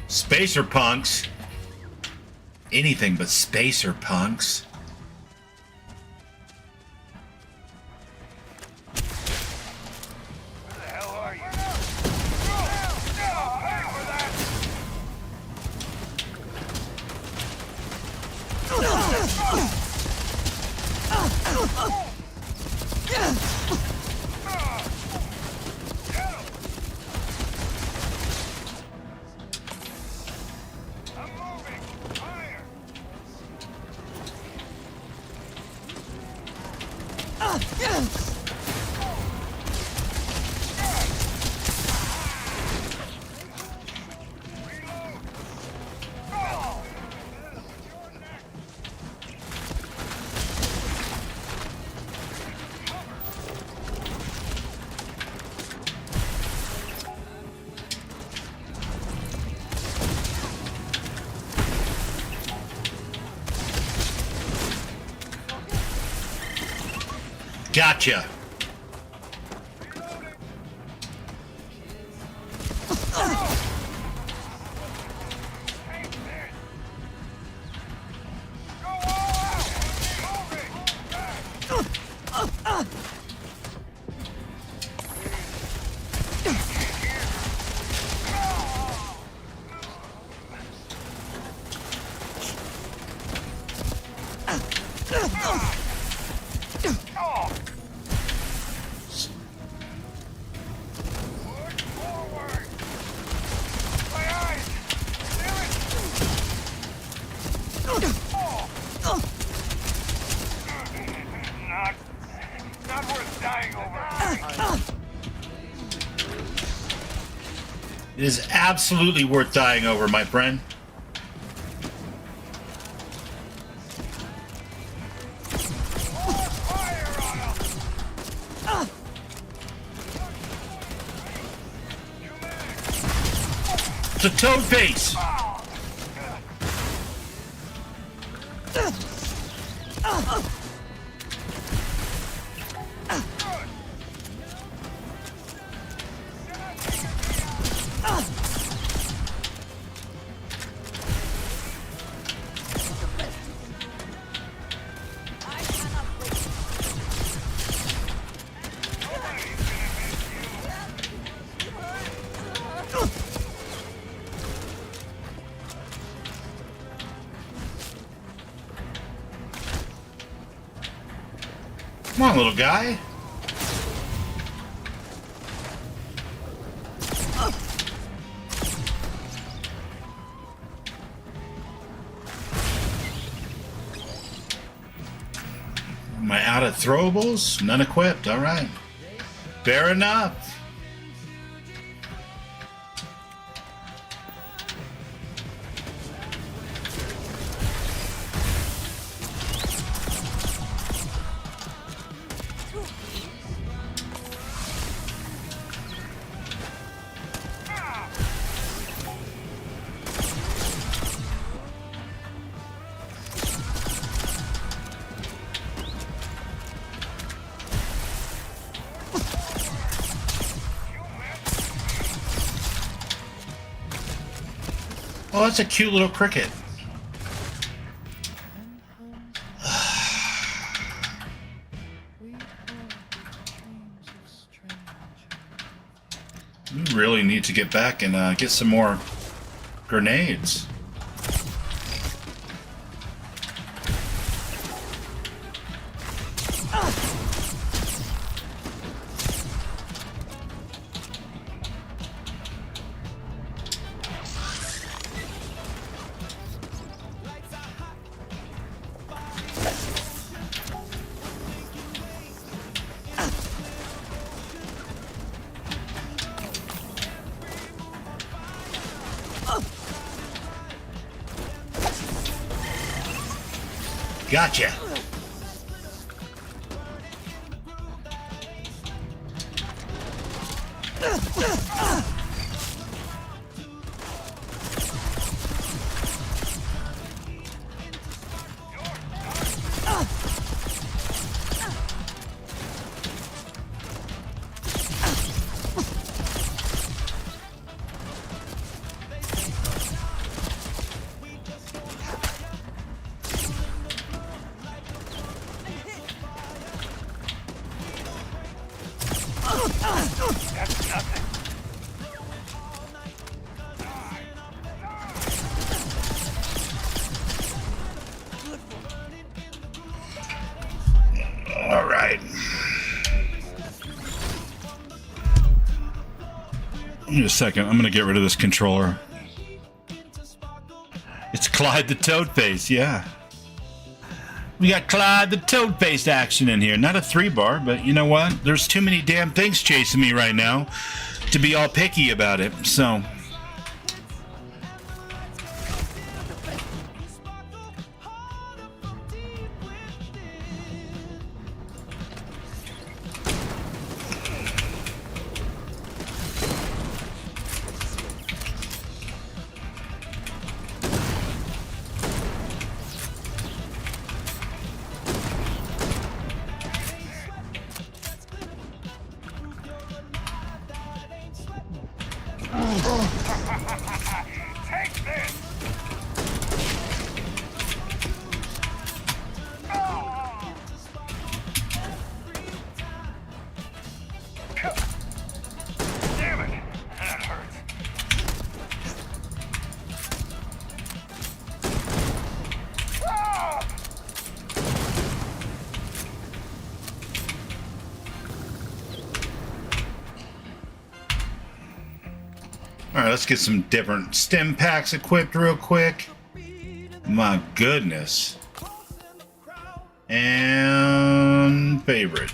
Spacer punks. Anything but spacer punks. Gotcha. It is absolutely worth dying over, my friend. It's a toad face! Come on, little guy. Am I out of throwables? None equipped. All right. Fair enough. Oh, that's a cute little cricket. We really need to get back and get some more grenades. Gotcha. That's nothing. All right. Give me a second. I'm going to get rid of this controller. It's Clyde the Toadface, yeah. We got Clyde the Toadface action in here. Not a 3-bar, but you know what? There's too many damn things chasing me right now to be all picky about it, so... Take this! Damn it! That hurts. Alright, let's get some different stim packs equipped real quick. My goodness. And favorite.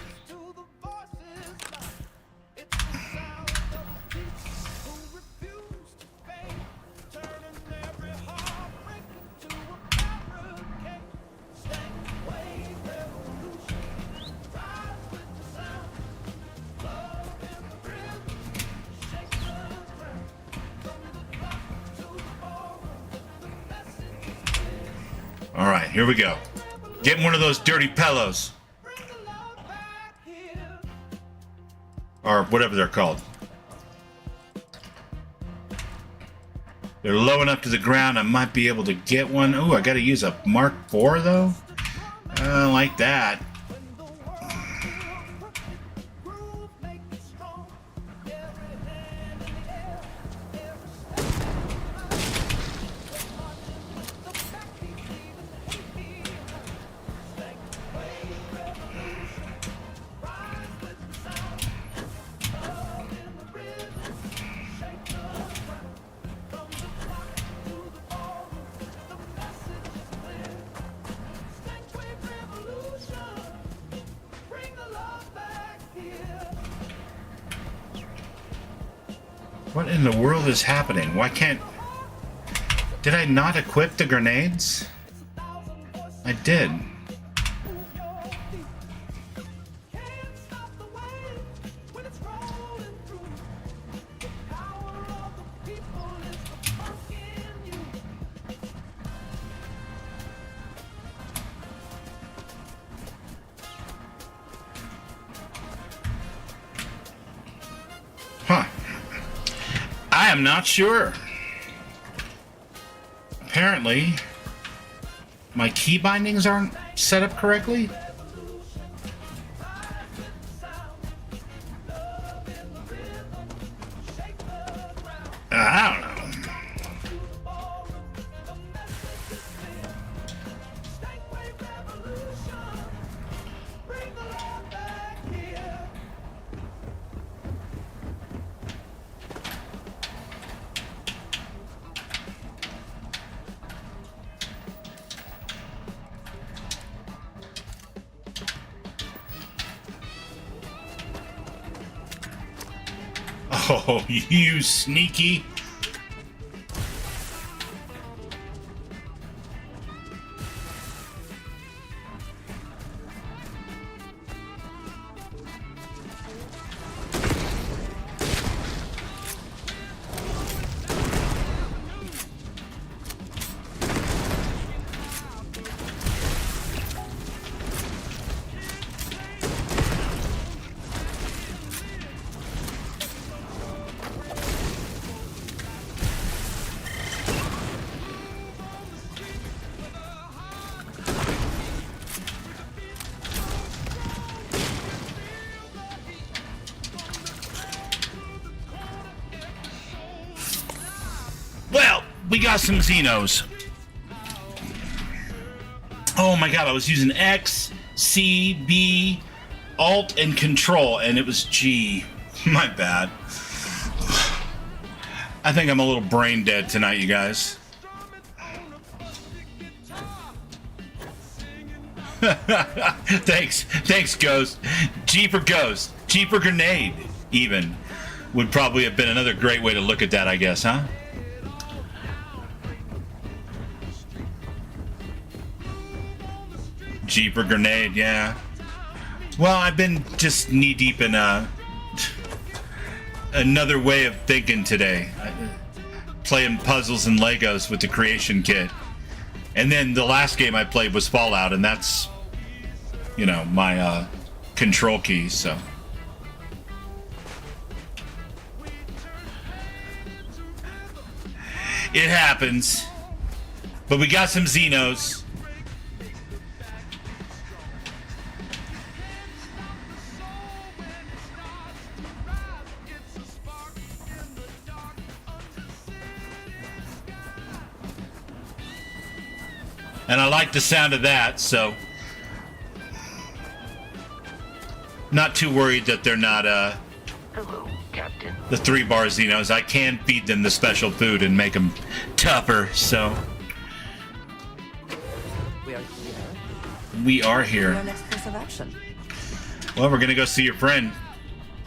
All right, here we go. Getting one of those dirty pillows. Or whatever they're called. They're low enough to the ground, I might be able to get one. Ooh, I gotta use a Mark IV though? I don't like that. What in the world is happening? Why can't... Did I not equip the grenades? I did. Huh. I am not sure. Apparently, my key bindings aren't set up correctly. I don't know. Oh, you sneaky. we got some Xenos. Oh my god, I was using X, C, B, Alt, and Control, and it was G. My bad. I think I'm a little brain dead tonight, you guys. Thanks, Ghost. G for Ghost. G for Grenade, even. Would probably have been another great way to look at that, I guess, huh? G for Grenade, yeah. Well, I've been just knee-deep in another way of thinking today. Playing puzzles and Legos with the creation kit. And then the last game I played was Fallout, and that's, you know, my control keys, so. It happens. But we got some Xenos. And I like the sound of that, so not too worried that they're not Hello, Captain. the 3-bar Xenos. I can feed them the special food and make them tougher, so We are here. we are here. Your next course of action. Well, we're gonna go see your friend.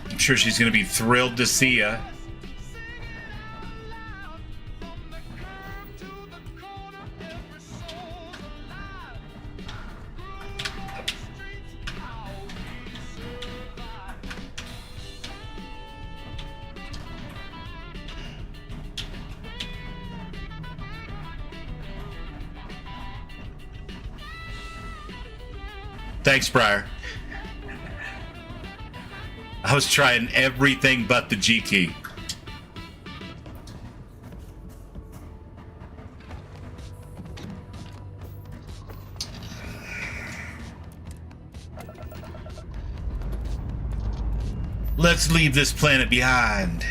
I'm sure she's gonna be thrilled to see you. Thanks, Briar. I was trying everything but the G key. Let's leave this planet behind.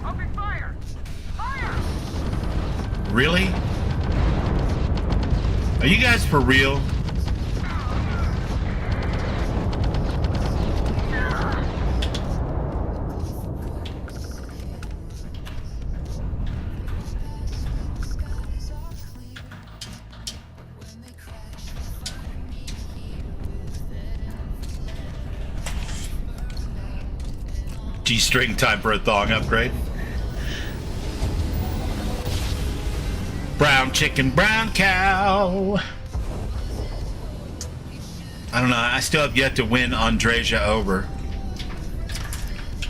Open fire! Fire! Really? Are you guys for real? G-string time for a thong upgrade. Brown chicken, brown cow. I don't know. I still have yet to win Andreja over.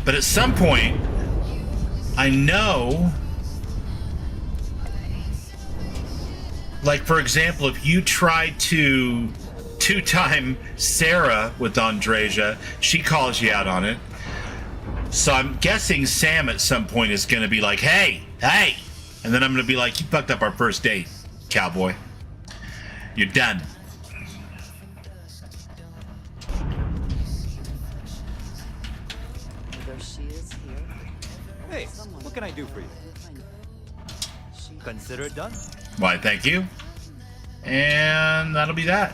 But at some point, I know, like, for example, if you try to two-time Sarah with Andreja, she calls you out on it. So I'm guessing Sam at some point is going to be like, hey, hey. And then I'm going to be like, you fucked up our first date, cowboy. You're done. There she is here. Hey, what can I do for you? Consider it done. Why, thank you. And that'll be that.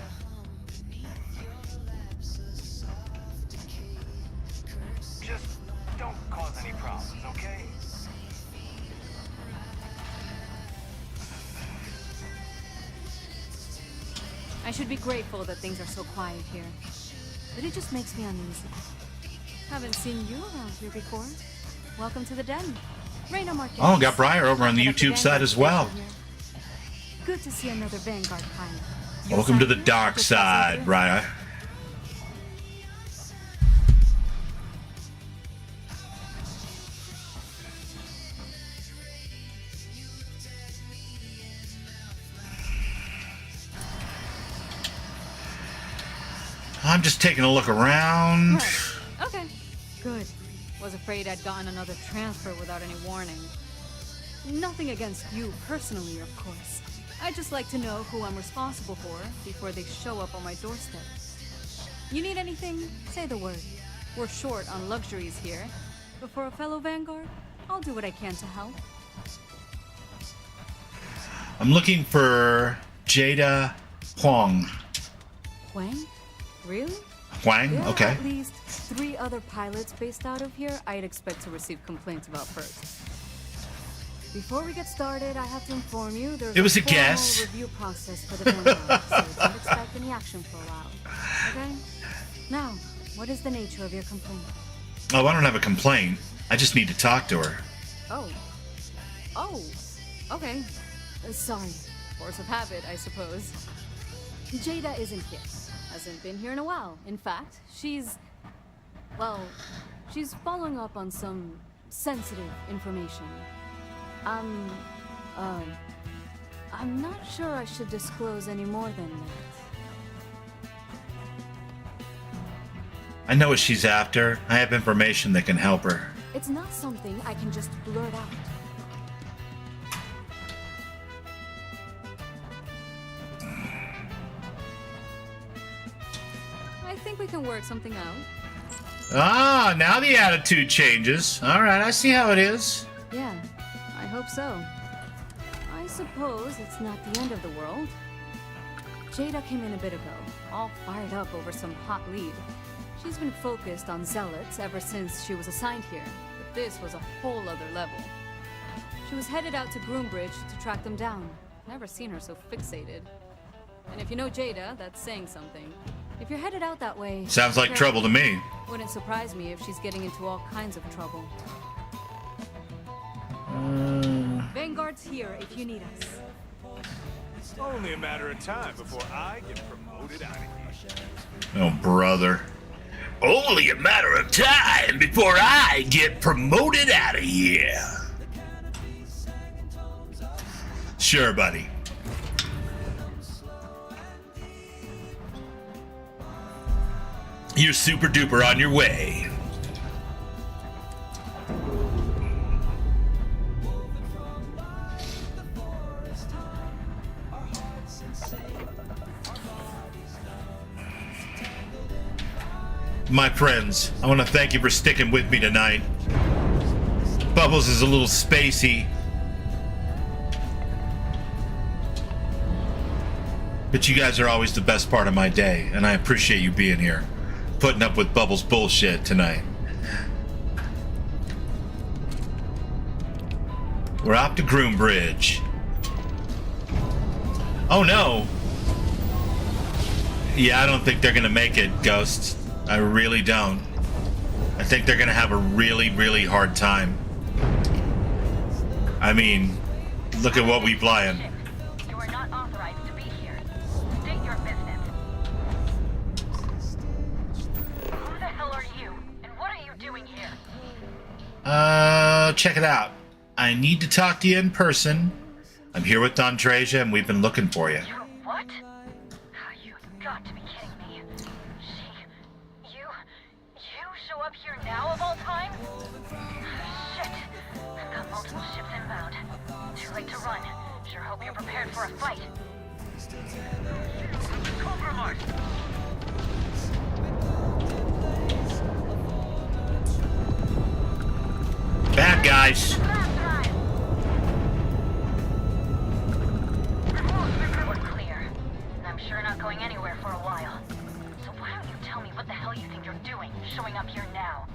Just don't cause any problems, okay? I should be grateful that things are so quiet here. But it just makes me uneasy. Haven't seen you around here before. Welcome to the den. Reina Marquez. Oh, got Briar over on the YouTube side as well. Good to see another Vanguard pilot. Welcome to the dark side, Briar. I'm just taking a look around. Right. Okay. Good. Was a afraid I'd gotten another transfer without any warning. Nothing against you personally, of course. I'd just like to know who I'm responsible for before they show up on my doorstep. You need anything? Say the word. We're short on luxuries here, but for a fellow Vanguard, I'll do what I can to help. I'm looking for Jada Huang. Huang? Really? Huang? There Okay. are at least 3 other pilots based out of here I'd expect to receive complaints about first. Before we get started, I have to inform you there's It was a formal guess. review process for the Vanguard, so don't expect any action for a while. Okay? Now, what is the nature of your complaint? Oh, I don't have a complaint. I just need to talk to her. Oh, okay. Sorry. Force of habit, I suppose. Jada isn't here. Hasn't been here in a while. In fact, she's following up on some sensitive information. I'm not sure I should disclose any more than that. I know what she's after. I have information that can help her. It's not something I can just blurt out. I think we can work something out. Ah, now the attitude changes. All right, I see how it is. Yeah, I hope so. I suppose it's not the end of the world. Jada came in a bit ago, all fired up over some hot lead. She's been focused on zealots ever since she was assigned here, but this was a whole other level. She was headed out to Groombridge to track them down. Never seen her so fixated. And if you know Jada, that's saying something. If you're headed out that way... Sounds like trouble to me. Wouldn't surprise me if she's getting into all kinds of trouble. Vanguard's here if you need us. It's only a matter of time before I get promoted out of here. Oh, brother. Only a matter of time before I get promoted out of here. Sure, buddy. You're super duper on your way. My friends, I want to thank you for sticking with me tonight. Bubbles is a little spacey, but you guys are always the best part of my day, and I appreciate you being here, putting up with Bubbles' bullshit tonight. We're off to Groombridge. Oh no! Yeah, I don't think they're gonna make it, Ghost. I really don't. I think they're gonna have a really, really hard time. I mean, look at what we flying. You are not authorized to be here. State your business. Who the hell are you? And what are you doing here? Check it out. I need to talk to you in person. I'm here with Andreja, and we've been looking for you. What? You've got to be kidding me. You show up here now of all time? Shit. I've got multiple ships inbound. Too late to run. Sure hope you're prepared for a fight. Compromise! Bad guys. We're clear. And I'm sure not going anywhere for a while. So why don't you tell me what the hell you think you're doing, showing up here now?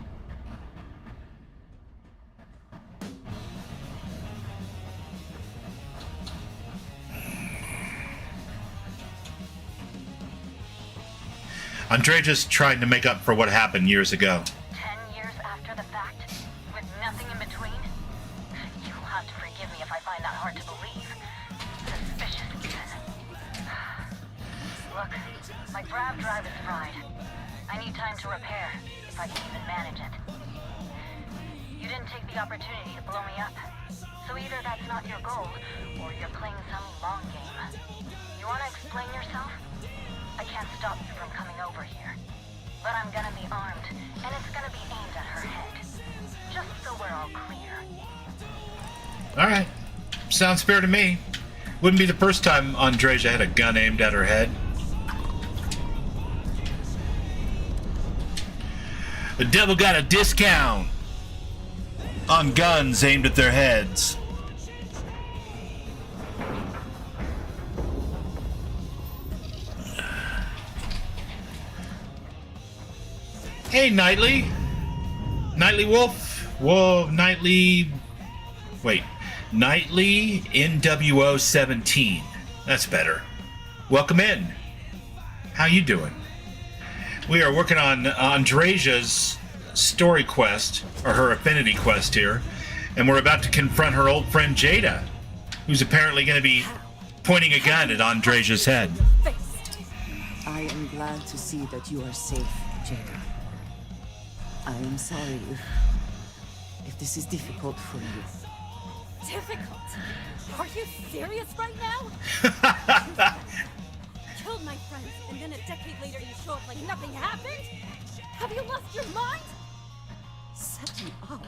Andreja's trying to make up for what happened years ago. 10 years after the fact? With nothing in between? You'll have to forgive me if I find that hard to believe. Suspicious, even. Look, my grav drive is fried. I need time to repair, if I can even manage it. You didn't take the opportunity to blow me up. So either that's not your goal, or you're playing some long game. You wanna explain yourself? I can't stop you from coming over here. But I'm gonna be armed, and it's gonna be aimed at her head. just so we're all clear. Alright. Sounds fair to me. Wouldn't be the first time Andreja had a gun aimed at her head. The devil got a discount on guns aimed at their heads. Hey, Nightly. Nightly Wolf. Whoa, Nightly. Wait. Nightly NWO 17. That's better. Welcome in. How you doing? We are working on Andreja's story quest, or her affinity quest here, and we're about to confront her old friend Jada, who's apparently going to be pointing a gun at Andreja's head. I am glad to see that you are safe, Jada. I am sorry if this is difficult for you. Difficult? Are you serious right now? Killed my friends, and then a decade later you show up like nothing happened? Have you lost your mind? Set you up?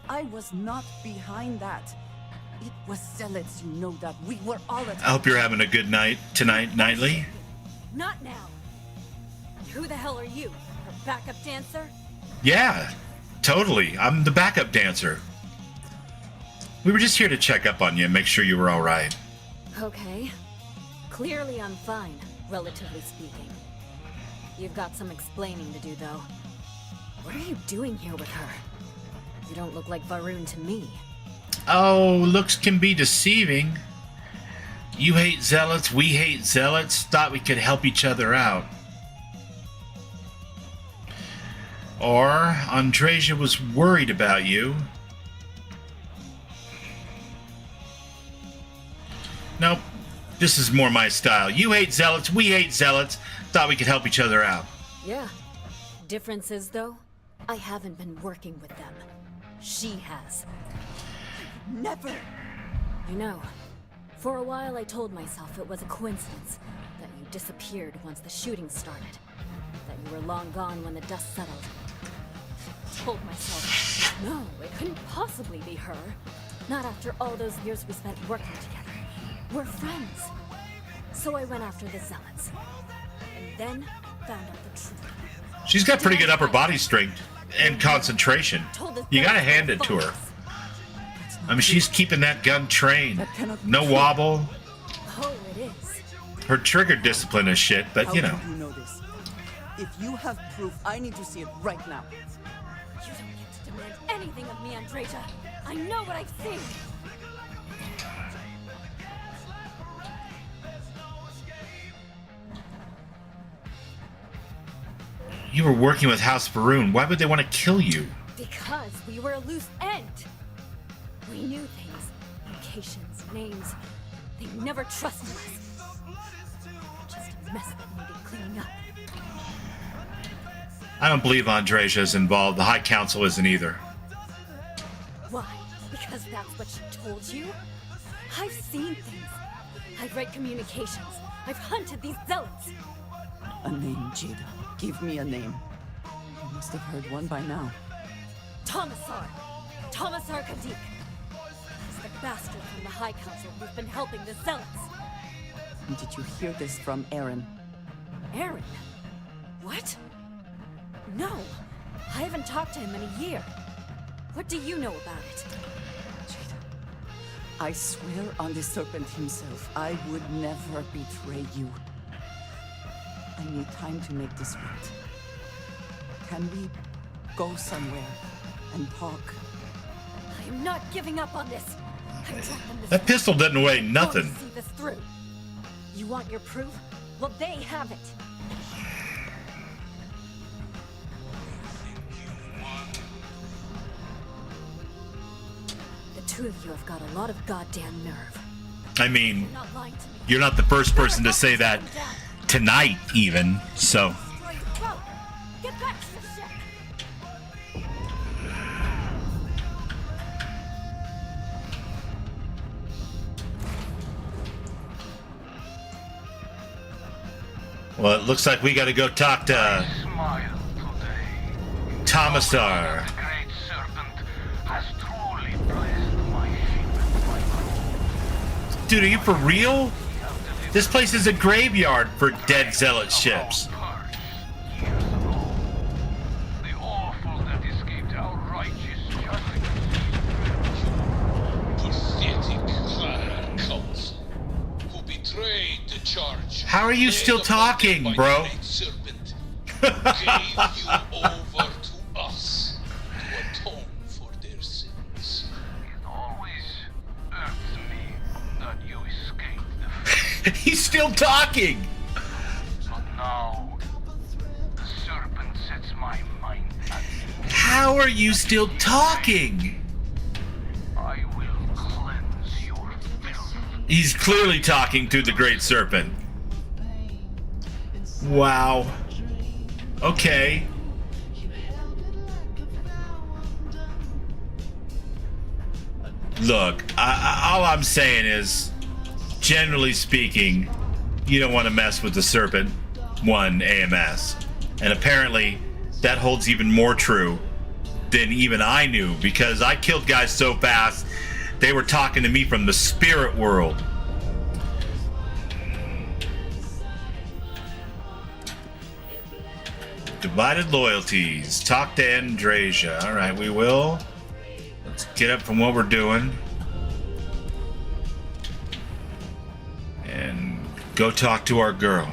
I was not behind that. It was zealots, you know that. We were all at... I hope you're having a good night tonight, Nightly. Not now. Who the hell are you? Her backup dancer? Yeah, totally. I'm the backup dancer. We were just here to check up on you and make sure you were all right. Okay. Clearly I'm fine, relatively speaking. You've got some explaining to do, though. What are you doing here with her? You don't look like Varun to me. Oh, looks can be deceiving. You hate zealots, we hate zealots. Thought we could help each other out. Or Andreja was worried about you. Nope. This is more my style. You hate zealots, we hate zealots. Thought we could help each other out. Yeah. Difference is, though, I haven't been working with them. She has. Never! You know, for a while I told myself it was a coincidence that you disappeared once the shooting started. That you were long gone when the dust settled. I told myself, no, it couldn't possibly be her. Not after all those years we spent working together. We're friends. So I went after the zealots. And then found out the truth. She's got pretty good upper body strength and concentration. You gotta hand it to her. I mean, she's keeping that gun trained. No wobble. Oh, it is. Her trigger discipline is shit, but you know. How do you know this? If you have proof, I need to see it right now. You don't get to demand anything of me, Andreja. I know what I've seen. You were working with House Varun. Why would they want to kill you? Because we were a loose end. We knew things. Locations, names. They never trusted us. Just a mess that needed cleaning up. I don't believe Andreja is involved. The High Council isn't either. Why? Because that's what she told you? I've seen things. I've read communications. I've hunted these zealots. A name, Jada. Give me a name. You must have heard one by now. Tomasar. Tomasar Kadik. He's the bastard from the High Council who's been helping the zealots. And did you hear this from Aaron? Aaron? What? No. I haven't talked to him in a year. What do you know about it? Jada, I swear on the serpent himself, I would never betray you. I need time to make this right. Can we go somewhere and talk? I am not giving up on this. I tracked them this That pistol doesn't weigh I'm nothing. going to see this through. You want your proof? Well, they have it. The two of you have got a lot of goddamn nerve. I mean, You're not lying to me. you're not the first person to say that tonight, even, so. Get back to the ship. Well, it looks like we gotta go talk to Tomasar. The great serpent has truly blessed my ship and my crew. Dude, are you for real? This place is a graveyard for dead zealot ships. The awful that escaped our righteous judgment. Pathetic hired council who betrayed the charge. How are you still talking, bro? Great serpent gave you over to us to atone for their sins. It always irks me that you escaped the fate. He's still talking. But now, the serpent sets my mind at ease. How are you still talking? I will cleanse your filth. He's clearly talking to the great serpent. Wow. Okay. Look, all I'm saying is, generally speaking, you don't want to mess with the Serpent 1 AMS. And apparently, that holds even more true than even I knew, because I killed guys so fast, they were talking to me from the spirit world. Divided loyalties. Talk to Andrasia. Alright, we will. Let's get up from what we're doing. And go talk to our girl.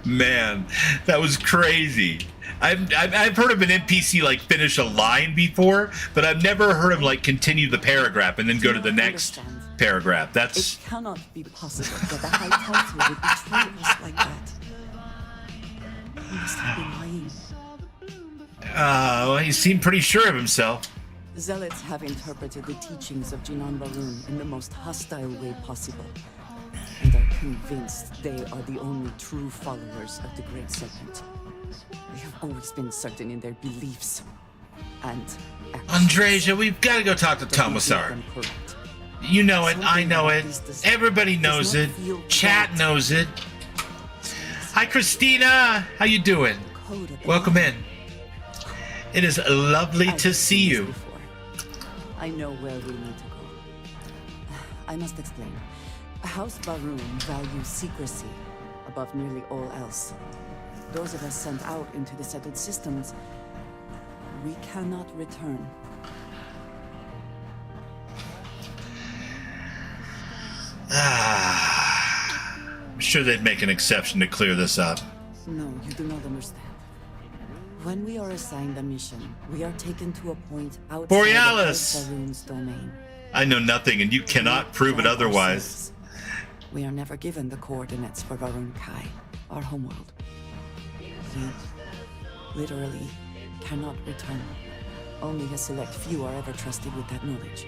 Man, that was crazy. I've heard of an NPC like finish a line before, but I've never heard him like continue the paragraph and then go to the next paragraph. That's... It cannot be possible that the High Council would betray us like that. He must have been lying. Well, he seemed pretty sure of himself. Zealots have interpreted the teachings of Jinan Varun in the most hostile way possible, and are convinced they are the only true followers of the Great Serpent. They have always been certain in their beliefs and actions. Andrasia, we've got to go talk to Tomasar. You know it, I know it, everybody knows it, chat knows it. Hi, Christina. How you doing? Welcome in. It is lovely to see you. I know where we need to go. I must explain. House Varun values secrecy above nearly all else. Those of us sent out into the settled systems, we cannot return. I'm sure they'd make an exception to clear this up. No, you do not understand. When we are assigned a mission, we are taken to a point outside Borealis! of Varun's domain. I know nothing, and you cannot prove it otherwise. We are never given the coordinates for Varun Kai, our homeworld. We literally cannot return. Only a select few are ever trusted with that knowledge.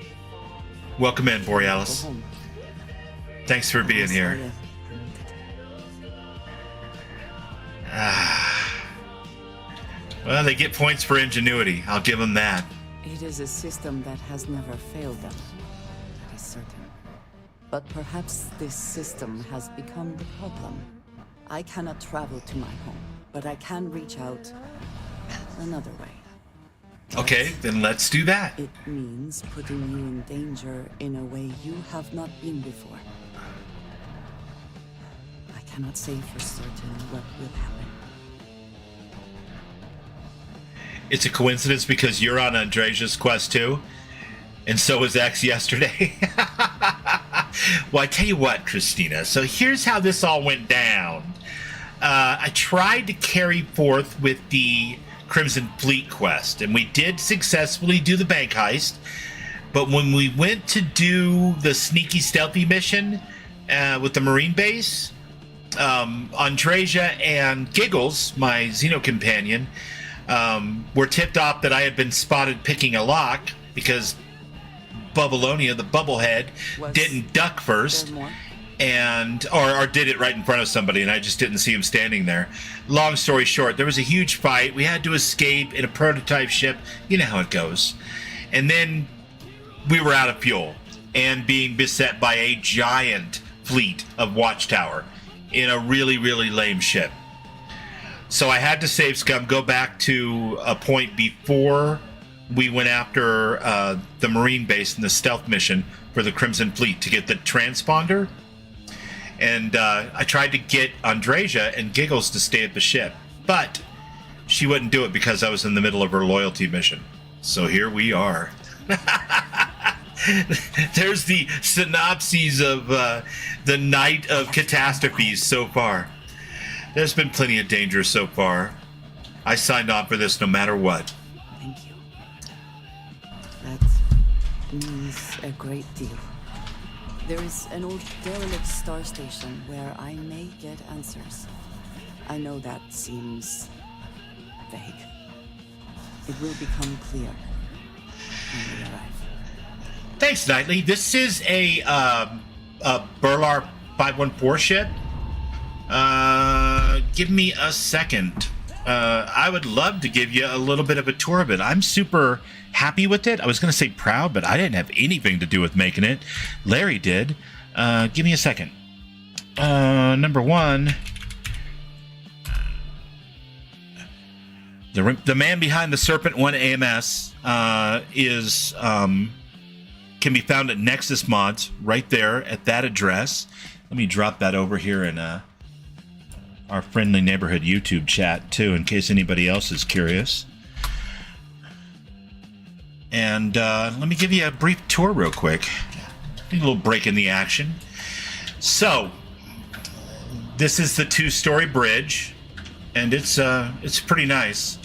Welcome in, Borealis. Go home. Thanks for being here. Well, they get points for ingenuity. I'll give them that. It is a system that has never failed them. That is certain. But perhaps this system has become the problem. I cannot travel to my home, but I can reach out another way. Okay, then let's do that. It means putting you in danger in a way you have not been before. I cannot say for certain what will happen. It's a coincidence because you're on Andrasia's quest too, and so was X yesterday. Well, I tell you what, Christina, so here's how this all went down. I tried to carry forth with the Crimson Fleet quest, and we did successfully do the bank heist, but when we went to do the sneaky stealthy mission with the Marine base, Andrasia and Giggles, my Xeno companion, were tipped off that I had been spotted picking a lock because Bubbleonia, the bubblehead, didn't duck first, and or did it right in front of somebody, and I just didn't see him standing there. Long story short, there was a huge fight. We had to escape in a prototype ship. You know how it goes. And then we were out of fuel and being beset by a giant fleet of Watchtower in a really, really lame ship. So I had to save scum, go back to a point before we went after the Marine base and the stealth mission for the Crimson Fleet to get the transponder. And I tried to get Andreja and Giggles to stay at the ship, but she wouldn't do it because I was in the middle of her loyalty mission. So here we are. There's the synopses of the night of catastrophes so far. There's been plenty of danger so far. I signed on for this no matter what. Thank you. That means a great deal. There is an old derelict star station where I may get answers. I know that seems vague. It will become clear when we arrive. Thanks, Knightley. This is a Burlar 514 ship. Give me a second. I would love to give you a little bit of a tour of it. I'm super happy with it. I was going to say proud, but I didn't have anything to do with making it. Larry did. Give me a second. Number one, the man behind the Serpent 1 AMS is can be found at Nexus Mods right there at that address. Let me drop that over here in our friendly neighborhood YouTube chat too, in case anybody else is curious. And let me give you a brief tour real quick. Need a little break in the action. So, this is the 2-story bridge, and it's pretty nice.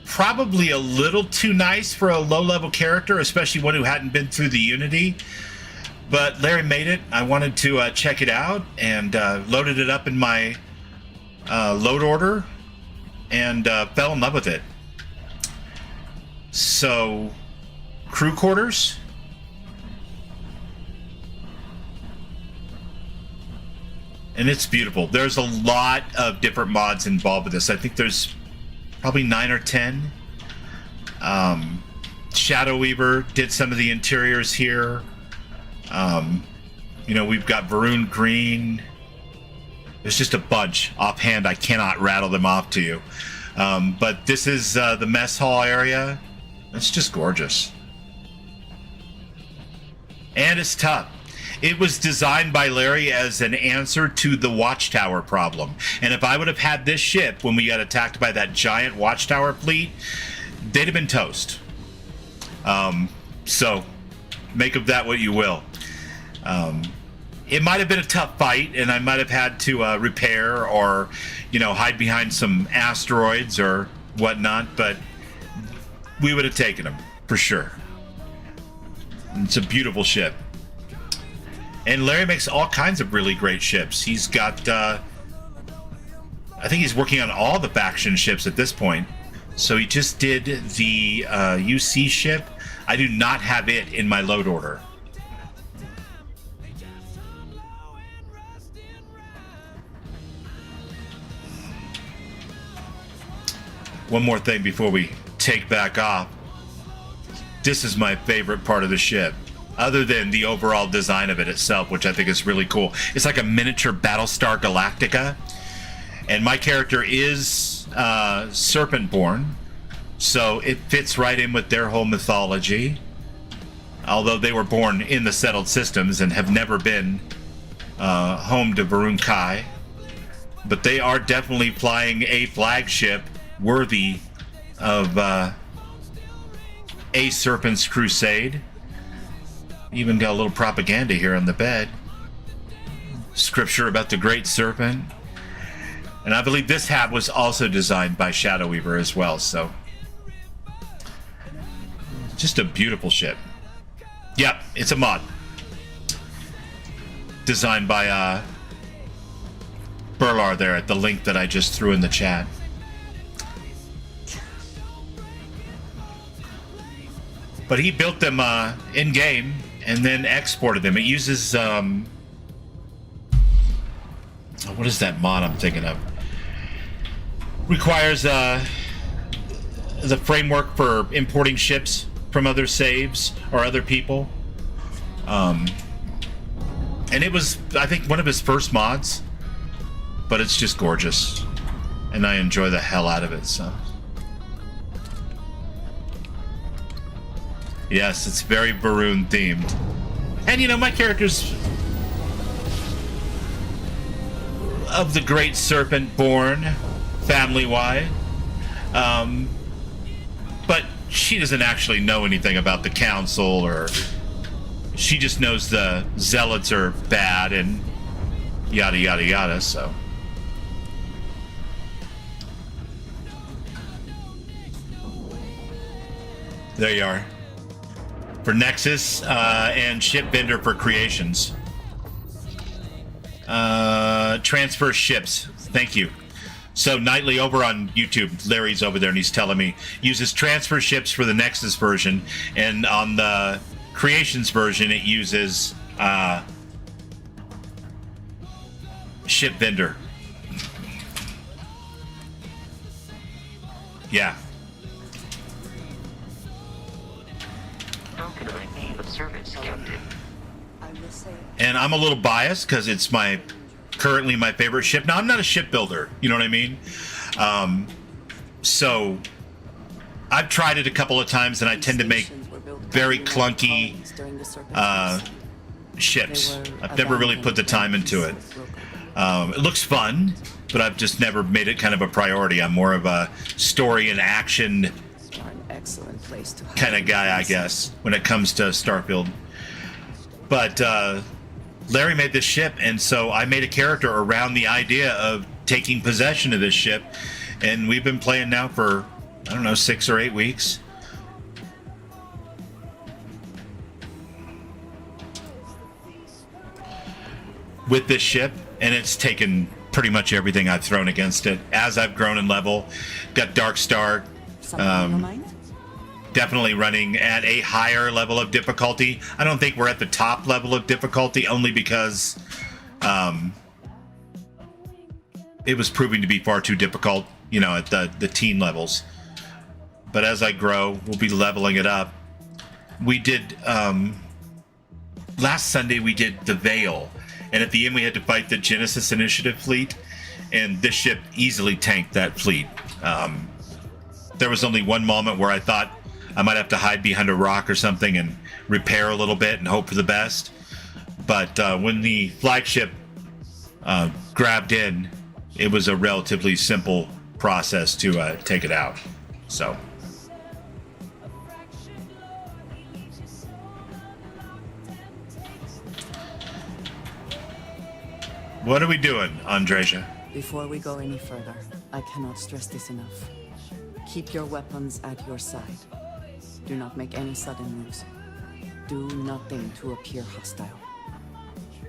Probably a little too nice for a low-level character, especially one who hadn't been through the Unity. But Larry made it. I wanted to check it out, and loaded it up in my load order, and fell in love with it. So, crew quarters. And it's beautiful. There's a lot of different mods involved with this. I think there's probably 9 or 10. Shadow Weaver did some of the interiors here. You know, we've got Varun Green. There's just a bunch. Offhand, I cannot rattle them off to you. But this is the mess hall area. It's just gorgeous. And it's tough. It was designed by Larry as an answer to the Watchtower problem. And if I would have had this ship when we got attacked by that giant Watchtower fleet, they'd have been toast. So, make of that what you will. It might have been a tough fight, and I might have had to repair or, you know, hide behind some asteroids or whatnot, but we would have taken them, for sure. It's a beautiful ship. And Larry makes all kinds of really great ships. He's got, I think he's working on all the faction ships at this point. So he just did the UC ship. I do not have it in my load order. One more thing before we take back off. This is my favorite part of the ship, other than the overall design of it itself, which I think is really cool. It's like a miniature Battlestar Galactica, and my character is Serpent-born, so it fits right in with their whole mythology, although they were born in the settled systems and have never been home to Varun Kai. But they are definitely flying a flagship worthy of a Serpent's Crusade. Even got a little propaganda here on the bed. Scripture about the Great Serpent. And I believe this hat was also designed by Shadow Weaver as well, so. Just a beautiful ship. Yep, it's a mod. Designed by Burlar there at the link that I just threw in the chat. But he built them in-game and then exported them. It uses, what is that mod I'm thinking of? Requires the framework for importing ships from other saves or other people. And it was, I think, one of his first mods. But it's just gorgeous. and I enjoy the hell out of it, so. Yes, it's very Baroon themed. And you know, my character's of the Great Serpent born, family-wide. But she doesn't actually know anything about the council, or she just knows the zealots are bad and yada yada yada, so. There you are. For Nexus, and ship vendor for creations. Transfer ships. Thank you. So Nightly over on YouTube, Larry's over there and he's telling me uses transfer ships for the Nexus version, and on the creations version it uses ship vendor. Yeah. How can I be of service, Captain? And I'm a little biased because it's currently my favorite ship. Now, I'm not a shipbuilder, you know what I mean? So I've tried it a couple of times, and I tend to make very clunky ships. I've never really put the time into it. It looks fun, but I've just never made it kind of a priority. I'm more of a story and action kind of guy, I guess, when it comes to Starfield. But Larry made this ship, and so I made a character around the idea of taking possession of this ship, and we've been playing now for, I don't know, 6 or 8 weeks. With this ship, and it's taken pretty much everything I've thrown against it as I've grown in level. Got Darkstar. Definitely running at a higher level of difficulty. I don't think we're at the top level of difficulty, only because it was proving to be far too difficult, you know, at the teen levels. But as I grow, we'll be leveling it up. We did, last Sunday we did the Veil, and at the end we had to fight the Genesis Initiative fleet, and this ship easily tanked that fleet. There was only one moment where I thought I might have to hide behind a rock or something and repair a little bit and hope for the best. But when the flagship grabbed in, it was a relatively simple process to take it out. So. What are we doing, Andreja? Before we go any further, I cannot stress this enough. Keep your weapons at your side. Do not make any sudden moves. Do nothing to appear hostile.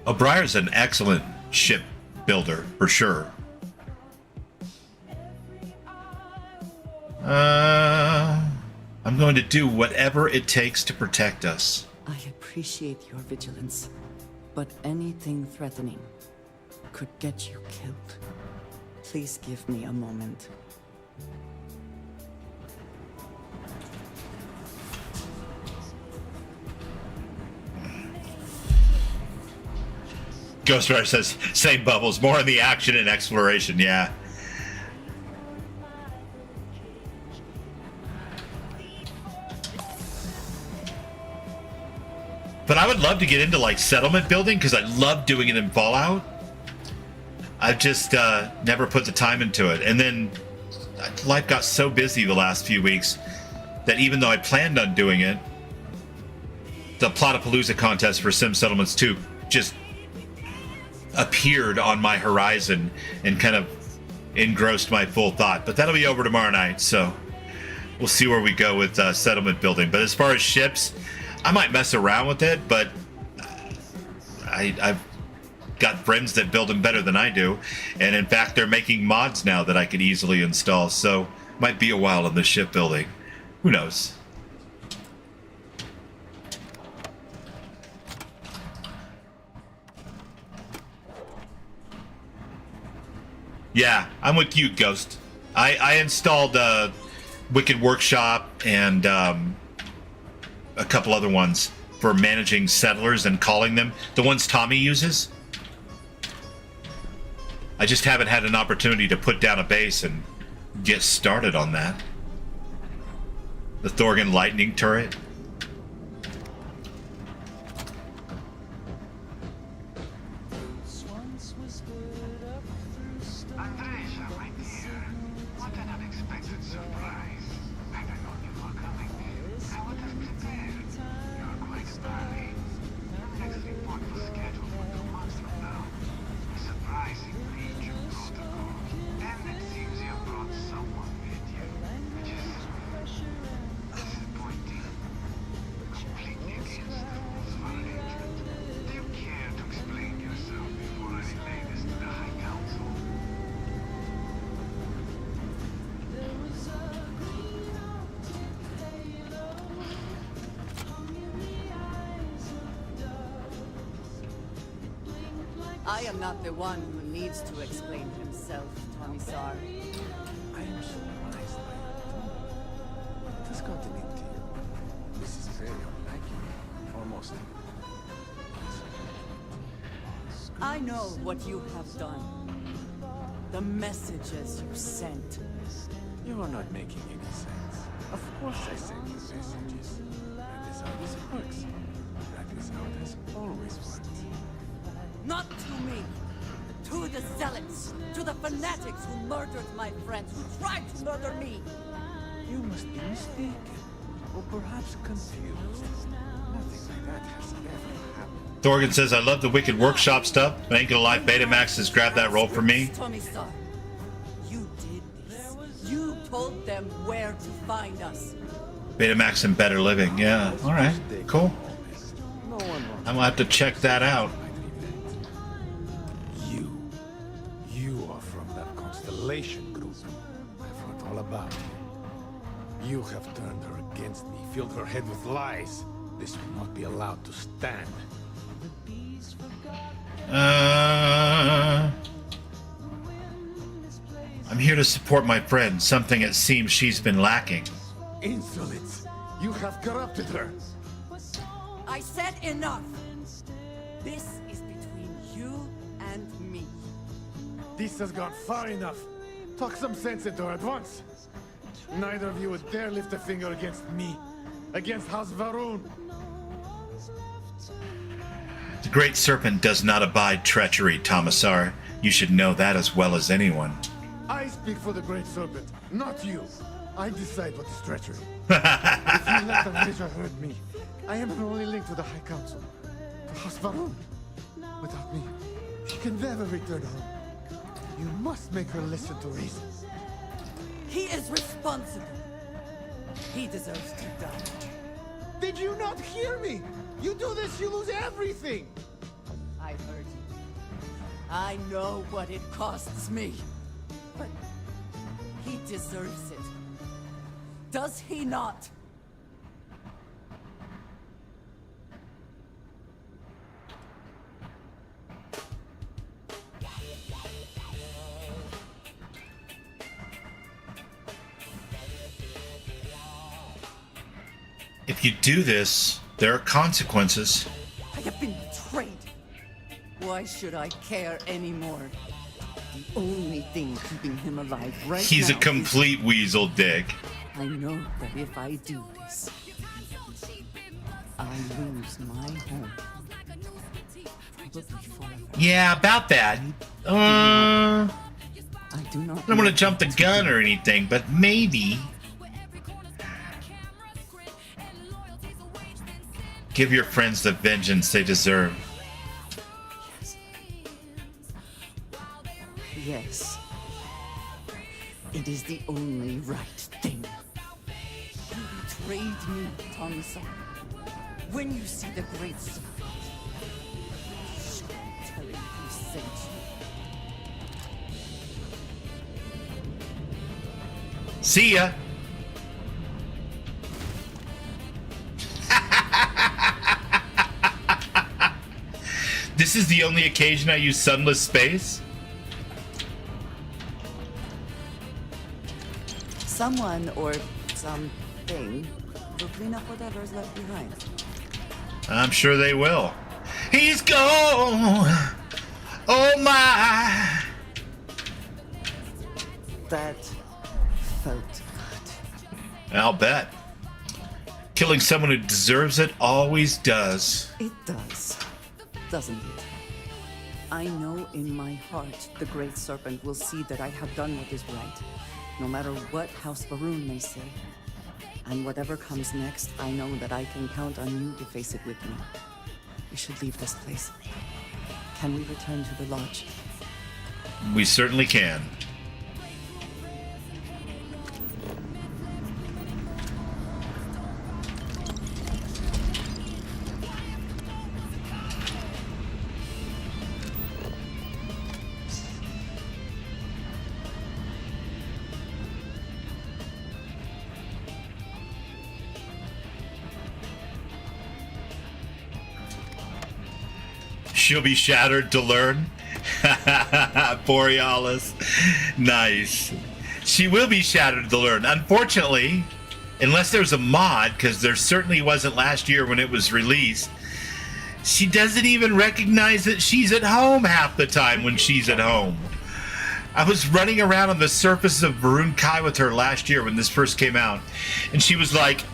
O'Brien's an excellent ship builder, for sure. I'm going to do whatever it takes to protect us. I appreciate your vigilance, but anything threatening could get you killed. Please give me a moment. Ghost Rider says, same Bubbles, more in the action and exploration, yeah. But I would love to get into, like, settlement building, because I love doing it in Fallout. I've just never put the time into it. And then life got so busy the last few weeks that even though I planned on doing it, the Plotapalooza contest for Sim Settlements 2 just appeared on my horizon and kind of engrossed my full thought. But that'll be over tomorrow night, so we'll see where we go with settlement building. But as far as ships, I might mess around with it, but I've got friends that build them better than I do, and in fact they're making mods now that I could easily install, so might be a while in the shipbuilding. Who knows? Yeah, I'm with you, Ghost. I installed Wicked Workshop and a couple other ones for managing settlers and calling them. The ones Tommy uses. I just haven't had an opportunity to put down a base and get started on that. The Thorgan lightning turret. I am not the one who needs to explain himself, Commissar. I am surprised by it. What has gotten into you? This is very unlike you. Almost. I know what you have done. The messages you sent. You are not making any sense. Of course I send you messages. That is how this works. That is how it has always worked. Not to me. To the zealots. To the fanatics who murdered my friends, who tried to murder me. You must be mistaken. Or perhaps confused. Nothing like that has ever happened. Thorgan says, I love the Wicked Workshop stuff, but ain't gonna lie, Betamax has grabbed that role for me. Commissar, you did this. You told them where to find us. Betamax and Better Living. Yeah, alright, cool. I'm gonna have to check that out. You are from that Constellation group. I've heard all about you. You have turned her against me, filled her head with lies. This will not be allowed to stand. I'm here to support my friend, something it seems she's been lacking. Insolence! You have corrupted her! I said enough! This is between you and me. This has gone far enough. Talk some sense into her at once. Neither of you would dare lift a finger against me. Against House Varun. The Great Serpent does not abide treachery, Commissar. You should know that as well as anyone. I speak for the Great Serpent, not you. I decide what is treachery. If you let the Razor hurt me, I am an only link to the High Council. To House Varun. Without me, she can never return home. You must make her listen to reason. He is responsible. He deserves to die. Did you not hear me? You do this, you lose everything! I heard you. I know what it costs me. But he deserves it. Does he not? If you do this, there are consequences. I have been betrayed. Why should I care anymore? The only thing keeping him alive right now. He's a complete weasel dick. I know that if I do this, I lose my home. Probably forever. Yeah, about that. I do not. I don't want to jump the gun or anything, but maybe. Give your friends the vengeance they deserve. Yes. It is the only right thing. You betrayed me, Thompson. When you see the Great Serpent, tell him who sent you. See ya. This is the only occasion I use sunless space? Someone or something will clean up whatever's left behind. I'm sure they will. He's gone! Oh my! That felt good. I'll bet. Killing someone who deserves it always does. It does, doesn't it? I know in my heart the Great Serpent will see that I have done what is right, no matter what House Varun may say. And whatever comes next, I know that I can count on you to face it with me. We should leave this place. Can we return to the lodge? We certainly can. She'll be shattered to learn. Borealis. Nice. She will be shattered to learn. Unfortunately, unless there's a mod, because there certainly wasn't last year when it was released, she doesn't even recognize that she's at home half the time when she's at home. I was running around on the surface of Varun Kai with her last year when this first came out, and she was like,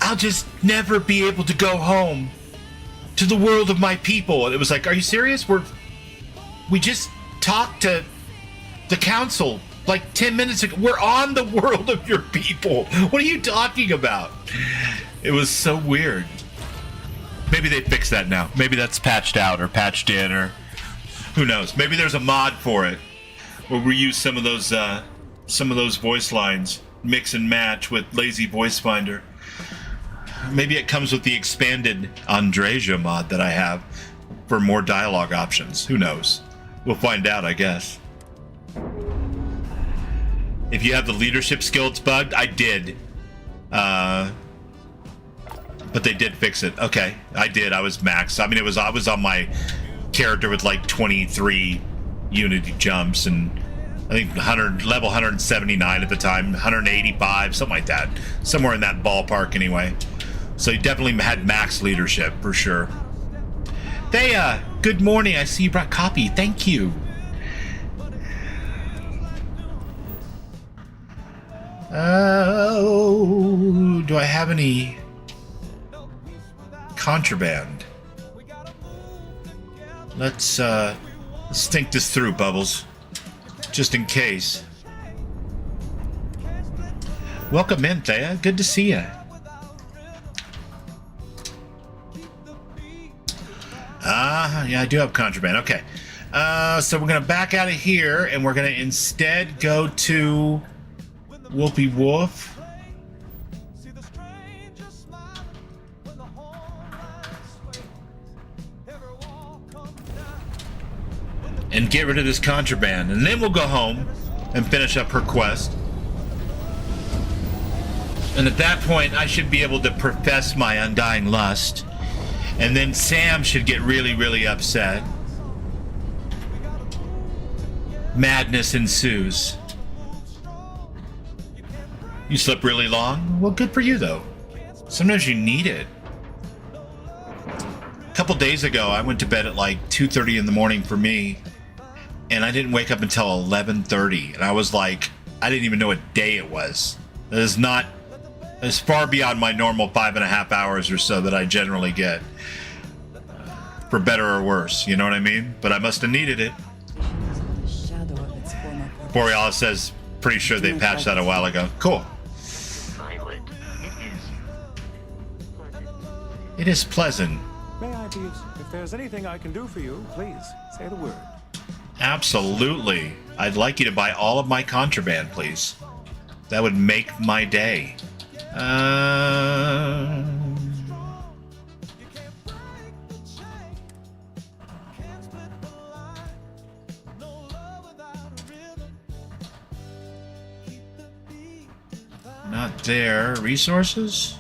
I'll just never be able to go home to the world of my people. And it was like, are you serious? We just talked to the council like 10 minutes ago. We're on the world of your people. What are you talking about? It was so weird. Maybe they fixed that now. Maybe that's patched out or patched in, or who knows. Maybe there's a mod for it where we use some of those voice lines, mix and match with Lazy Voice Finder. Maybe it comes with the expanded Andreja mod that I have for more dialogue options. Who knows? We'll find out, I guess. If you have the leadership skill, it's bugged. I did. But they did fix it. Okay, I did. I was maxed. I mean, I was on my character with like 23 unity jumps and I think level 179 at the time, 185, something like that. Somewhere in that ballpark anyway. So you definitely had max leadership, for sure. Thea, good morning. I see you brought copy. Thank you. Oh, do I have any contraband? Let's think this through, Bubbles. Just in case. Welcome in, Thea. Good to see you. Yeah, I do have contraband. Okay. So we're going to back out of here, and we're going to instead go to Whoopie Wolf. And get rid of this contraband. And then we'll go home and finish up her quest. And at that point, I should be able to profess my undying lust. And then Sam should get really, really upset. Madness ensues. You slept really long? Well, good for you, though. Sometimes you need it. A couple days ago, I went to bed at like 2:30 in the morning for me. And I didn't wake up until 11:30. And I was like, I didn't even know what day it was. That is not... It's far beyond my normal 5.5 hours or so that I generally get. For better or worse, you know what I mean? But I must have needed it. Borealis says, pretty sure they patched that a while ago. Cool. Violet, it is pleasant. May I be? If there's anything I can do for you, please say the word. Absolutely. I'd like you to buy all of my contraband, please. That would make my day. Not there. Resources?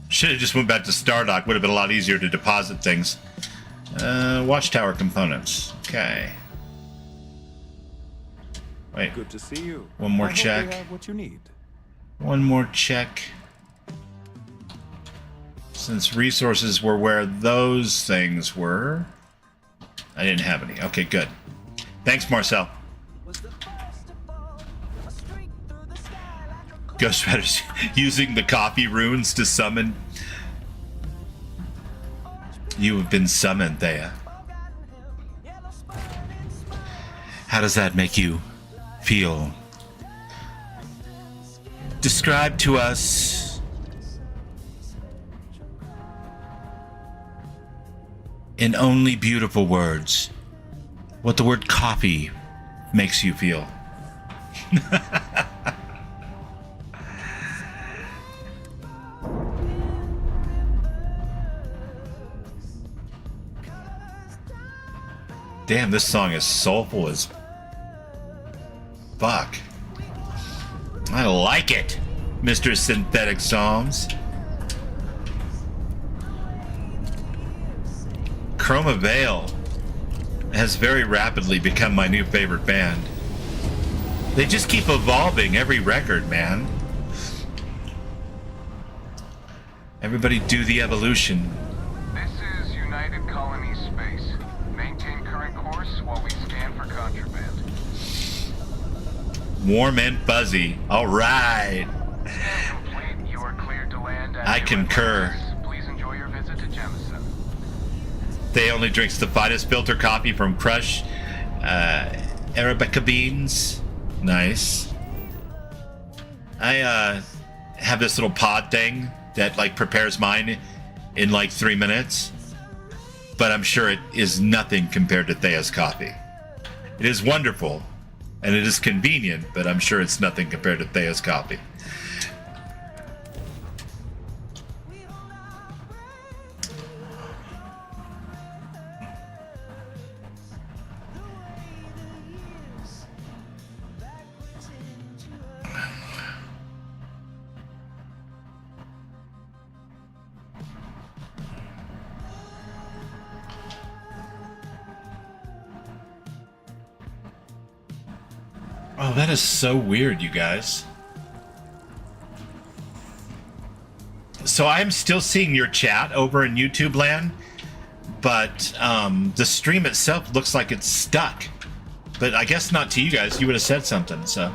Should have just went back to Stardock. Would have been a lot easier to deposit things. Watchtower components. Okay. Wait. Good to see you. One more I hope check. we have what you need. One more check. Since resources were where those things were. I didn't have any. Okay, good. Thanks, Marcel. Ghost Riders using the coffee runes to summon. You have been summoned, Thea. How does that make you feel? Describe to us in only beautiful words what the word coffee makes you feel. Damn, this song is soulful as fuck. I like it, Mr. Synthetic Psalms. Chroma Veil has very rapidly become my new favorite band. They just keep evolving every record, man. Everybody do the evolution. This is United Colony Space. Maintain current course while we scan for contraband. Warm and fuzzy. All right. Complete. You are cleared to land. I concur. Please enjoy your visit to Jemison. They only drinks the finest filter coffee from Crush Arabica beans. Nice. I have this little pod thing that like prepares mine in like 3 minutes, but I'm sure it is nothing compared to Thea's coffee. It is wonderful and it is convenient, but I'm sure it's nothing compared to Thea's coffee. Oh, that is so weird, you guys. So I'm still seeing your chat over in YouTube land, but the stream itself looks like it's stuck. But I guess not to you guys. You would have said something, so.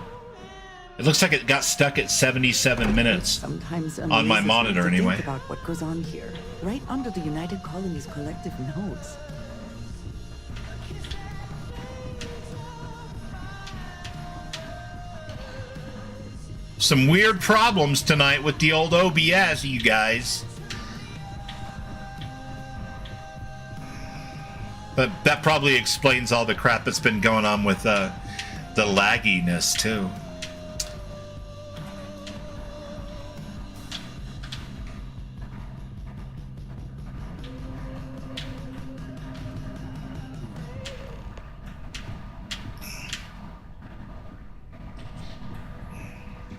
It looks like it got stuck at 77 minutes Sometimes on my monitor anyway. Think about what goes on here, right under the United Colony's collective notes. Some weird problems tonight with the old OBS, you guys. But that probably explains all the crap that's been going on with the lagginess, too.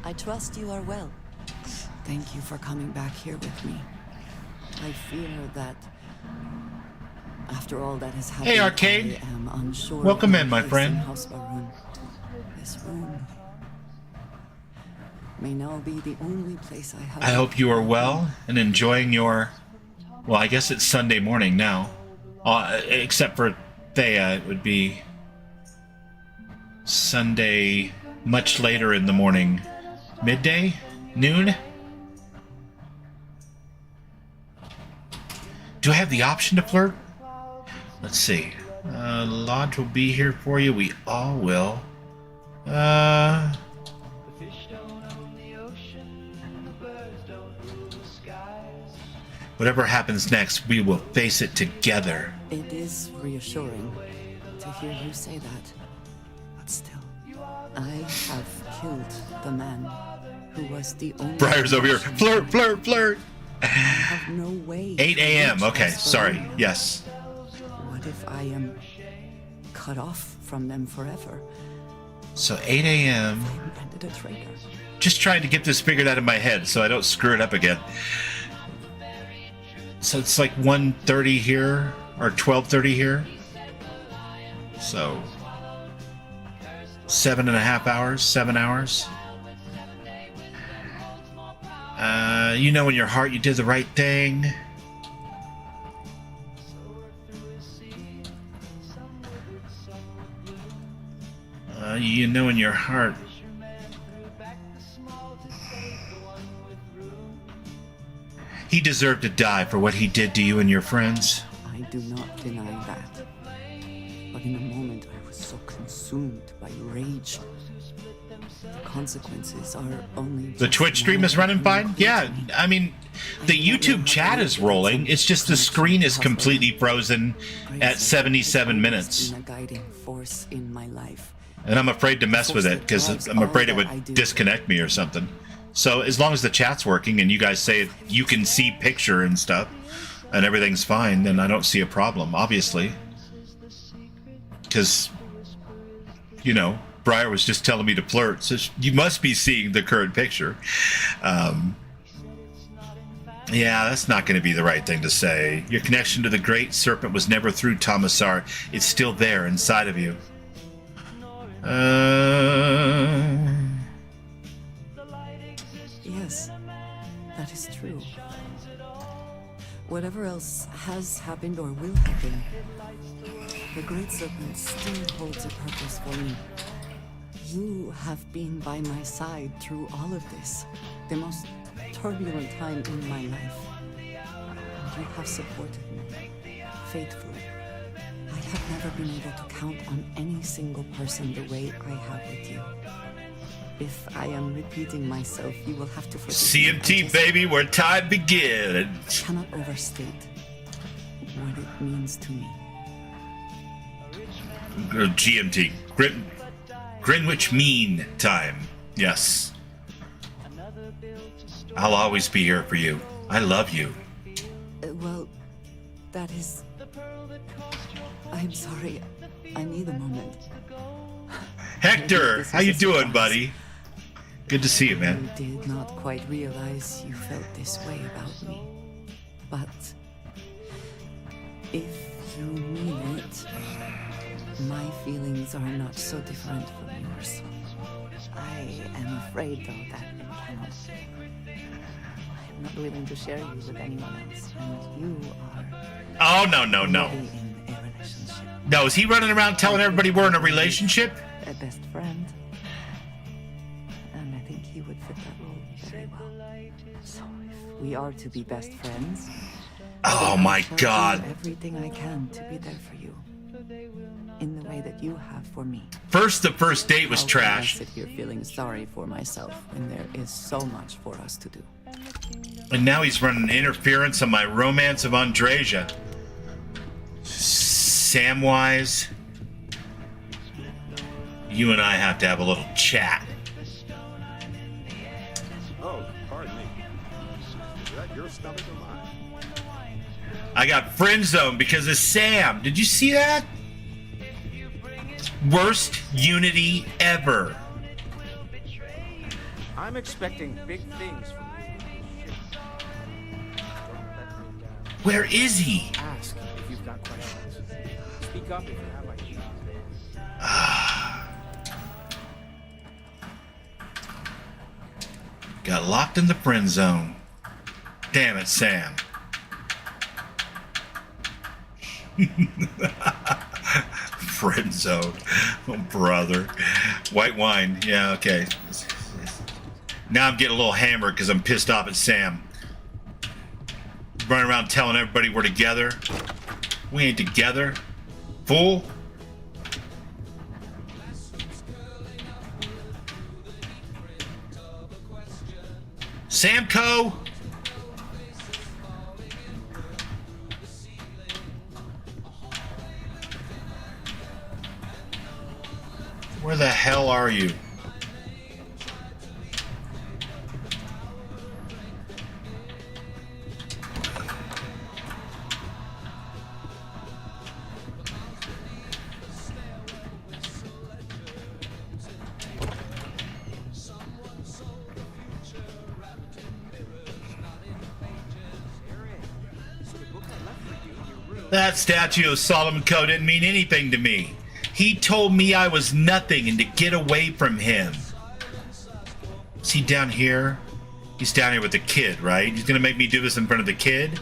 I trust you are well. Thank you for coming back here with me. I fear that after all that has happened, Hey, Arcade. I am unsure. Welcome of in, my place friend. House Baroon. This room may now be the only place I have. I hope you are well and enjoying your... Well, I guess it's Sunday morning now. Except for Thea, it would be Sunday much later in the morning. Midday? Noon? Do I have the option to flirt? Let's see. Lodge will be here for you. We all will. Whatever happens next, we will face it together. It is reassuring to hear you say that. But still, I have killed the man who was the only... Briar's over here. Flirt, flirt, flirt. I have no way. 8 a.m. Okay, sorry. Yes. What if I am cut off from them forever? So 8 a.m. Invented a traitor. Just trying to get this figured out in my head so I don't screw it up again. So it's like 1:30 here, or 12:30 here. So 7.5 hours, 7 hours. You know in your heart you did the right thing. You know in your heart. He deserved to die for what he did to you and your friends. I do not deny that. But in the moment I was so consumed by rage. The consequences are only... The Twitch stream is running fine? Yeah, I mean, the YouTube chat is rolling. It's just the screen is completely frozen at 77 minutes. A guiding force in my life. And I'm afraid to mess with it because I'm afraid it would disconnect me or something. So as long as the chat's working and you guys say you can see picture and stuff and everything's fine, then I don't see a problem, obviously. Because, you know, Briar was just telling me to flirt, so you must be seeing the current picture. Yeah, that's not going to be the right thing to say. Your connection to the Great Serpent was never through Tomasar. It's still there inside of you. Yes, that is true. Whatever else has happened or will happen, the Great Serpent still holds a purpose for me. You have been by my side through all of this, the most turbulent time in my life. And you have supported me, faithfully. I have never been able to count on any single person the way I have with you. If I am repeating myself, you will have to forgive CMT, baby, where time begins. I cannot overstate what it means to me. GMT, Greenwich Mean Time. Yes. I'll always be here for you. I love you. Well, that is... I'm sorry. I need a moment. Hector, how you doing, buddy? Good to see you, man. I did not quite realize you felt this way about me. But if you mean it, my feelings are not so different from yours. I am afraid, though, that it cannot. I am not willing to share you with anyone else, and you are... Oh, no. in a relationship. No, is he running around telling everybody we're in a relationship? A best friend. And I think he would fit that role very well. So if we are to be best friends... Oh my God. I'll do everything I can to be there for you. In the way that you have for me. The first date was trash. I sit here feeling sorry for myself when there is so much for us to do. And now he's running interference on my romance of Andreja. Samwise, you and I have to have a little chat. Oh, pardon me. Is that your stomach or mine? I got friend zoned because of Sam. Did you see that? Worst Unity ever. I'm expecting big things from you. Where is he? Ask if you've got questions. Speak up if you have ideas. Got locked in the friend zone. Damn it, Sam. Friend zone. Oh, brother. White wine. Yeah, okay. Now I'm getting a little hammered because I'm pissed off at Sam. Running around telling everybody we're together. We ain't together. Fool. Samco. Where the hell are you? That statue of Solomon Coe didn't mean anything to me. He told me I was nothing and to get away from him. Is he down here? He's down here with the kid, right? He's gonna make me do this in front of the kid?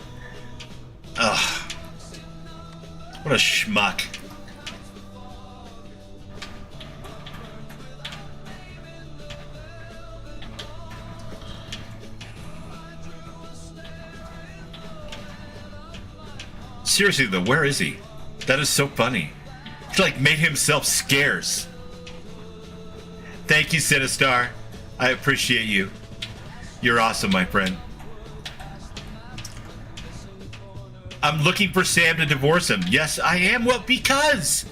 Ugh. What a schmuck. seriously though, where is he? That is so funny. He like made himself scarce. Thank you, Sinistar. I appreciate you. You're awesome, my friend. I'm looking for Sam to divorce him. Yes, I am. Well, because...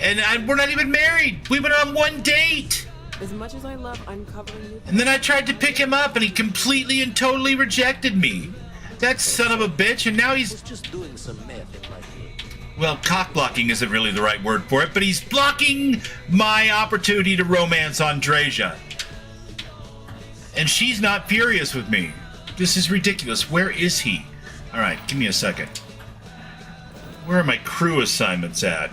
And we're not even married. We went on one date. As much as I love uncovering you... And then I tried to pick him up, and he completely and totally rejected me. That son of a bitch, and now he's... just doing some math in my head. Well, cock-blocking isn't really the right word for it, but he's blocking my opportunity to romance Andreja. And she's not furious with me. This is ridiculous. Where is he? All right, give me a second. Where are my crew assignments at?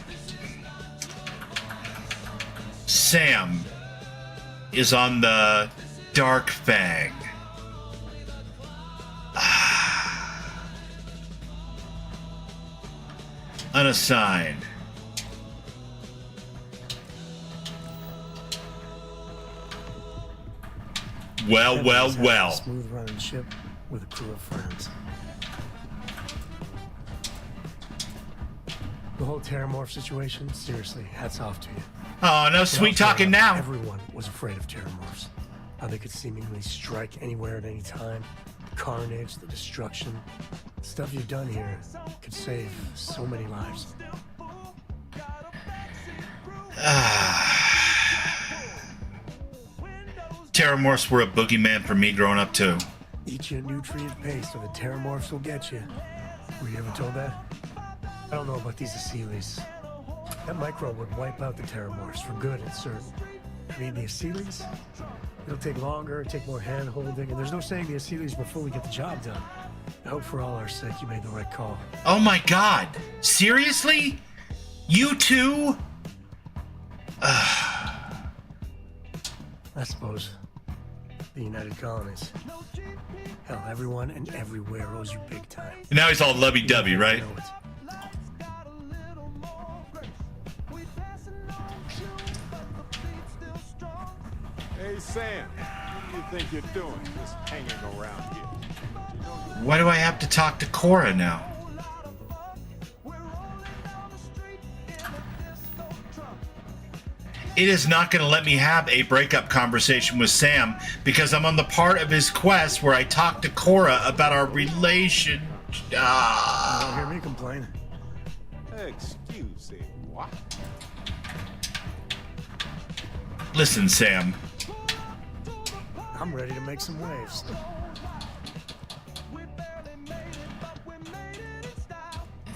Sam is on the Dark Fang. Unassigned. Well. Smooth running ship with a crew of friends. The whole Terramorph situation, seriously, hats off to you. Oh, no sweet talking now. Everyone was afraid of Terramorphs. How they could seemingly strike anywhere at any time. The carnage, the destruction. The stuff you've done here could save so many lives. Terramorphs were a boogeyman for me growing up too. Eat you a nutrient paste or the Terramorphs will get you. Were you ever told that? I don't know about these Aseles. That microbe would wipe out the Terramorphs for good, it's certain. I mean, the Aseles? It'll take longer, take more hand-holding, and there's no saying the Aseles will fully get the job done. I hope for all our sake you made the right call. Oh my god. Seriously? You too? I suppose. The United Colonies. Hell, everyone and everywhere owes you big time. Now he's all lovey-dovey, right? Hey, Sam. What do you think you're doing, just hanging around here? Why do I have to talk to Cora now? It is not going to let me have a breakup conversation with Sam because I'm on the part of his quest where I talk to Cora about our relation. You don't hear me complain. Excuse me, what? Listen, Sam. I'm ready to make some waves.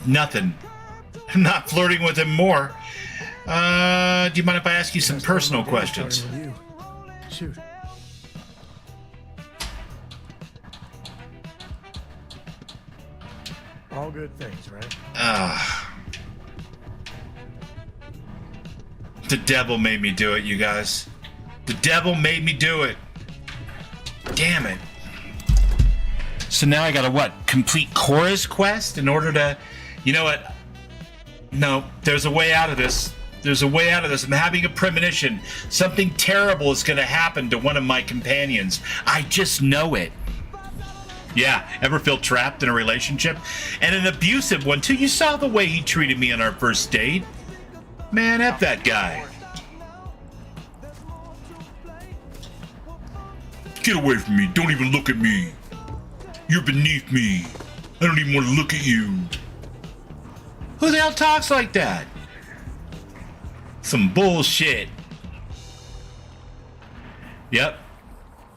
Nothing. I'm not flirting with him more. Do you mind if I ask you some personal questions? Shoot. All good things, right? The devil made me do it, you guys. The devil made me do it. Damn it. So now I gotta what? Complete Cora's quest in order to... You know what? No, there's a way out of this. There's a way out of this. I'm having a premonition. Something terrible is gonna happen to one of my companions. I just know it. Yeah, ever feel trapped in a relationship? And an abusive one, too. You saw the way he treated me on our first date. Man, F that guy. Get away from me. Don't even look at me. You're beneath me. I don't even want to look at you. Who the hell talks like that? Some bullshit. Yep.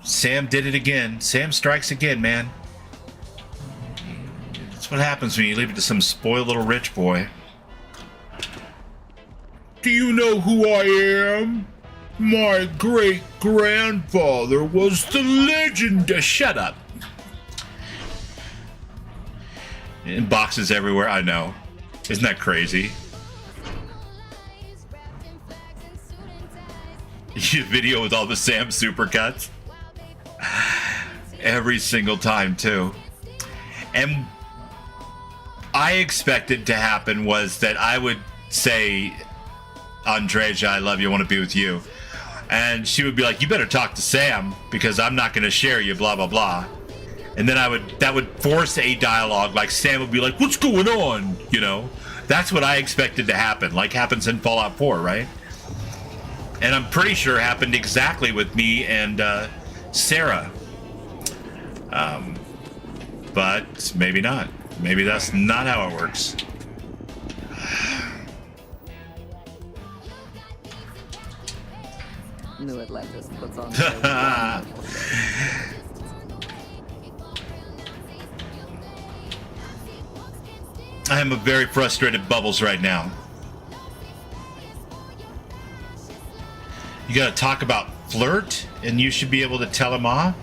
Sam did it again. Sam strikes again, man. That's what happens when you leave it to some spoiled little rich boy. Do you know who I am? My great-grandfather was the legend. Shut up. And boxes everywhere, I know. Isn't that crazy? Video with all the Sam supercuts. Every single time, too. And I expected to happen was that I would say, Andreja, I love you, I want to be with you. And she would be like, you better talk to Sam because I'm not going to share you, blah, blah, blah. And then that would force a dialogue, like Sam would be like, what's going on? You know, that's what I expected to happen, like happens in Fallout 4, right? And I'm pretty sure it happened exactly with me and Sarah. But maybe not. Maybe that's not how it works. New Atlantis puts on. I am a very frustrated Bubbles right now. You gotta talk about flirt, and you should be able to tell him off?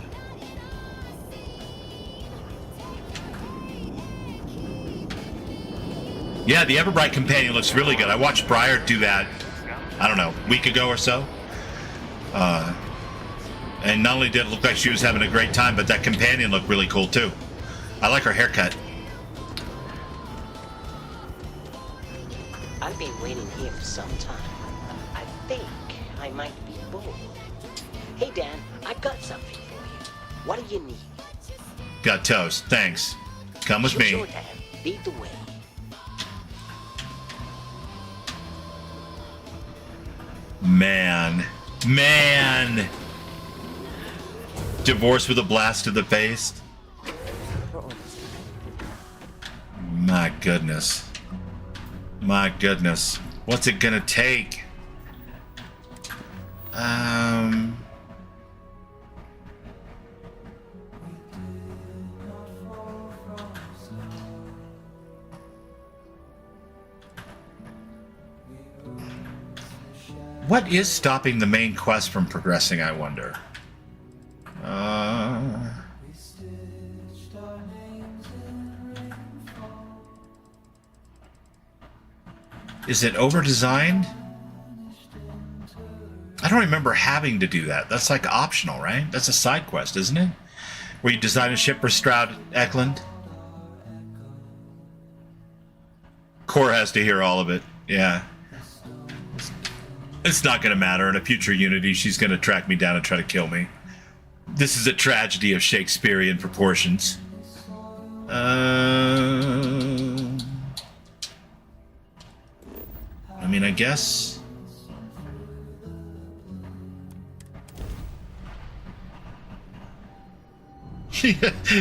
Yeah, the Everbright companion looks really good. I watched Briar do that, I don't know, a week ago or so. And not only did it look like she was having a great time, but that companion looked really cool too. I like her haircut. I've been waiting here for some time. I think I might be bored. Hey Dan, I've got something for you. What do you need? Got toast, thanks. Come with me. Sure, Dan. Lead the way. Man. Divorce with a blast to the face. My goodness. What's it gonna take? What is stopping the main quest from progressing, I wonder? Is it over-designed? I don't remember having to do that. That's like optional, right? That's a side quest, isn't it? Where you design a ship for Stroud Eklund? Core has to hear all of it. Yeah. It's not going to matter. In a future Unity, she's going to track me down and try to kill me. This is a tragedy of Shakespearean proportions. I mean, I guess...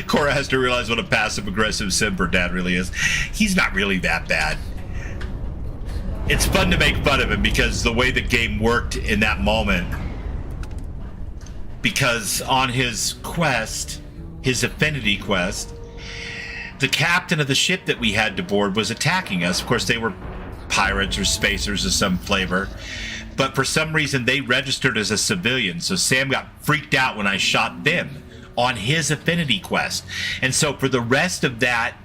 Cora has to realize what a passive-aggressive simper Dad really is. He's not really that bad. It's fun to make fun of him because the way the game worked in that moment. Because on his quest, his affinity quest, the captain of the ship that we had to board was attacking us. Of course, they were pirates or spacers of some flavor. But for some reason, they registered as a civilian. So Sam got freaked out when I shot them on his affinity quest. And so for the rest of that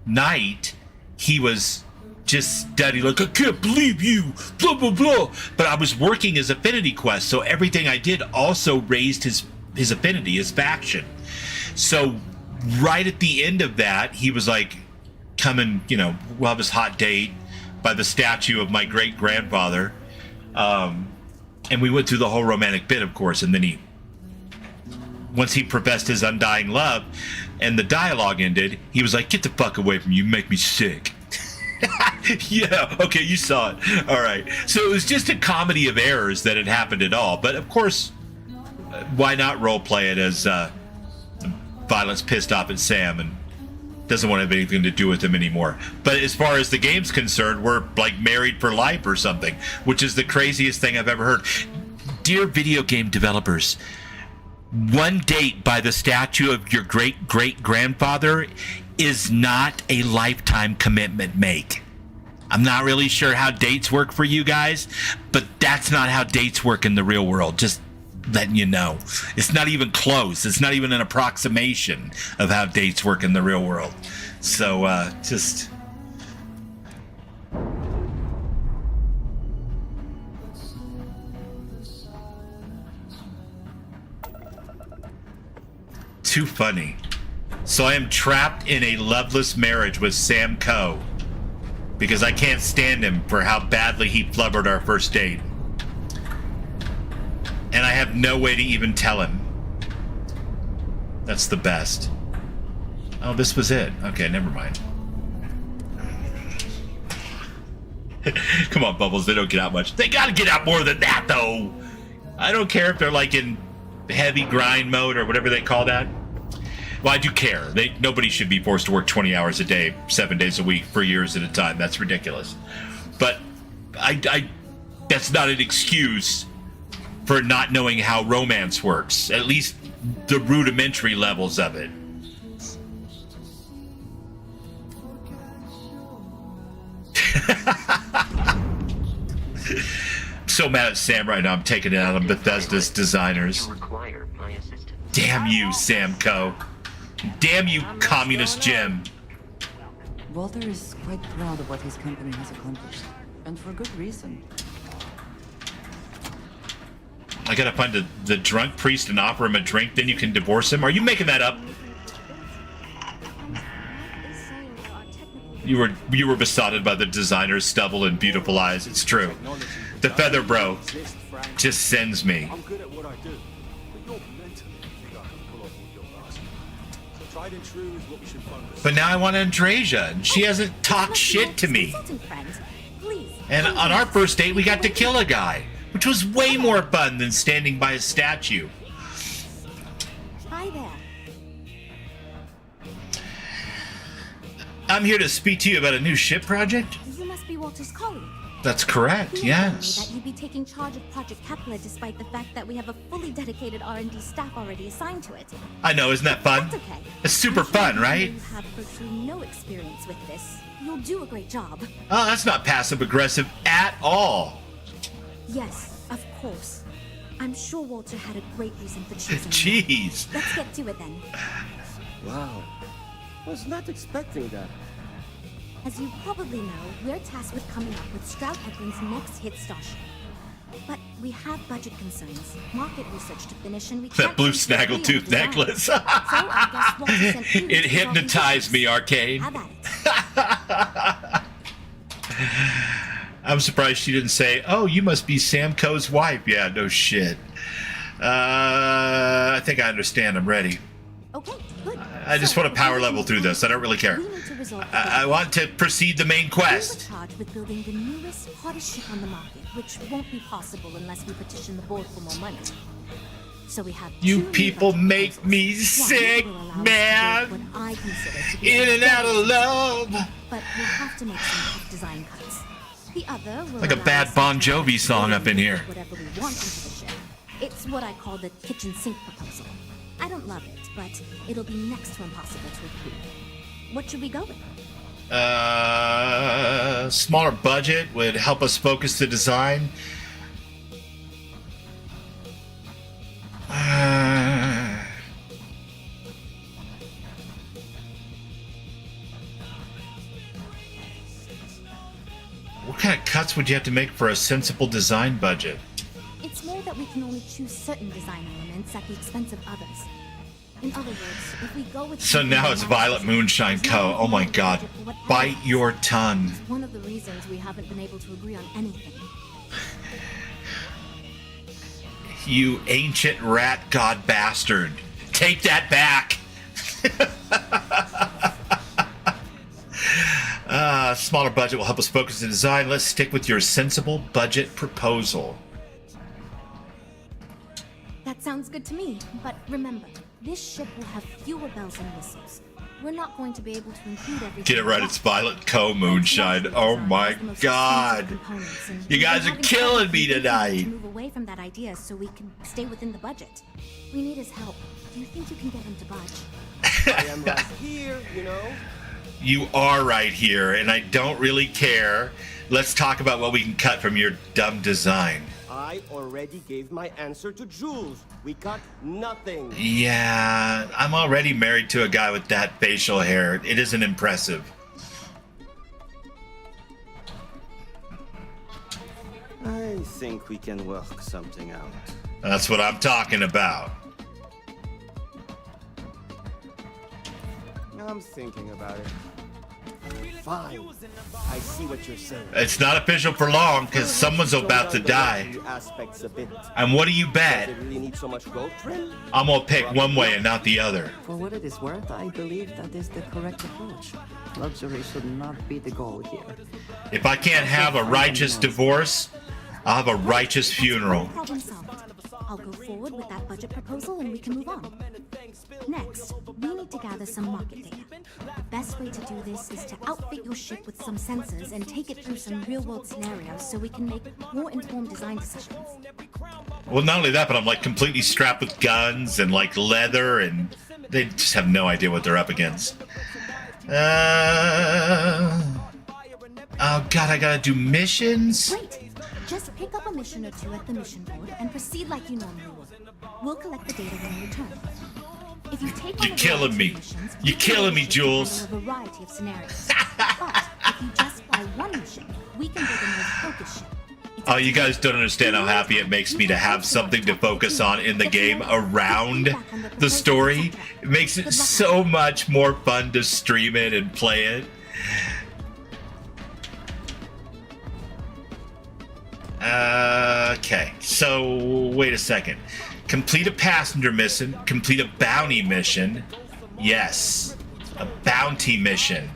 night, he was just studying, like, I can't believe you, blah, blah, blah. But I was working his affinity quest, so everything I did also raised his affinity, his faction. So right at the end of that, he was like, coming, you know, we'll have his hot date by the statue of my great-grandfather. And we went through the whole romantic bit, of course, and then once he professed his undying love and the dialogue ended, he was like, get the fuck away from me, you make me sick. Yeah, okay, you saw it. All right. So it was just a comedy of errors that had happened at all. But of course, why not role play it as Violet's pissed off at Sam and doesn't want to have anything to do with him anymore. But as far as the game's concerned, we're like married for life or something, which is the craziest thing I've ever heard. Dear video game developers, one date by the statue of your great-great-grandfather is not a lifetime commitment make. I'm not really sure how dates work for you guys, but that's not how dates work in the real world. Just letting you know. It's not even close. It's not even an approximation of how dates work in the real world. So, just... Too funny. So I am trapped in a loveless marriage with Sam Coe because I can't stand him for how badly he flubbered our first date. And I have no way to even tell him. That's the best. Oh, this was it. Okay, never mind. Come on, Bubbles. They don't get out much. They gotta get out more than that, though. I don't care if they're like in heavy grind mode or whatever they call that. Well, I do care. Nobody should be forced to work 20 hours a day, 7 days a week, for years at a time. That's ridiculous. But that's not an excuse for not knowing how romance works. At least the rudimentary levels of it. So mad at Sam right now. I'm taking it out on Bethesda's designers. Damn you, Samco. Damn you, Communist Jim. Walter is quite proud of what his company has accomplished, and for good reason. I gotta find the drunk priest and offer him a drink, then you can divorce him? Are you making that up? You were besotted by the designer's stubble and beautiful eyes. It's true. The feather bro just sends me. I'm good at what I do, but you're mentally figure out how to pull off all your bars. So tried and true is what we should focus. But now I want Andresia, and she hasn't talked shit to me. And on our first date, we got to kill a guy, which was way more fun than standing by a statue. Hi there. I'm here to speak to you about a new ship project. You must be Walter's colleague. That's correct, He yes. told me that you'd be taking charge of Project Kepler despite the fact that we have a fully dedicated R&D staff already assigned to it. I know, isn't that fun? That's okay. It's super fun, right? You have virtually no experience with this. You'll do a great job. Oh, that's not passive-aggressive at all. Yes, of course. I'm sure Walter had a great reason for choosing you. Jeez. Let's get to it then. Wow. Was not expecting that. As you probably know, we're tasked with coming up with Stroud Eklund's next hit starship. But we have budget concerns, market research to finish, and we can't... That blue snaggletooth necklace. So I guess Walter sent you It to hypnotized me, Arcade. Have at it. I'm surprised she didn't say, oh, you must be Samco's wife. Yeah, no shit. I think I understand. I'm ready. Okay, good. I just want to power level through this. I don't really care. I want to proceed the main quest. We're charged with building the newest, hottest ship on the market, which won't be possible unless we petition the board for more money. So we have You two people budget make me proposals. sick, One will allow us to man. build what I consider to be In a and out of very love. But we'll have to make some tough design cuts. The other will Like a allow bad us Bon to Jovi song up in here. whatever we want into the ship. It's what I call the kitchen sink proposal. I don't love it, but it'll be next to impossible to approve. What should we go with? Smaller budget would help us focus the design. What kind of cuts would you have to make for a sensible design budget? It's more that we can only choose certain design elements at the expense of others. In other words, if we go with... So now it's Violet Moonshine Co. Oh my god. Bite your tongue. It's one of the reasons we haven't been able to agree on anything. You ancient rat god bastard. Take that back. Smaller budget will help us focus the design. Let's stick with your sensible budget proposal. That sounds good to me, but remember, this ship will have fewer bells and whistles. We're not going to be able to include everything. Get it right, it's Violet Co. Moonshine. Oh my god. You guys are killing me tonight. Move away from that idea so we can stay within the budget. We need his help. Do you think you can get him to budge? I am right here, you know. You are right here, and I don't really care. Let's talk about what we can cut from your dumb design. I already gave my answer to Jules. We cut nothing. Yeah, I'm already married to a guy with that facial hair. It isn't impressive. I think we can work something out. That's what I'm talking about. I'm thinking about it. Fine. I see what you're saying. It's not official for long because someone's about to die. Aspects a bit. And what do you bet? Does it really need so much gold trim? I'm gonna pick one way and not the other. For what it is worth, I believe that is the correct approach. Luxury should not be the goal here. If I can't have a righteous divorce, I'll have a righteous funeral. Problem solved. I'll go forward with that budget proposal and we can move on. Next, we need to gather some market data. The best way to do this is to outfit your ship with some sensors and take it through some real-world scenarios so we can make more informed design decisions. Well, not only that, but I'm like completely strapped with guns and like leather, and they just have no idea what they're up against. Oh god, I gotta do missions? Great. Just pick up a mission or two at the mission board and proceed like you normally would. We'll collect the data when we return. If you take You're killing me. You're killing me, Jules. A variety of scenarios. But if you just buy one mission, we can build a more focused ship. Oh, you guys don't understand how happy it makes me to have something to focus on in the game around the story. It makes it so much more fun to stream it and play it. Okay, so wait a second. Complete a passenger mission, complete a bounty mission. Yes, a bounty mission.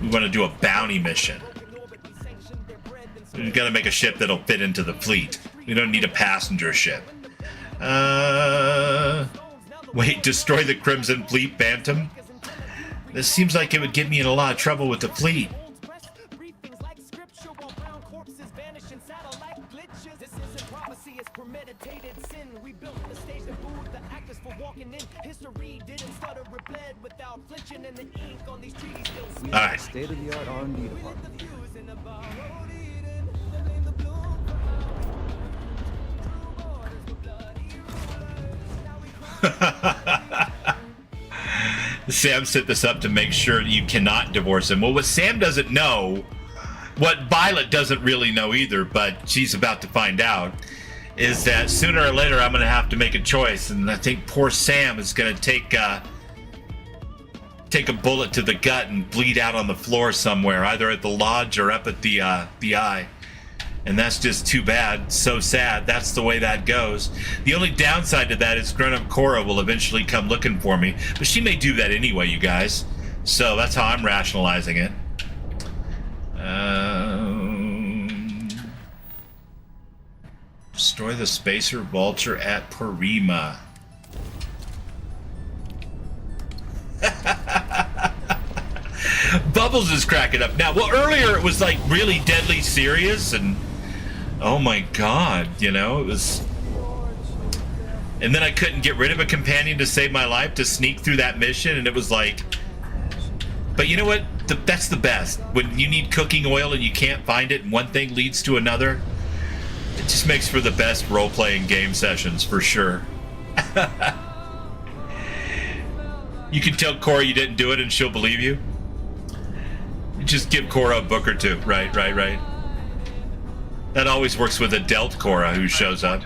We want to do a bounty mission. We've got to make a ship that'll fit into the fleet. We don't need a passenger ship. Wait, destroy the Crimson Fleet, Bantam? This seems like it would get me in a lot of trouble with the fleet. All right. State-of-the-art R&D department. Sam set this up to make sure you cannot divorce him. Well, what Sam doesn't know, what Violet doesn't really know either, but she's about to find out, is that sooner or later I'm going to have to make a choice, and I think poor Sam is going to take a bullet to the gut and bleed out on the floor somewhere, either at the lodge or up at the eye. And that's just too bad. So sad. That's the way that goes. The only downside to that is grown-up Cora will eventually come looking for me. But she may do that anyway, you guys. So that's how I'm rationalizing it. Destroy the Spacer Vulture at Parima. Bubbles is cracking up now. Well, earlier it was like really deadly serious, and oh my god, you know, it was. And then I couldn't get rid of a companion to save my life to sneak through that mission, and it was like. But you know what? That's the best. When you need cooking oil and you can't find it, and one thing leads to another, it just makes for the best role-playing game sessions for sure. You can tell Cora you didn't do it, and she'll believe you. Just give Cora a book or two. Right. That always works with a Delt Cora who shows up.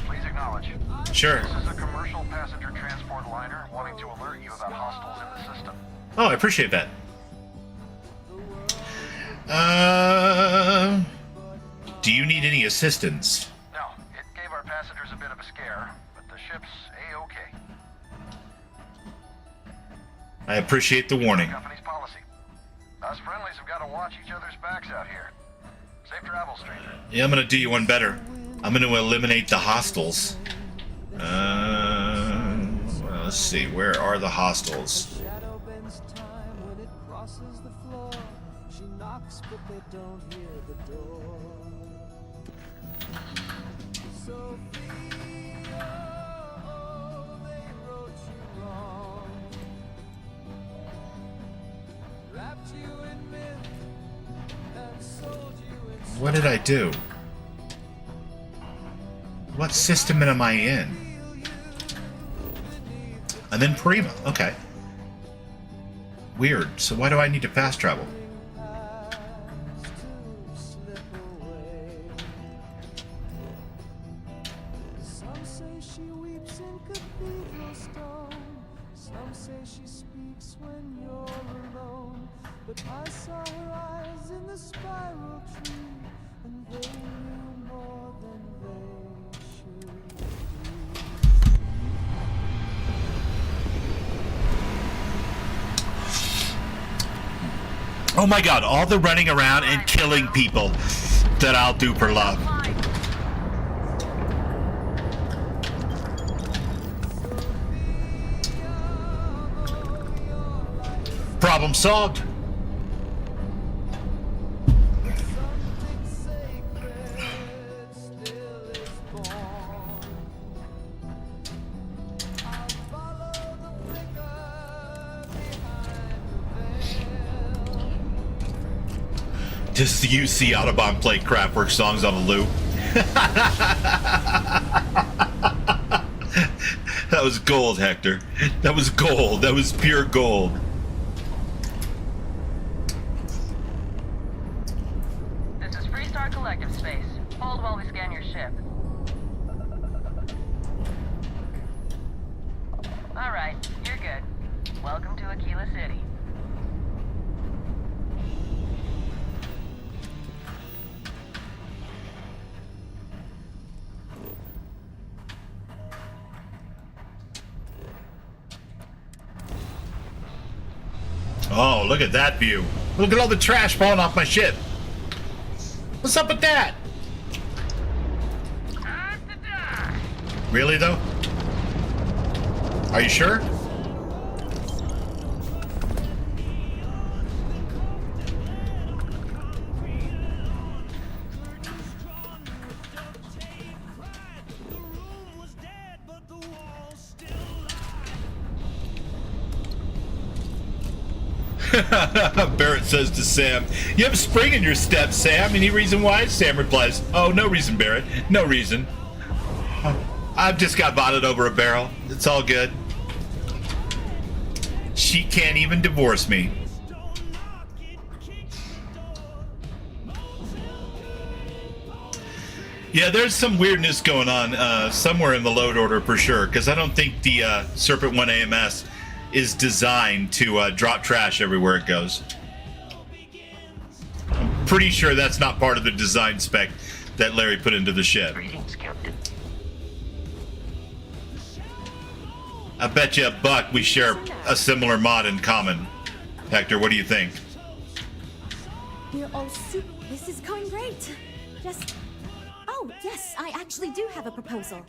Please acknowledge. Sure. This is a commercial passenger transport liner wanting to alert you about hostiles in the system. Oh, I appreciate that. Do you need any assistance? No, it gave our passengers a bit of a scare, but the ship's A-okay. I appreciate the warning. Company's policy. Us friendlies have got to watch each other's backs out here. Safe travels, stranger. Yeah, I'm gonna do you one better. I'm gonna eliminate the hostiles. Well, let's see. Where are the hostiles? What did I do? What system am I in? I'm in Prima. Okay. Weird. So why do I need to fast travel? Oh my god, all the running around and killing people that I'll do for love. Problem solved. Just you see Autobahn play Kraftwerk songs on a loop. That was gold, Hector. That was gold. That was pure gold. This is Freestar Collective Space. Hold while we scan your ship. Alright, you're good. Welcome to Aquila City. Oh, look at that view. Look at all the trash falling off my ship. What's up with that? Really, though? Are you sure? Barrett says to Sam, "You have spring in your step, Sam. Any reason why?" Sam replies, "Oh, no reason, Barrett. No reason. I've just got vomited over a barrel. It's all good. She can't even divorce me." Yeah, there's some weirdness going on somewhere in the load order for sure, because I don't think the Serpent 1 AMS is designed to drop trash everywhere it goes. I'm pretty sure that's not part of the design spec that Larry put into the ship. I bet you $1 we share a similar mod in common. Hector, what do you think? We're all super. This is going great. Just. Oh, yes, I actually do have a proposal.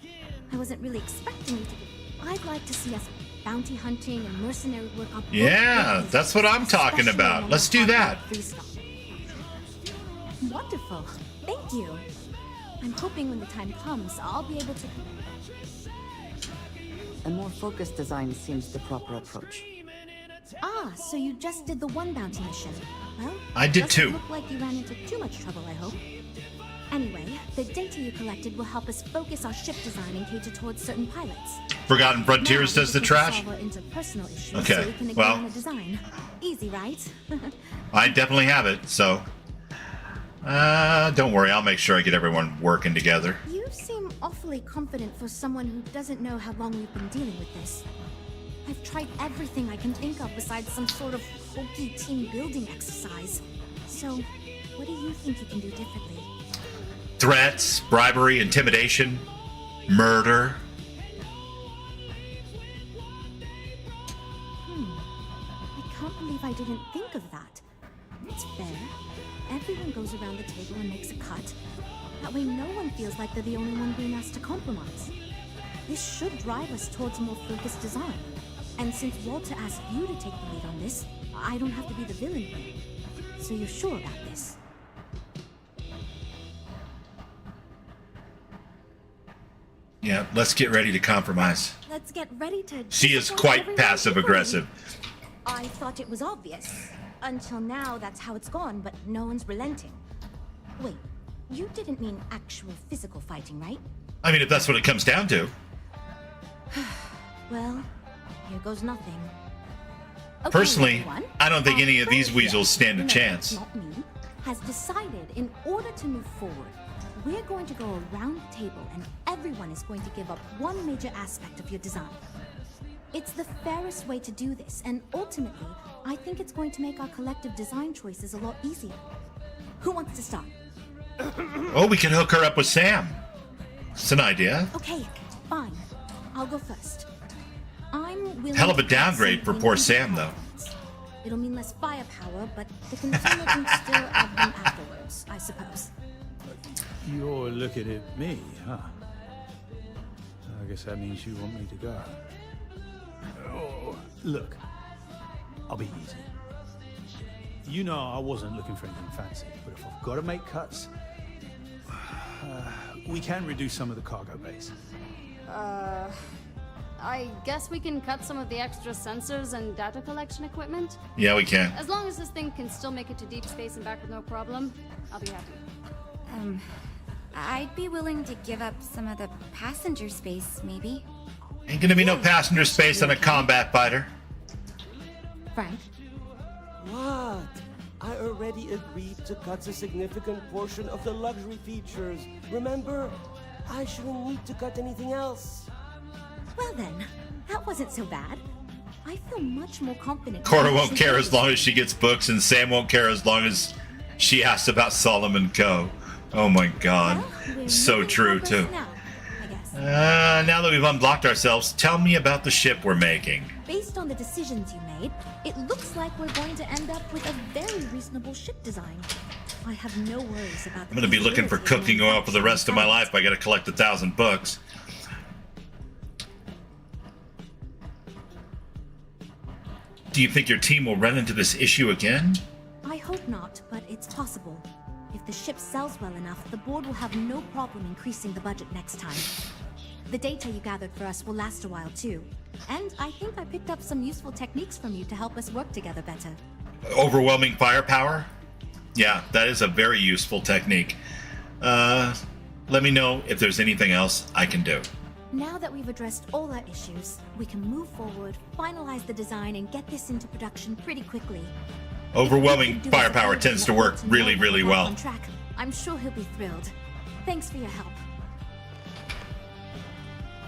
I wasn't really expecting you to. I'd like to see us bounty hunting and mercenary work on. Yeah, that's what I'm talking about. Let's do that. Wonderful. Thank you. I'm hoping when the time comes, I'll be able to. A more focused design seems the proper approach. Ah, so you just did the one bounty mission. Well, I did too. Look like you ran into too much trouble, I hope. Anyway, the data you collected will help us focus our ship design and cater towards certain pilots. Forgotten Frontiers does the trash? Okay, well, easy, right? I definitely have it, so don't worry, I'll make sure I get everyone working together. You seem awfully confident for someone who doesn't know how long we've been dealing with this. I've tried everything I can think of besides some sort of hokey team building exercise. So, what do you think you can do differently? Threats, bribery, intimidation, murder. I can't believe I didn't think of that. It's fair. Everyone goes around the table and makes a cut. That way no one feels like they're the only one being asked to compromise. This should drive us towards a more focused design. And since Walter asked you to take the lead on this, I don't have to be the villain here. So you're sure about this? Yeah, let's get ready to compromise. Let's get ready to... She is quite passive-aggressive. I thought it was obvious. Until now, that's how it's gone, but no one's relenting. Wait, you didn't mean actual physical fighting, right? I mean, if that's what it comes down to. Well, here goes nothing. Okay, Personally, everyone, I don't think any of these friend weasels stand a here, chance. Not me, has decided in order to move forward, we're going to go around the table and everyone is going to give up one major aspect of your design. It's the fairest way to do this, and ultimately, I think it's going to make our collective design choices a lot easier. Who wants to start? Oh, we can hook her up with Sam. It's an idea. Okay, fine. I'll go first. I'm willing. Hell of a downgrade for poor Sam, though. It'll mean less firepower, but the consumer can still add them afterwards, I suppose. You're looking at me, huh? I guess that means you want me to go. Oh, look, I'll be easy. You know I wasn't looking for anything fancy, but if I've got to make cuts, we can reduce some of the cargo base. I guess we can cut some of the extra sensors and data collection equipment. Yeah, we can. As long as this thing can still make it to deep space and back with no problem, I'll be happy. I'd be willing to give up some of the passenger space, maybe. Ain't gonna be no passenger space on a combat fighter. Frank? What? I already agreed to cut a significant portion of the luxury features. Remember? I shouldn't need to cut anything else. Well then, that wasn't so bad. I feel much more confident. Cora won't care as long as she gets books, and Sam won't care as long as she asks about Solomon Co. Oh my god. Well, so true, too. now, I guess. Now that we've unblocked ourselves, tell me about the ship we're making. Based on the decisions you made, it looks like we're going to end up with a very reasonable ship design. I have no worries about the I'm gonna be looking for cooking oil for the rest of my life. I gotta collect 1,000 books. Do you think your team will run into this issue again? I hope not, but it's possible. If the ship sells well enough, the board will have no problem increasing the budget next time. The data you gathered for us will last a while too. And I think I picked up some useful techniques from you to help us work together better. Overwhelming firepower? Yeah, that is a very useful technique. Let me know if there's anything else I can do. Now that we've addressed all our issues, we can move forward, finalize the design, and get this into production pretty quickly. Overwhelming firepower tends to work really, really well. On track. I'm sure he'll be thrilled. Thanks for your help.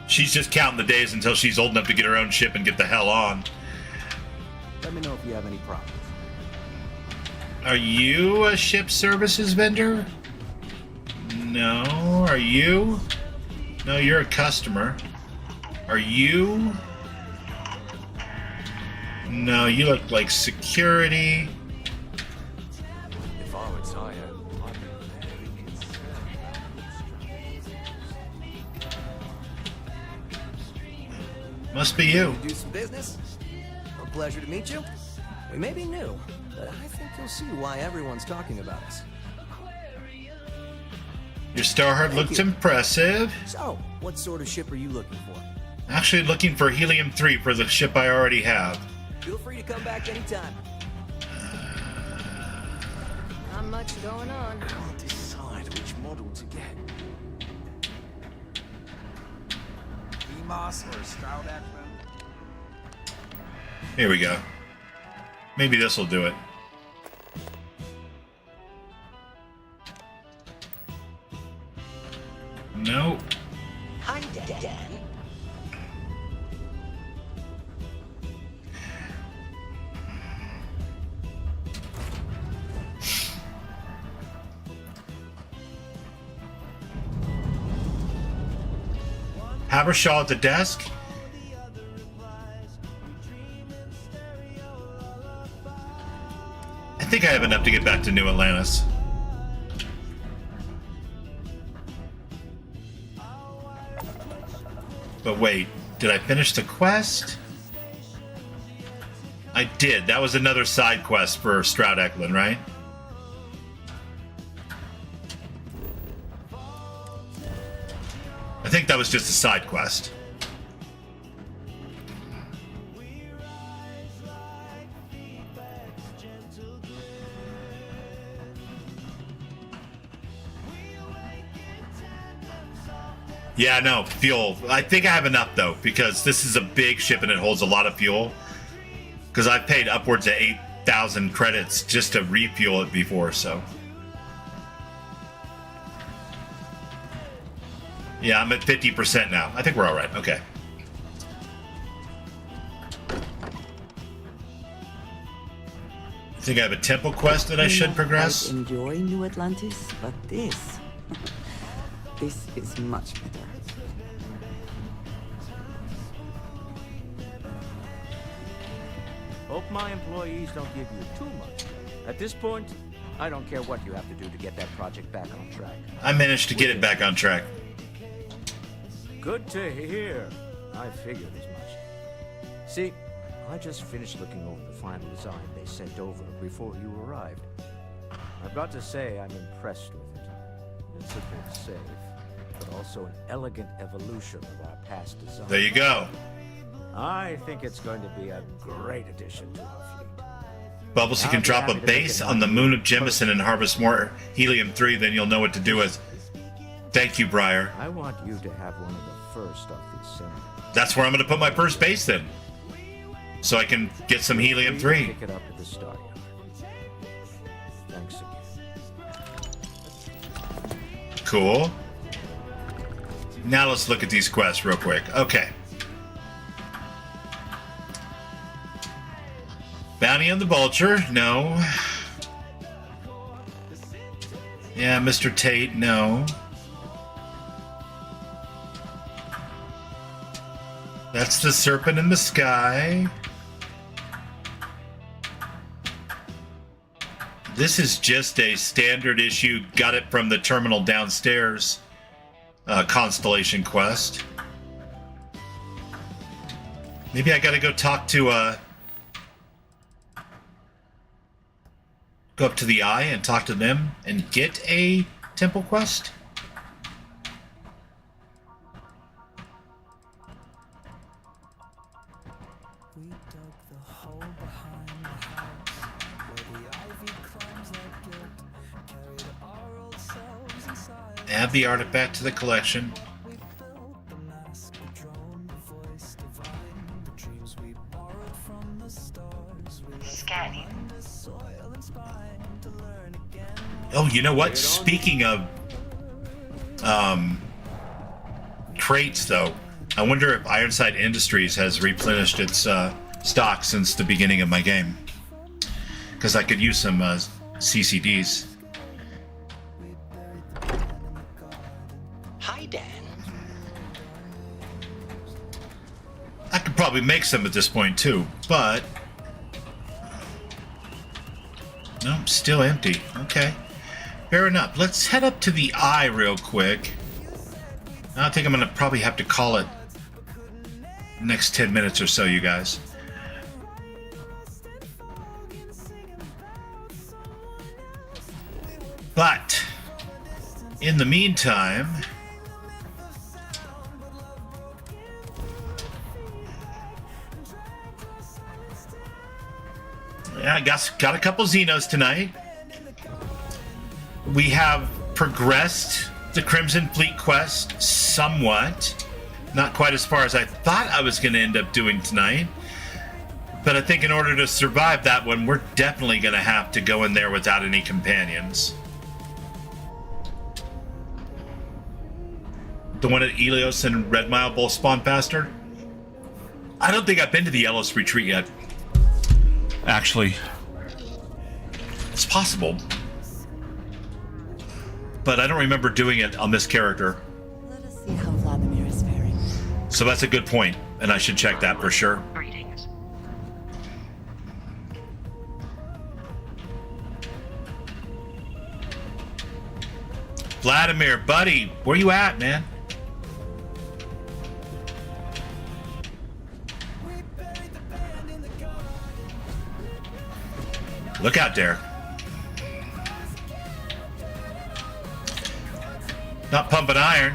She's just counting the days until she's old enough to get her own ship and get the hell on. Let me know if you have any problems. Are you a ship services vendor? No. Are you? No, you're a customer. Are you? No, you look like security. If I were tired, I'd be very concerned. Must be you. Do some business? A pleasure to meet you. We may be new, but I think you'll see why everyone's talking about us. Your Starheart looks impressive. So, what sort of ship are you looking for? Actually looking for Helium-3 for the ship I already have. Feel free to come back anytime. Not much going on. Can't decide which model to get. EMOS or Stroud Ackman? Here we go. Maybe this will do it. Nope. Hi, Dan. Habershaw at the desk. I think I have enough to get back to New Atlantis. But wait, did I finish the quest? I did. That was another side quest for Stroud Eklund, right? I think that was just a side quest. Yeah, no, fuel. I think I have enough, though, because this is a big ship and it holds a lot of fuel. Because I've paid upwards of 8,000 credits just to refuel it before, so. Yeah, I'm at 50% now. I think we're all right. Okay. Think I have a temple quest that I should progress? I enjoy New Atlantis, but this is much better. Hope my employees don't give you too much. At this point, I don't care what you have to do to get that project back on track. I managed to get it back on track. Good to hear. I figured as much. See, I just finished looking over the final design they sent over before you arrived. I've got to say I'm impressed with it. It's a bit safe, but also an elegant evolution of our past design. There you go. I think it's going to be a great addition to our fleet. Bubbles, you can drop a base on the moon of Jemison and harvest more helium-3, then you'll know what to do with. Thank you, Briar. I want you to have one of the first off the assembly. That's where I'm going to put my first base then. So I can get some helium-3. Pick it up at the star yard. Thanks again. Cool. Now let's look at these quests real quick. Okay. Bounty on the Vulture, no. Yeah, Mr. Tate, no. That's the Serpent in the Sky. This is just a standard issue, got it from the terminal downstairs Constellation quest. Maybe I gotta go talk to go up to the Eye and talk to them and get a temple quest? Add the artifact to the collection. Scanning. Oh, you know what? Speaking of crates, though, I wonder if Ironside Industries has replenished its stock since the beginning of my game. Because I could use some CCDs. Hi, Dan. I could probably make some at this point, too, but... No, still empty. Okay. Fair enough. Let's head up to the Eye real quick. I think I'm going to probably have to call it next 10 minutes or so, you guys. But, in the meantime... Yeah, I got a couple Xenos tonight. We have progressed the Crimson Fleet quest somewhat. Not quite as far as I thought I was going to end up doing tonight. But I think in order to survive that one, we're definitely going to have to go in there without any companions. The one at Elios and Red Mile both spawn faster? I don't think I've been to the Ellis Retreat yet. Actually, it's possible. But I don't remember doing it on this character. Let us see how Vladimir is faring. So that's a good point, and I should check that for sure. Greetings. Vladimir, buddy, where you at, man? Look out there. Not pumping iron.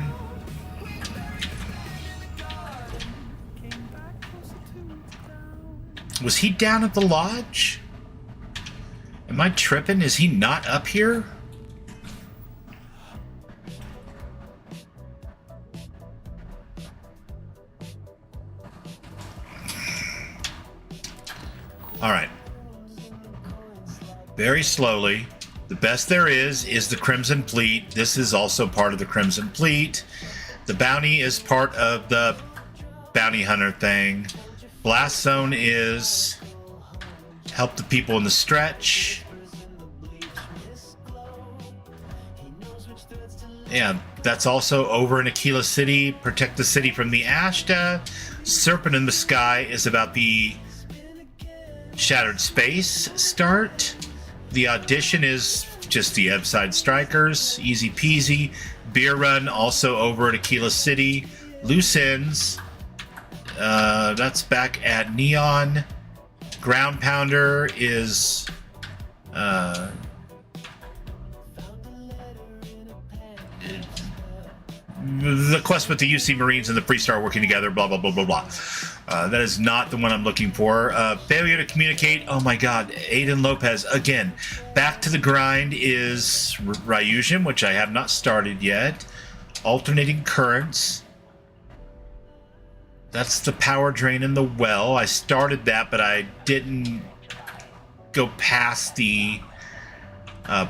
Was he down at the lodge? Am I tripping? Is he not up here? All right. Very slowly. The best there is the Crimson Fleet. This is also part of the Crimson Fleet. The bounty is part of the bounty hunter thing. Blast Zone is Help the people in the stretch. Yeah, that's also over in Aquila City. Protect the city from the Ashta. Serpent in the Sky is about the Shattered Space start. The audition is just the Evside Strikers. Easy peasy. Beer Run also over at Aquila City. Loose Ends. That's back at Neon. Ground Pounder is the quest with the UC Marines and the Pre-Star working together, blah, blah, blah, blah, blah. That is not the one I'm looking for. Failure to communicate. Oh my god. Aiden Lopez. Again, back to the grind is Ryujin, which I have not started yet. Alternating currents. That's the power drain in the well. I started that, but I didn't go past the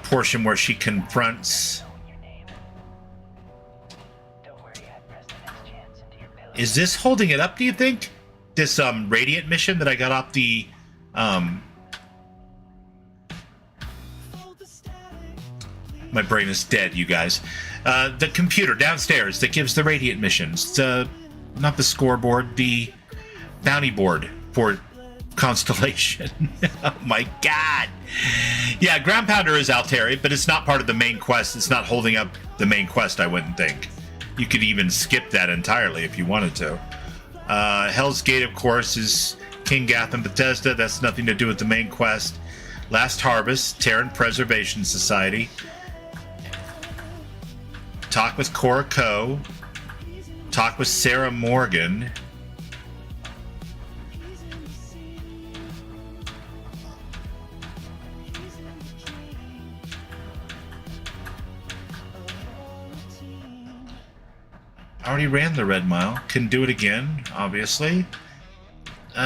portion where she confronts. Is this holding it up, do you think? This Radiant mission that I got off the my brain is dead, you guys. The computer downstairs that gives the Radiant missions. Not the scoreboard, the bounty board for Constellation. Oh my god. Yeah, Ground Pounder is Alteri, but it's not part of the main quest. It's not holding up the main quest, I wouldn't think. You could even skip that entirely if you wanted to. Hell's Gate, of course, is King Gatham Bethesda. That's nothing to do with the main quest. Last Harvest, Terran Preservation Society. Talk with Cora Ko. Talk with Sarah Morgan. I already ran the Red Mile. Can do it again, obviously. Boy,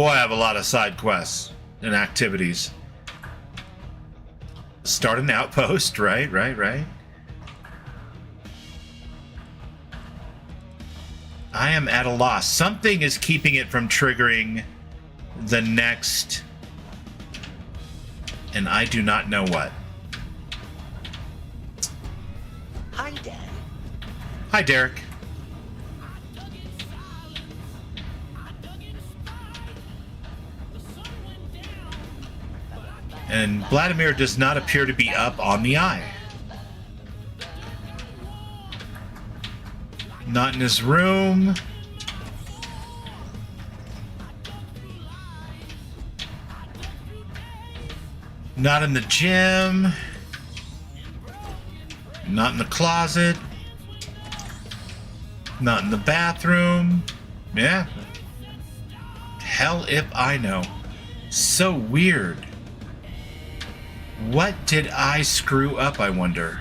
I have a lot of side quests and activities. Start an outpost, right. I am at a loss. Something is keeping it from triggering the next... and I do not know what. Hi, Dan. Hi, Derek. And Vladimir does not appear to be up on the eye. Not in his room. Not in the gym. Not in the closet. Not in the bathroom. Yeah. Hell if I know. So weird. What did I screw up, I wonder?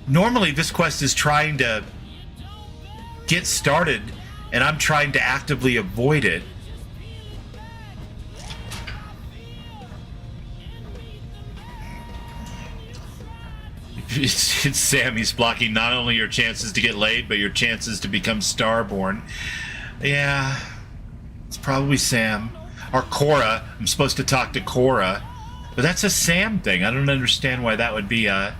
Normally this quest is trying to get started, and I'm trying to actively avoid it. It's Sam. He's blocking not only your chances to get laid, but your chances to become starborn. Yeah, it's probably Sam. Or Cora. I'm supposed to talk to Cora. But that's a Sam thing. I don't understand why that would be a...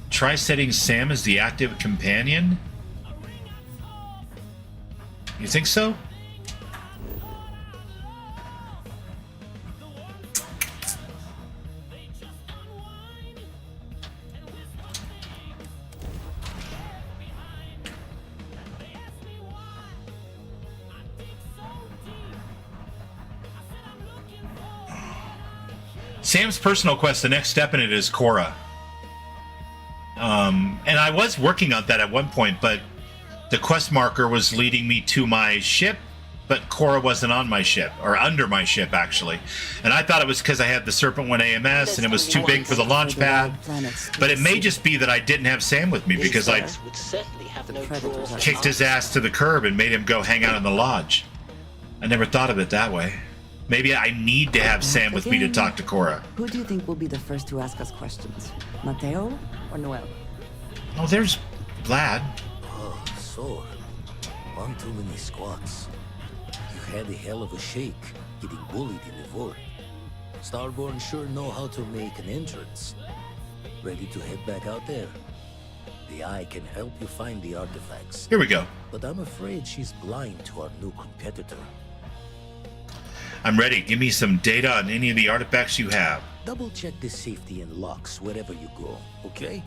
Try setting Sam as the active companion? You think so? Sam's personal quest, the next step in it is Cora. And I was working on that at one point, but the quest marker was leading me to my ship, but Cora wasn't on my ship, or under my ship, actually. And I thought it was because I had the Serpent 1 AMS, and it was too big for the launch pad. But it may just be that I didn't have Sam with me, because I kicked his ass to the curb and made him go hang out in the lodge. I never thought of it that way. Maybe I need to have Sam with me to talk to Cora. Who do you think will be the first to ask us questions? Mateo or Noel? Oh, there's Vlad. Oh, so one too many squats. You had a hell of a shake, getting bullied in the vault. Starborn sure know how to make an entrance. Ready to head back out there? The Eye can help you find the artifacts. Here we go. But I'm afraid she's blind to our new competitor. I'm ready. Give me some data on any of the artifacts you have. Double check the safety and locks wherever you go, okay?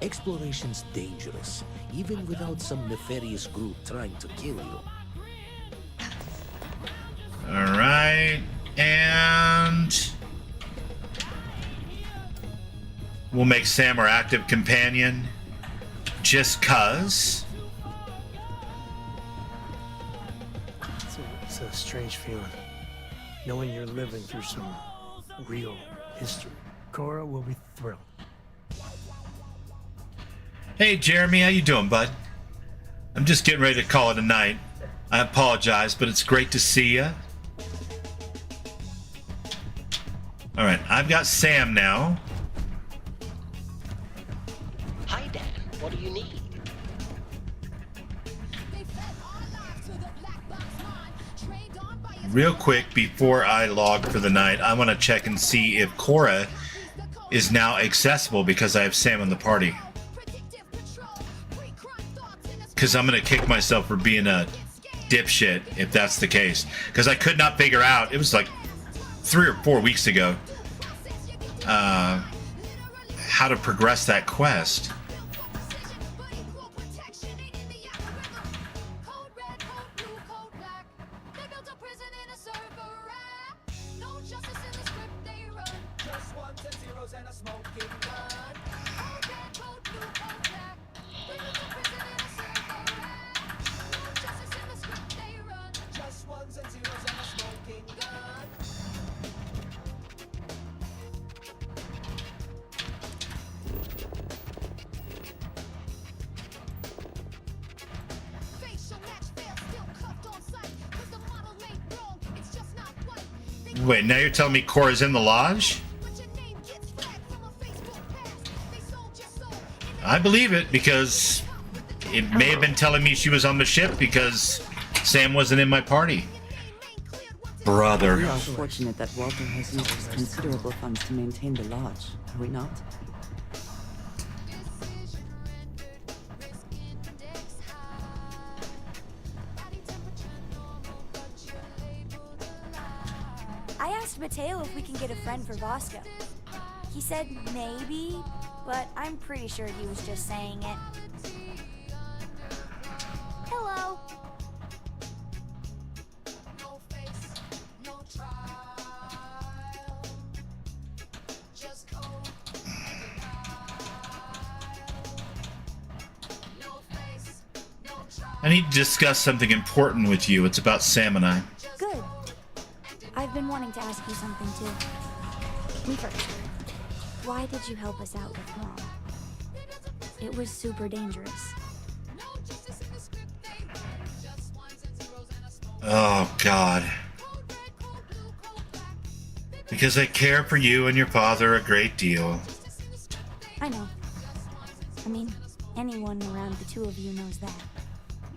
Exploration's dangerous, even without some nefarious group trying to kill you. Alright, and we'll make Sam our active companion, just cuz. It's a strange feeling, knowing you're living through some real history. Cora will be thrilled. Hey Jeremy, how you doing, bud? I'm just getting ready to call it a night. I apologize, but it's great to see you. Alright, I've got Sam now. Hi, Dan. What do you need? Real quick, before I log for the night, I want to check and see if Cora is now accessible because I have Sam in the party. Because I'm going to kick myself for being a dipshit if that's the case. Because I could not figure out, it was like 3 or 4 weeks ago, how to progress that quest. Wait, now you're telling me Cora's in the lodge? I believe it, because it may have been telling me she was on the ship because Sam wasn't in my party. Brother. We are fortunate that Walter has used his considerable funds to maintain the lodge, are we not? I asked Mateo if we can get a friend for Vasco. He said maybe, but I'm pretty sure he was just saying it. Hello. I need to discuss something important with you. It's about Sam and I. Good. I've been wanting to ask you something too. Me first. Why did you help us out with Mom? It was super dangerous. Oh, God. Because I care for you and your father a great deal. I know. I mean, anyone around the two of you knows that.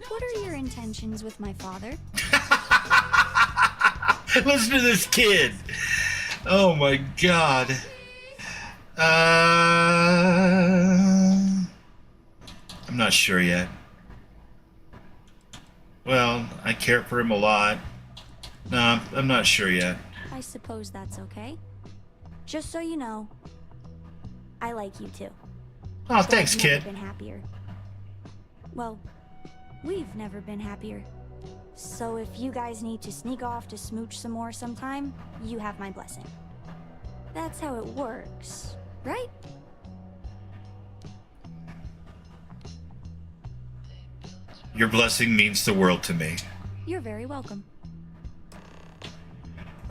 What are your intentions with my father? Listen to this kid. Oh my God. I'm not sure yet. Well, I care for him a lot. No, I'm not sure yet. I suppose that's okay. Just so you know, I like you too. Oh, thanks, I've kid. never been happier. Well, we've never been happier. So if you guys need to sneak off to smooch some more sometime, you have my blessing. That's how it works, right? Your blessing means the world to me. You're very welcome.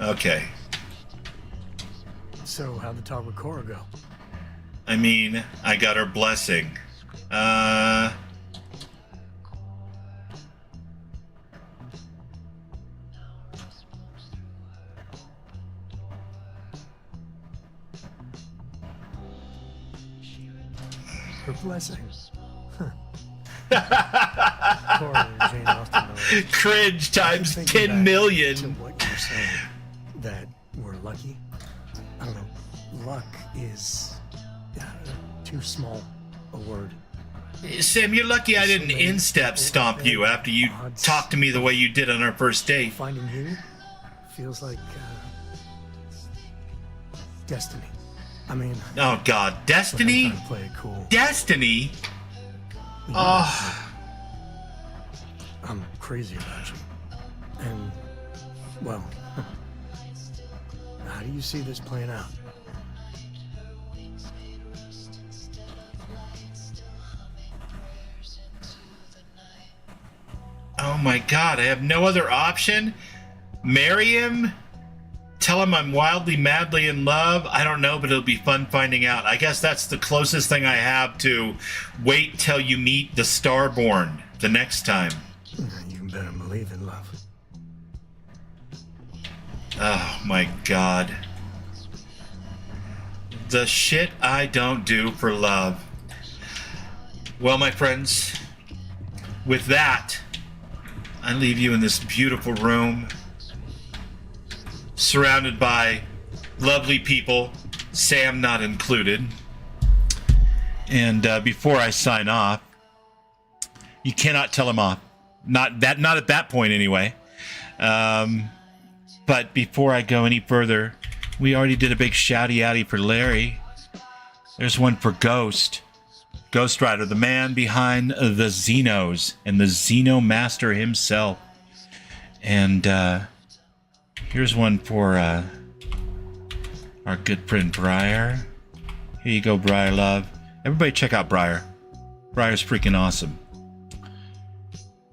Okay. So, how'd the talk with Cora go? I mean, I got her blessing. Her I saying? Poor Jane Austen knows. Cringe times Thinking 10 back million. to what you're saying, that we're lucky. I don't know. Luck is too small a word. Sam, you're lucky I didn't instep stomp you after you talked to me the way you did on our first date. Finding you feels like destiny. I mean, oh God, destiny? I'm trying to play it cool. Destiny? Oh. I'm crazy about you. And, well, how do you see this playing out? Oh my God, I have no other option? Marry him? Tell him I'm wildly, madly in love? I don't know, but it'll be fun finding out. I guess that's the closest thing I have to wait till you meet the Starborn the next time. You better believe in love. Oh my God. The shit I don't do for love. Well, my friends, with that, I leave you in this beautiful room, surrounded by lovely people, Sam not included. And before I sign off, you cannot tell him off. Not at that point anyway. But before I go any further, we already did a big shouty-outy for Larry. There's one for Ghost. Ghost Rider, the man behind the Xenos and the Xeno Master himself. And here's one for our good friend Briar. Here you go, Briar Love. Everybody check out Briar. Briar's freaking awesome.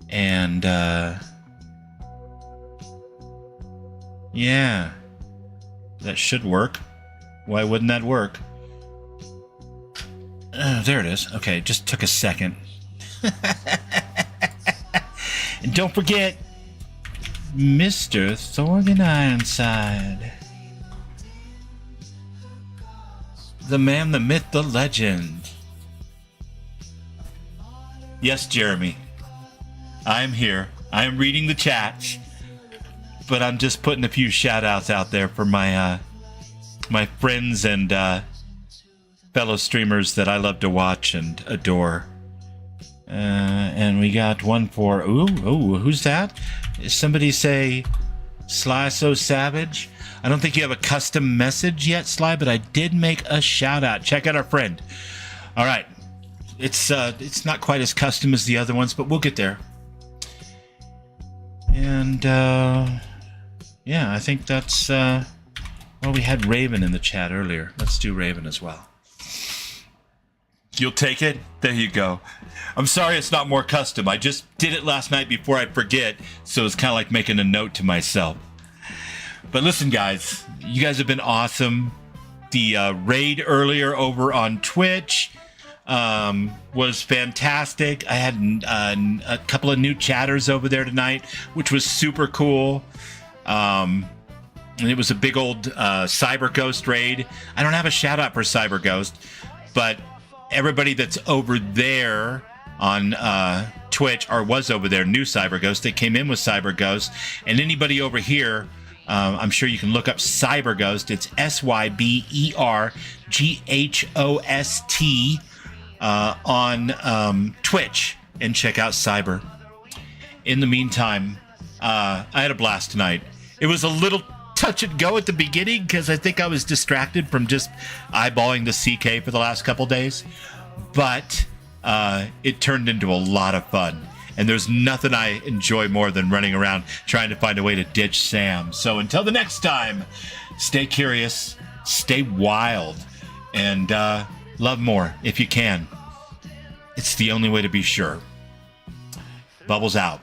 And yeah, that should work. Why wouldn't that work? There it is. Okay, just took a second. And don't forget, Mr. Thorgan Ironside. The man, the myth, the legend. Yes, Jeremy. I am here. I am reading the chats. But I'm just putting a few shout-outs out there for my my friends and fellow streamers that I love to watch and adore. And we got one for... Ooh, who's that? Somebody say Sly So Savage? I don't think you have a custom message yet, Sly, but I did make a shout-out. Check out our friend. All right. It's not quite as custom as the other ones, but we'll get there. And, yeah, I think that's... well, we had Raven in the chat earlier. Let's do Raven as well. You'll take it? There you go. I'm sorry it's not more custom. I just did it last night before I forget, so it's kind of like making a note to myself. But listen, guys, you guys have been awesome. The raid earlier over on Twitch was fantastic. I had a couple of new chatters over there tonight, which was super cool. And it was a big old Cyber Ghost raid. I don't have a shout out for Cyber Ghost, but everybody that's over there on Twitch, or was over there, new Cyber Ghost, they came in with Cyber Ghost. And anybody over here, I'm sure you can look up Cyber Ghost. It's SYBERGHOST on Twitch, and check out Cyber. In the meantime, I had a blast tonight. It was a little touch and go at the beginning because I think I was distracted from just eyeballing the CK for the last couple days, but it turned into a lot of fun, and there's nothing I enjoy more than running around trying to find a way to ditch Sam. So until the next time, stay curious, stay wild, and love more if you can. It's the only way to be sure. Bubbles out.